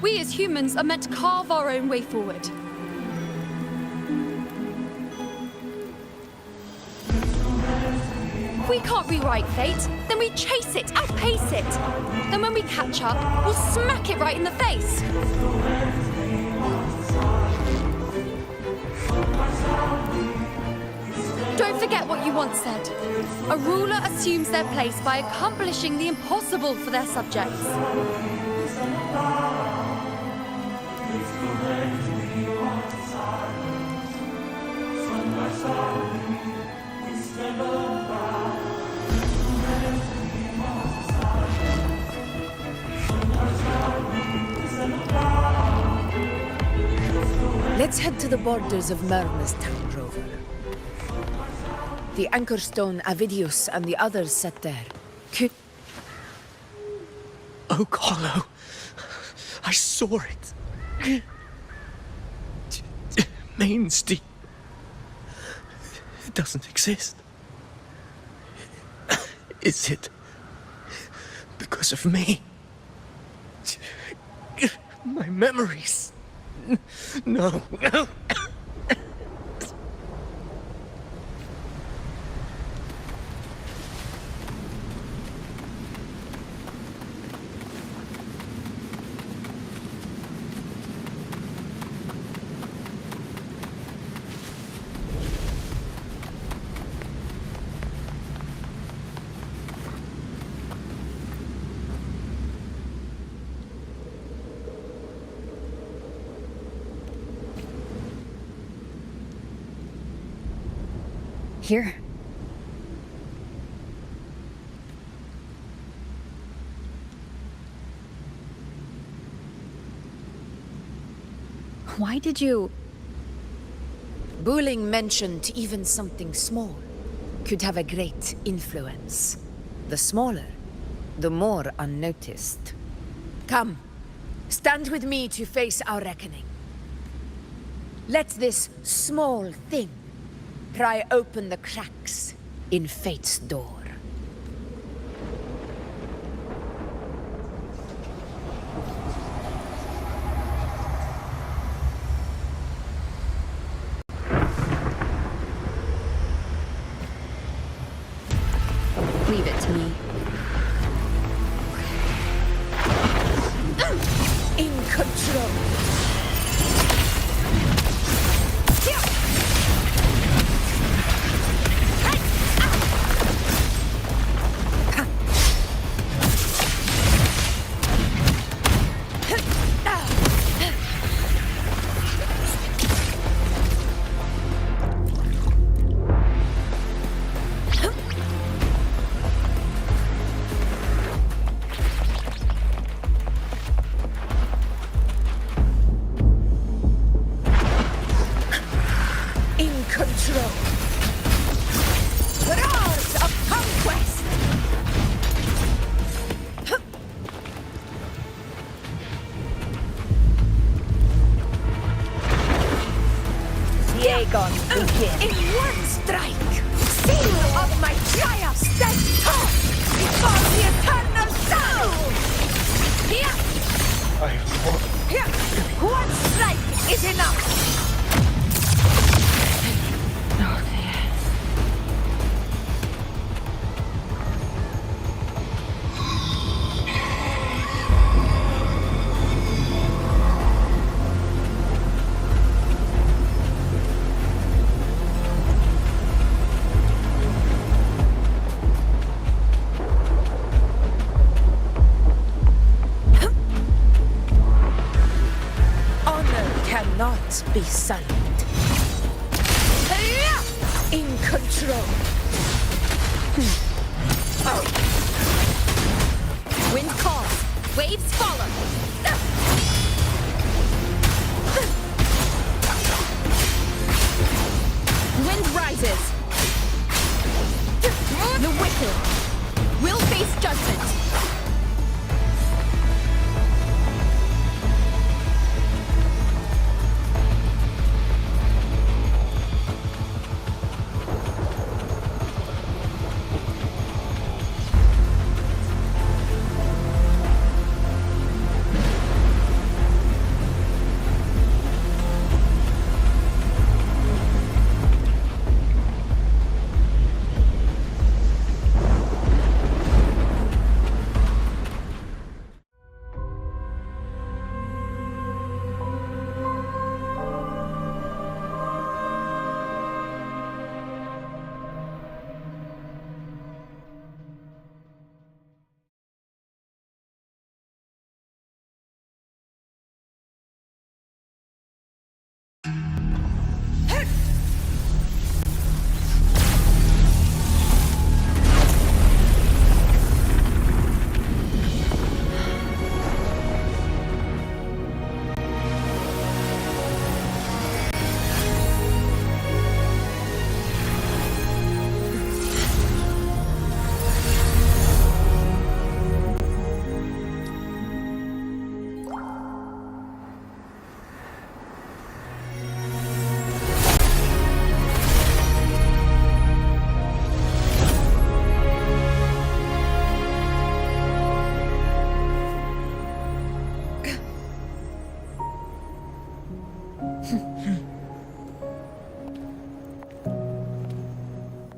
We as humans are meant to carve our own way forward. If we can't rewrite fate, then we chase it, outpace it. Then when we catch up, we'll smack it right in the face. Don't forget what you once said. A ruler assumes their place by accomplishing the impossible for their subjects. Let's head to the borders of Myrna's town, Rover. The Anchor Stone, Avidius, and the others set there. Oak Hollow. I saw it. Main's Deep. It doesn't exist. Is it because of me? My memories. No. Here. Why did you... Buling mentioned even something small. could have a great influence. The smaller, the more unnoticed. Come, stand with me to face our reckoning. Let this small thing pry open the cracks in fate's door. Leave it to me. In control. In one strike, seal of my triumph, stand tall before the eternal soul! Here! Here! One strike is enough! Be silent. In control. Wind calls, waves follow. Wind rises. The wicked will face judgment.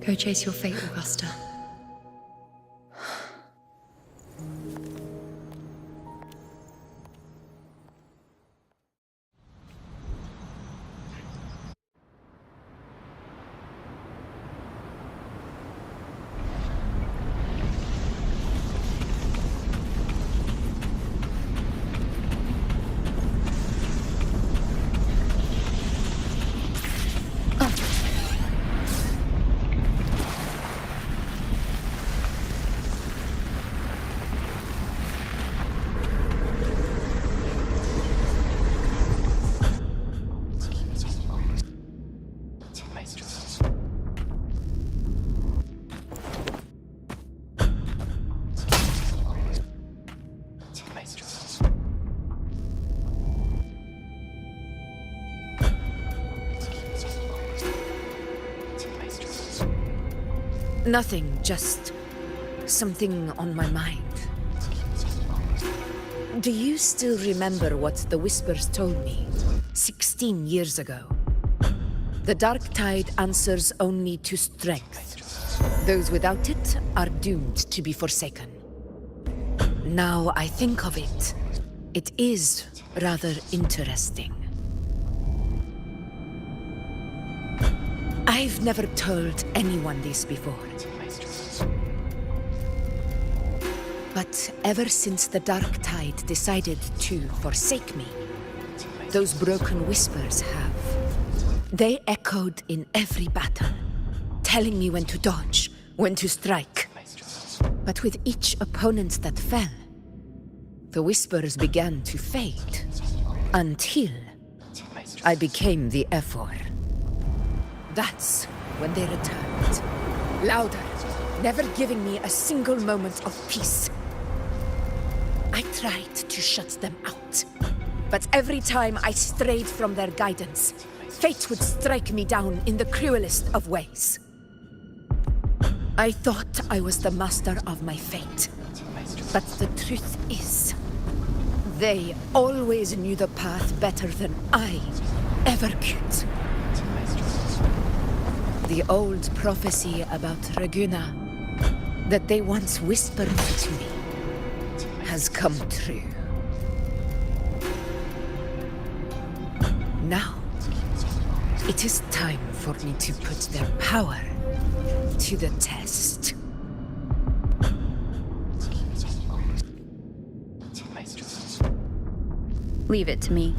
Go chase your fate, Augusta. Nothing, just something on my mind. Do you still remember what the Whispers told me 16 years ago? The dark tide answers only to strength. Those without it are doomed to be forsaken. Now I think of it, it is rather interesting. I've never told anyone this before. But ever since the dark tide decided to forsake me, those broken whispers have. They echoed in every battle, telling me when to dodge, when to strike. But with each opponent that fell, the whispers began to fade, until I became the Ephor. That's when they returned. Louder, never giving me a single moment of peace. I tried to shut them out, but every time I strayed from their guidance, fate would strike me down in the cruelest of ways. I thought I was the master of my fate, but the truth is, they always knew the path better than I ever could. The old prophecy about Raguna, that they once whispered to me, has come true. Now, it is time for me to put their power to the test. Leave it to me.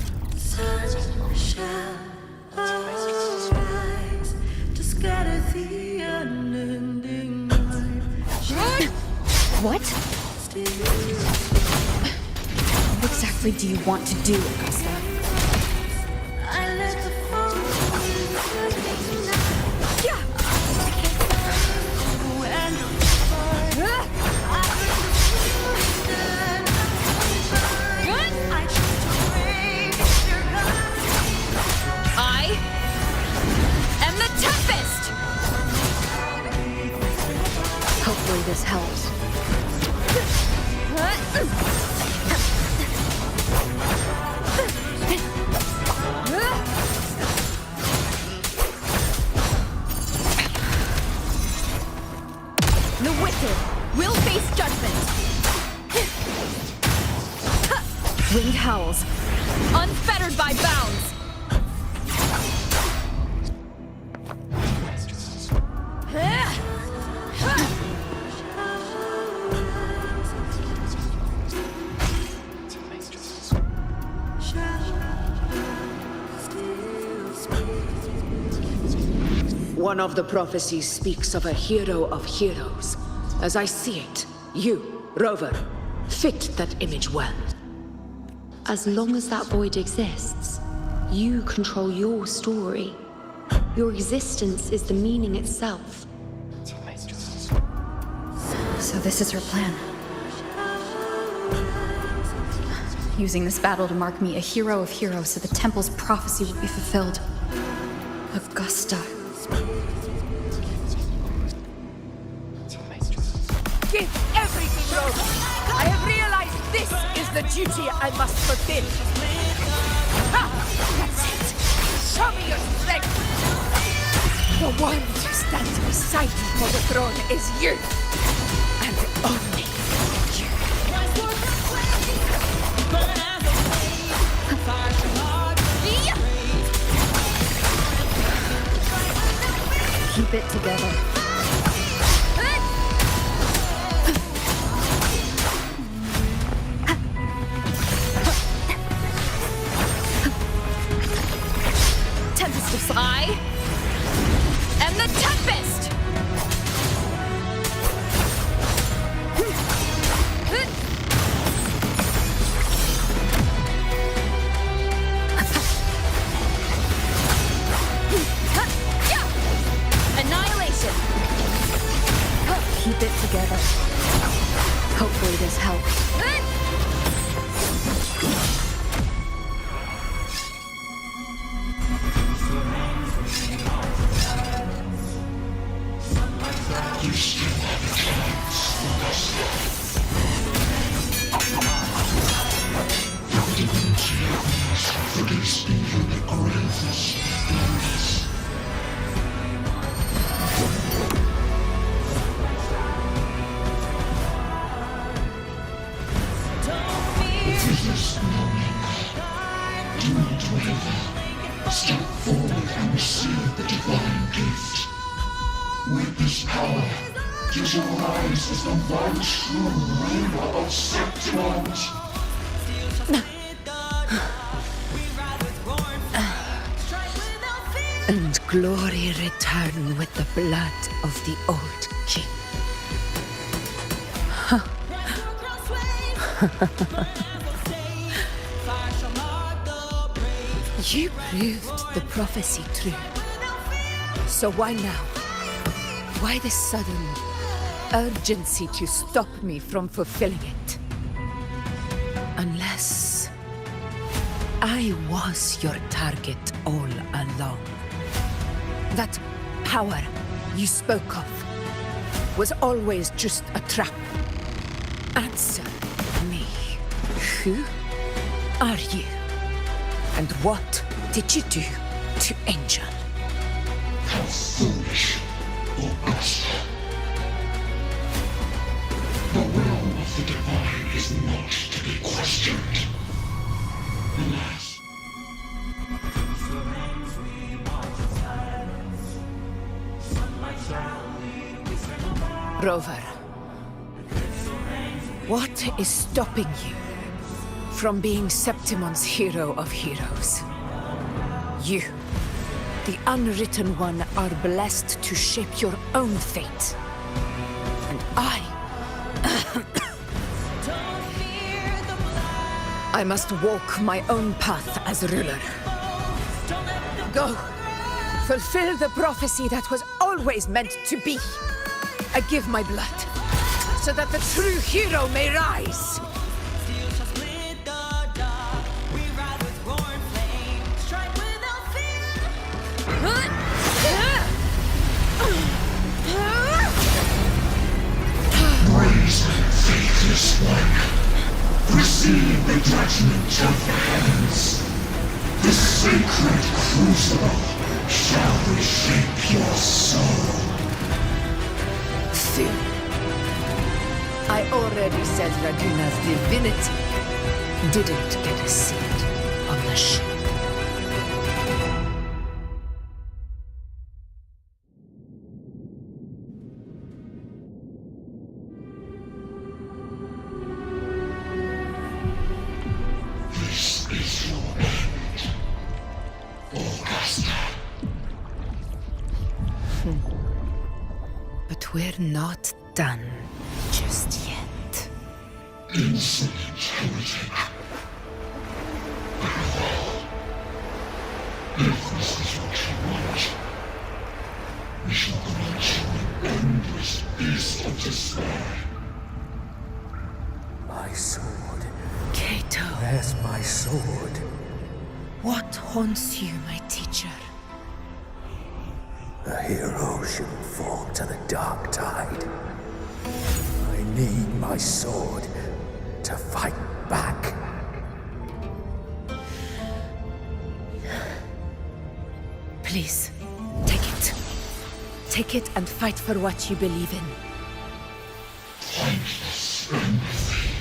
What? What exactly do you want to do, Augusta? I am the Tempest! Hopefully this helps. The wicked will face judgment. Winged howls, unfettered by bounds. One of the prophecies speaks of a hero of heroes. As I see it, you, Rover, fit that image well. As long as that void exists, you control your story. Your existence is the meaning itself. So this is her plan. Using this battle to mark me a hero of heroes so the temple's prophecy would be fulfilled. Augusta. Give everything, Rover! I have realized this is the duty I must fulfill. Ha! That's it! Show me your strength! The one to stand beside me for the throne is you! And only you. Keep it together. I am the Tempest! Annihilation! Keep it together. Hopefully this helps. receive the divine gift. With this power, you will rise as the one true ruler of Septimont. And glory return with the blood of the old king. You proved the prophecy true. So why now? Why this sudden urgency to stop me from fulfilling it? Unless I was your target all along. That power you spoke of was always just a trap. Answer me. Who are you? And what did you do to Angel? How foolish, Augusta. The will of the divine is not to be questioned. Alas. Rover, what is stopping you from being Septimon's hero of heroes? You, the unwritten one, are blessed to shape your own fate. And I must walk my own path as ruler. Go, fulfill the prophecy that was always meant to be. I give my blood, so that the true hero may rise. Brazen, faithless one, receive the judgment of the heavens. The sacred crucible shall reshape your soul. I already said Raguna's divinity didn't get a seat on the ship. This is your end, Augusta. But we're not done just yet. Insolent heretic. If this is what you want, we shall grant you an endless peace of despair. My sword. Cato. Where's my sword? What haunts you, my teacher? A hero shouldn't fall to the dark tide. I need my sword to fight back. Please, take it. Take it and fight for what you believe in. Thankless empathy.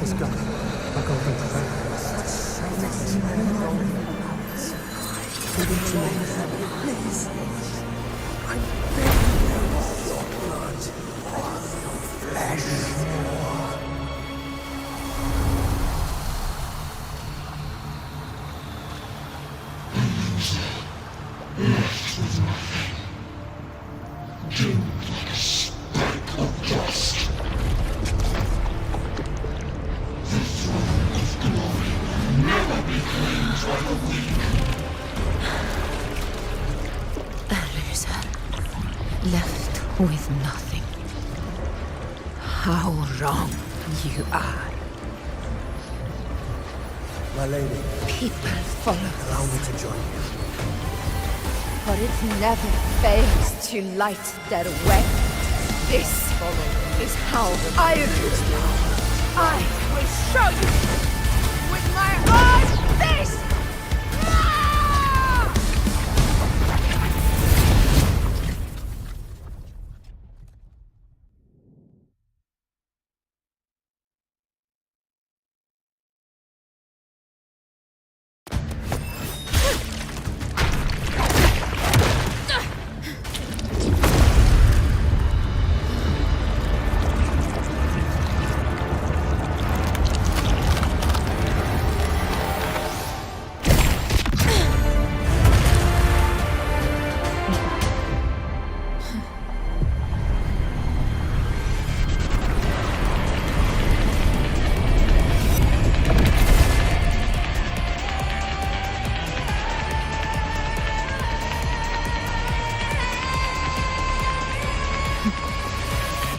Let's go. I'll go get the Please. I beg you, your blood, your flesh. Left with nothing. Doomed like a speck of dust. The throne of glory will never be claimed by the weak. A loser, left with nothing. How wrong you are. My lady. People follow Allow me to join you. For it never fails to light their way. This is how I use power. I will show you with my own fist!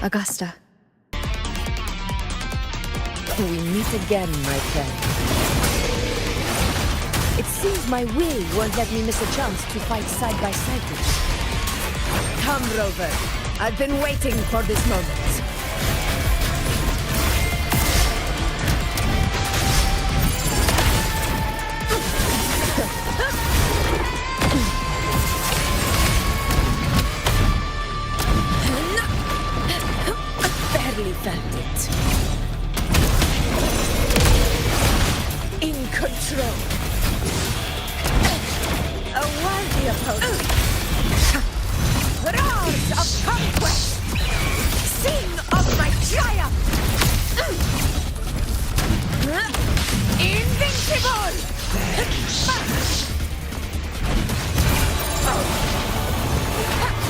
Augusta. We meet again, my friend. It seems my will won't let me miss a chance to fight side by side with you. Come, Rover. I've been waiting for this moment. Barely felt it. In control. A worthy opponent. Roars of conquest! Sing of my triumph! Invincible!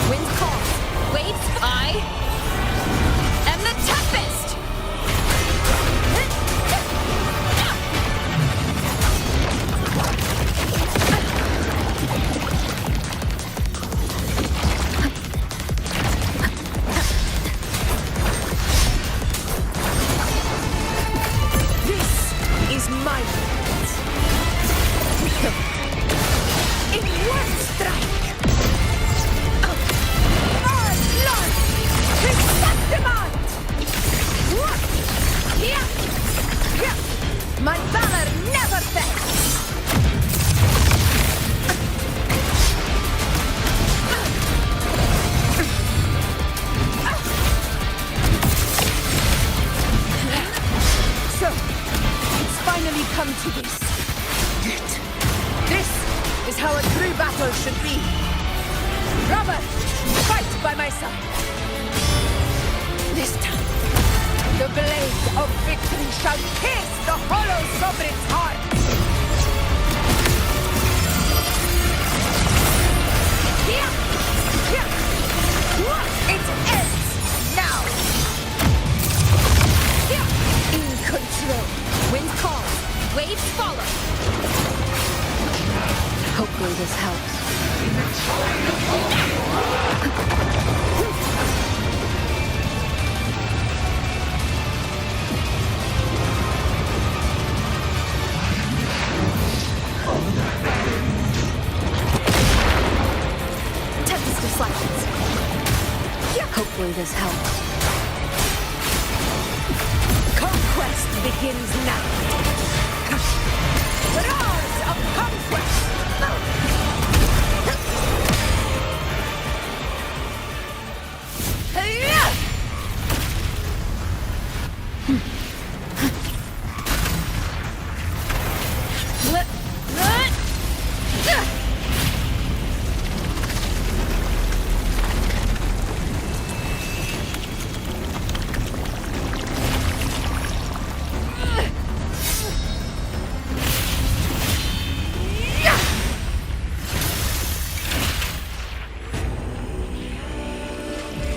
Wind calls. Waves, I am the toughest! This is my moment. In one strike! Our Lord! Chrysanthemum! My valor never fails! So, it's finally come to this. This is how a true battle should be. Robert, fight by my side. This time, the blade of victory shall pierce the hollow sovereign's heart. It ends now. In control. Wind calls. Waves follow. Hopefully this helps. Tempest of Slashes. Hopefully this helps. Conquest begins now. Roars of conquest!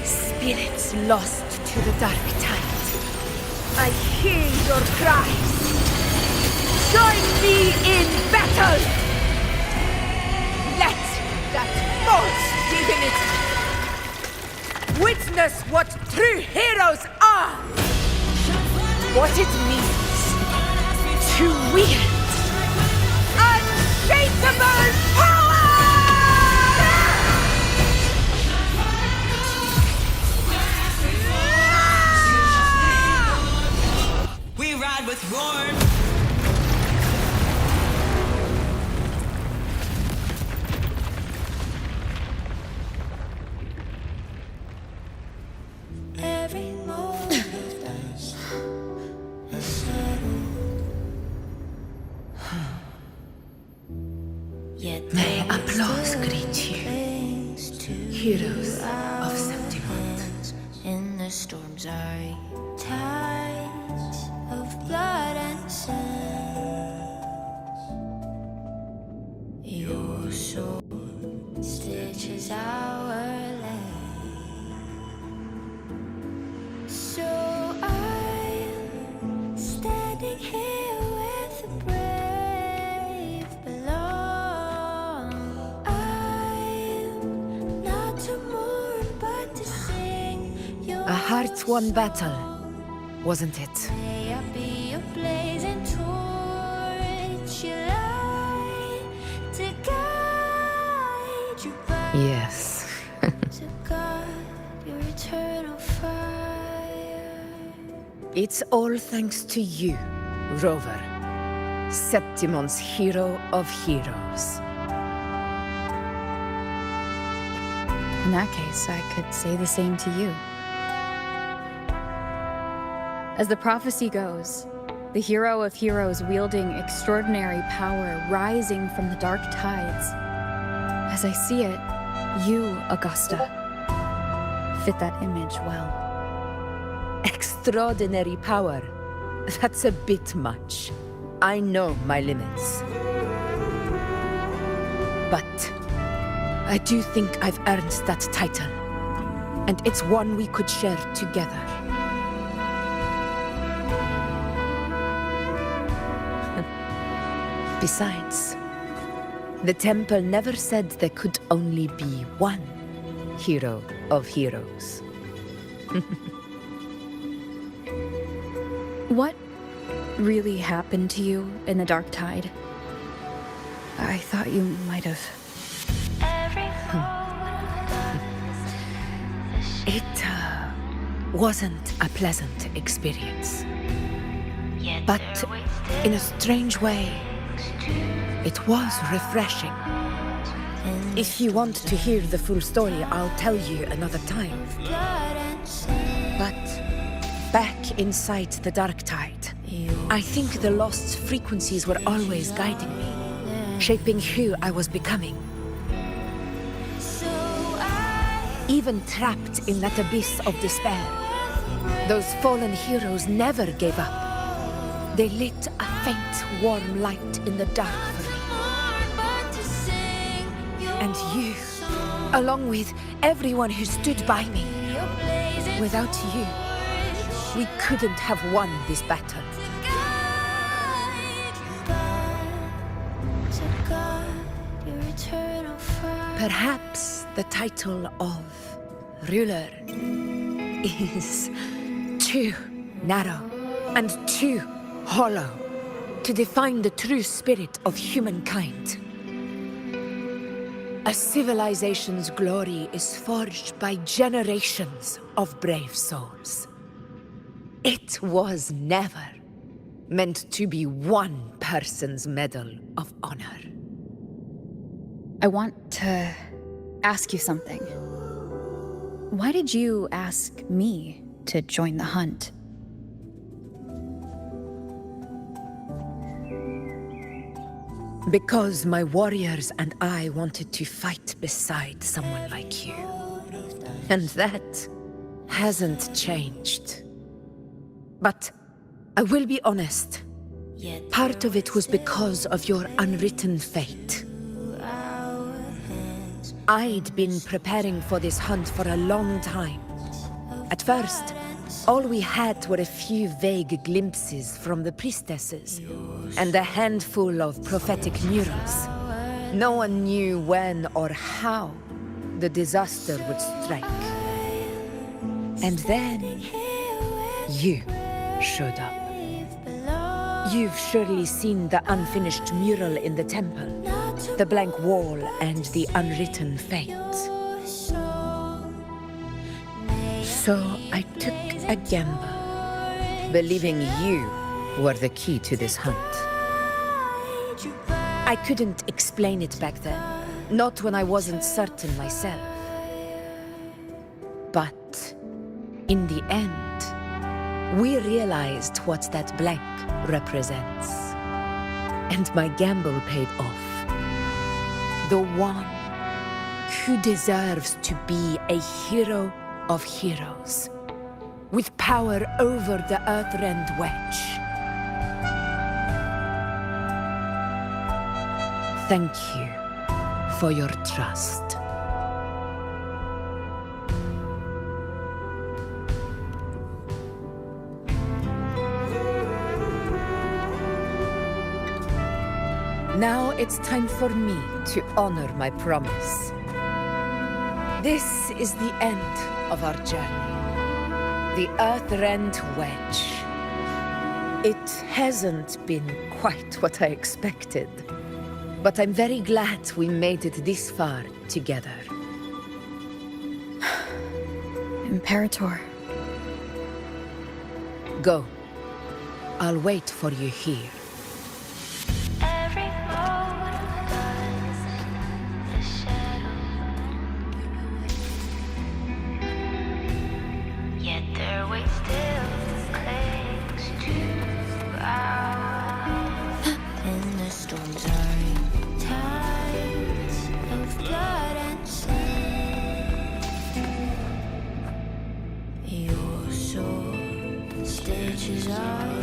Spirits lost to the dark tide. I hear your cries. Join me in battle! Let that false divinity witness what true heroes are! What it means to wield unshakable power! We ride with roar. Every moment is a settle. Yet Mais applause, creature. Heroes of Septimont. In the storm's eye, tides of blood and sand. Your sword stitches our land. So I'm standing here with the brave belong. I'm not to mourn, but to sing your hard-won battle, wasn't it? May I be a blazing torch, you light to guide you back. Yes. To guard your eternal fire. It's all thanks to you, Rover. Septimon's hero of heroes. In that case, I could say the same to you. As the prophecy goes, the hero of heroes wielding extraordinary power rising from the dark tides. As I see it, you, Augusta, fit that image well. Extraordinary power. That's a bit much. I know my limits. But I do think I've earned that title. And it's one we could share together. Besides, the temple never said there could only be one hero of heroes. What really happened to you in the dark tide? I thought you might have... It wasn't a pleasant experience. But in a strange way, it was refreshing. If you want to hear the full story, I'll tell you another time. But back inside the dark tide, I think the lost frequencies were always guiding me, shaping who I was becoming. Even trapped in that abyss of despair, those fallen heroes never gave up. They lit a faint, warm light in the dark for me. And you, along with everyone who stood by me. Without you, we couldn't have won this battle. Perhaps the title of ruler is too narrow and too hollow to define the true spirit of humankind. A civilization's glory is forged by generations of brave souls. It was never meant to be one person's medal of honor. I want to ask you something. Why did you ask me to join the hunt? Because my warriors and I wanted to fight beside someone like you. And that hasn't changed. But I will be honest. Part of it was because of your unwritten fate. I'd been preparing for this hunt for a long time. At first, all we had were a few vague glimpses from the priestesses, and a handful of prophetic murals. No one knew when or how the disaster would strike. And then, you showed up. You've surely seen the unfinished mural in the temple, the blank wall and the unwritten fate. So I took a gamble, believing you were the key to this hunt. I couldn't explain it back then, not when I wasn't certain myself. But in the end, we realized what that blank represents. And my gamble paid off. The one who deserves to be a hero of heroes, with power over the Earthrend Wedge. Thank you for your trust. Now it's time for me to honor my promise. This is the end of our journey. The Earthrend Wedge. It hasn't been quite what I expected. But I'm very glad we made it this far together. Imperator. Go. I'll wait for you here. Every moment was a shadow. Yet their weight still clings to our and the storms are in tides of blood and sin. Your soul stitches are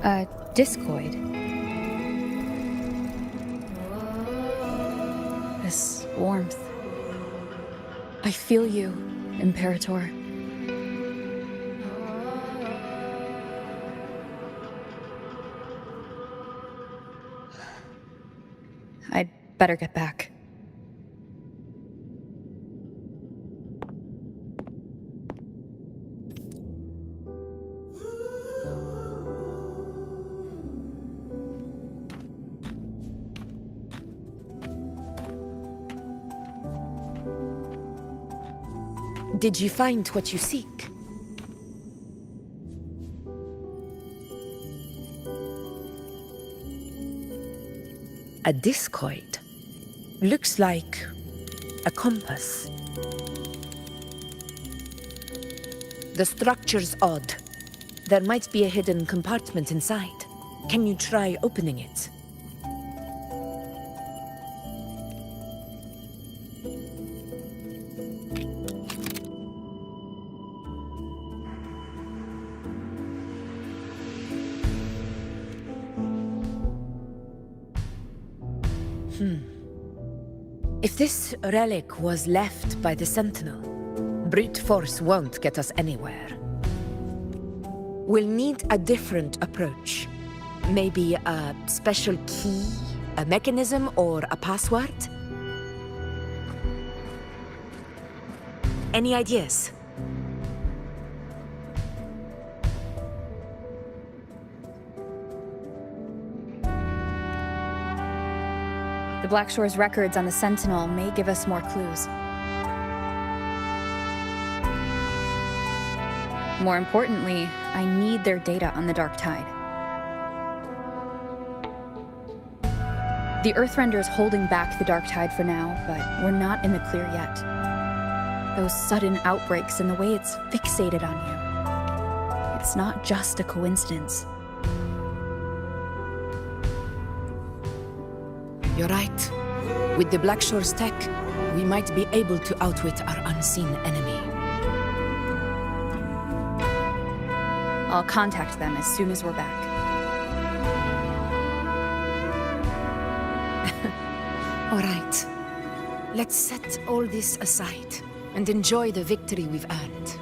A discoid. This warmth. I feel you, Imperator. I'd better get back. Did you find what you seek? A discoid. Looks like a compass. The structure's odd. There might be a hidden compartment inside. Can you try opening it? If this relic was left by the Sentinel, brute force won't get us anywhere. We'll need a different approach. Maybe a special key, a mechanism, or a password? Any ideas? The Black Shore's records on the Sentinel may give us more clues. More importantly, I need their data on the Dark Tide. The Earthrender's holding back the Dark Tide for now, but we're not in the clear yet. Those sudden outbreaks and the way it's fixated on you. It's not just a coincidence. You're right. With the Black Shore's tech, we might be able to outwit our unseen enemy. I'll contact them as soon as we're back. All right. Let's set all this aside and enjoy the victory we've earned.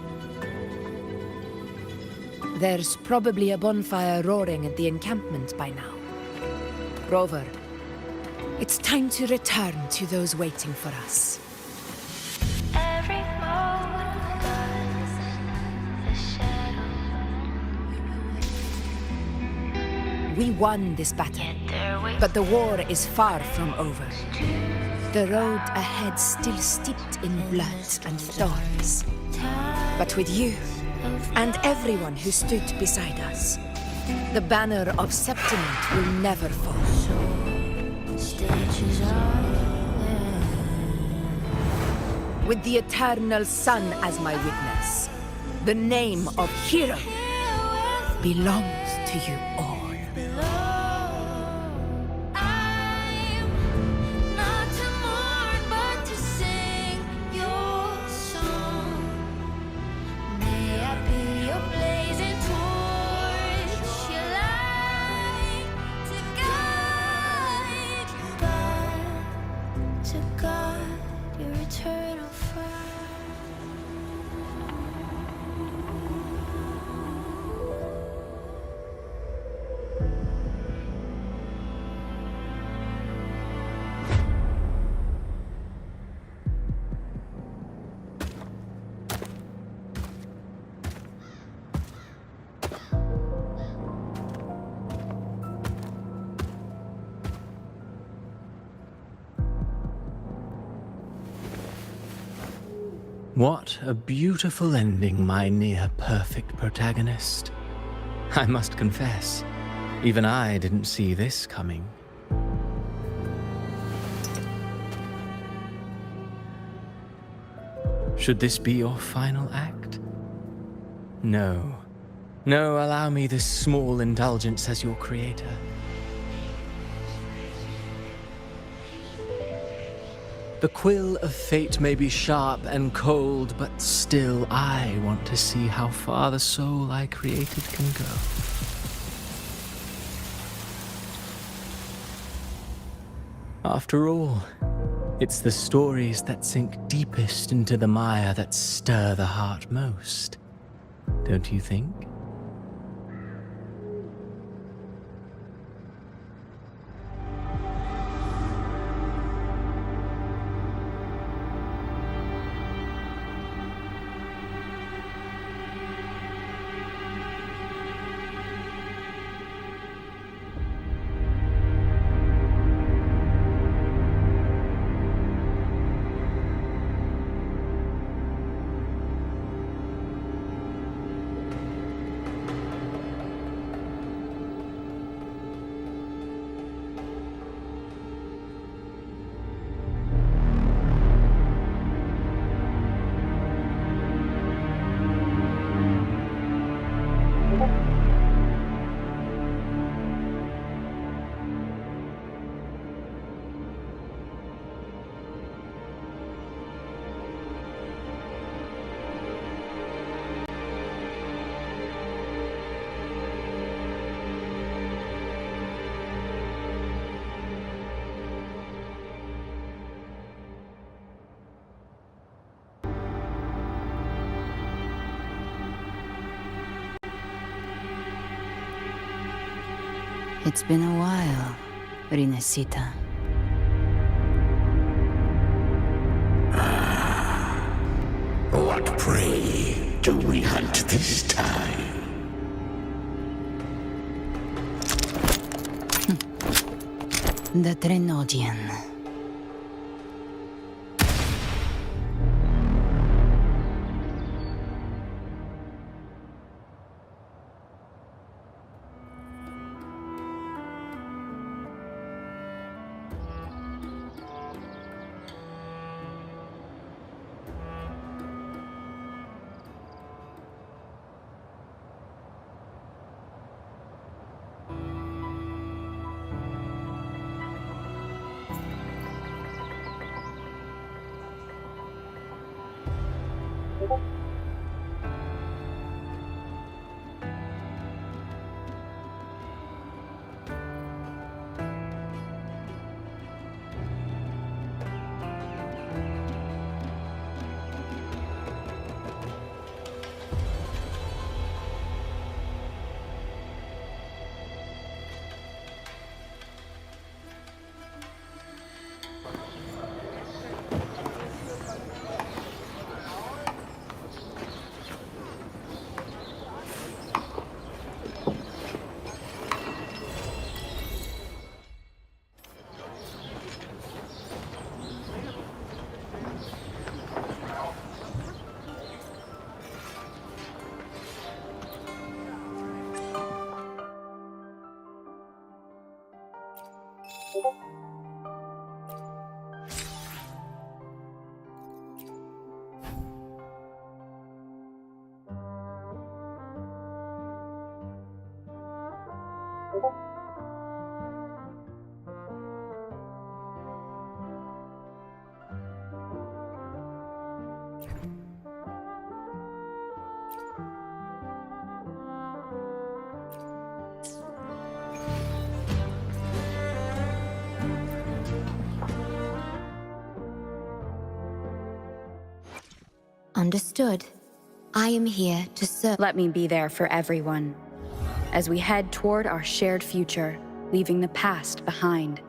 There's probably a bonfire roaring at the encampment by now. Rover, it's time to return to those waiting for us. Every moment was a shadow. We won this battle, but the war is far from over. The road ahead still steeped in blood and thorns. But with you, and everyone who stood beside us, the banner of Septimont will never fall. With the eternal sun as my witness, the name of hero belongs to you all. I'm not to mourn, but What a beautiful ending, my near-perfect protagonist. I must confess, even I didn't see this coming. Should this be your final act? No. No, allow me this small indulgence as your creator. The quill of fate may be sharp and cold, but still I want to see how far the soul I created can go. After all, it's the stories that sink deepest into the mire that stir the heart most, don't you think? It's been a while, Rinesita. What prey do we hunt this time? The Trenodian. Understood. I am here to serve. Let me be there for everyone, as we head toward our shared future, leaving the past behind.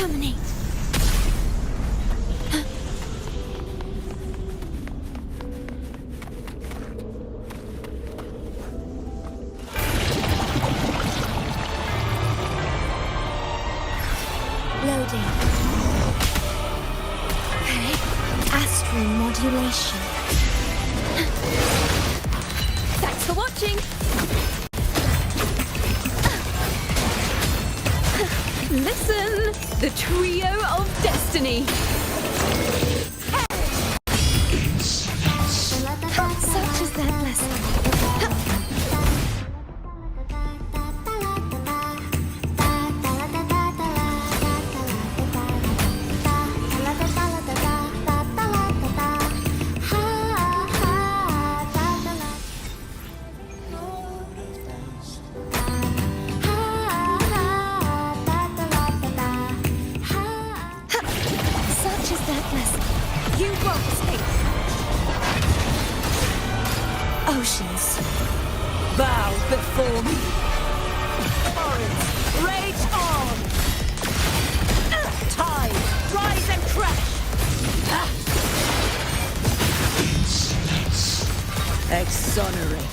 Terminate. Loading. Okay. Astral modulation. Thanks for watching. Listen, the trio of destiny. Such is their blessing. Such is their blessing. You won't escape. Oceans. Bow before me. Torrents, rage on. Tide, rise and crash. Exonerate.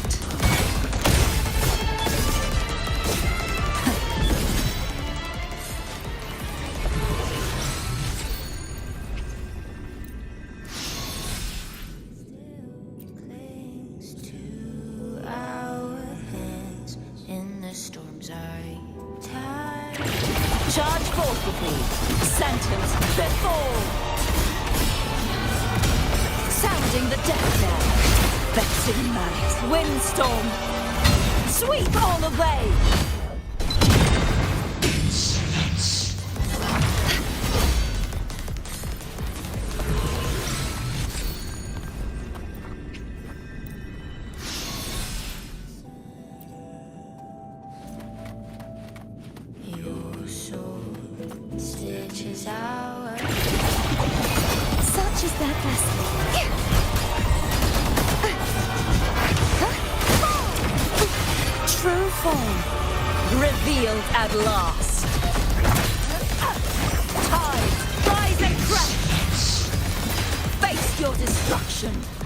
In the storm's eye. Charge forth with me. Sentence before. Sounding the death knell. Vexing malice. Windstorm. Sweep all away. Your soul stitches our. Such is their blessing. True form. Revealed at last. Tide, rise and crash. Face your destruction.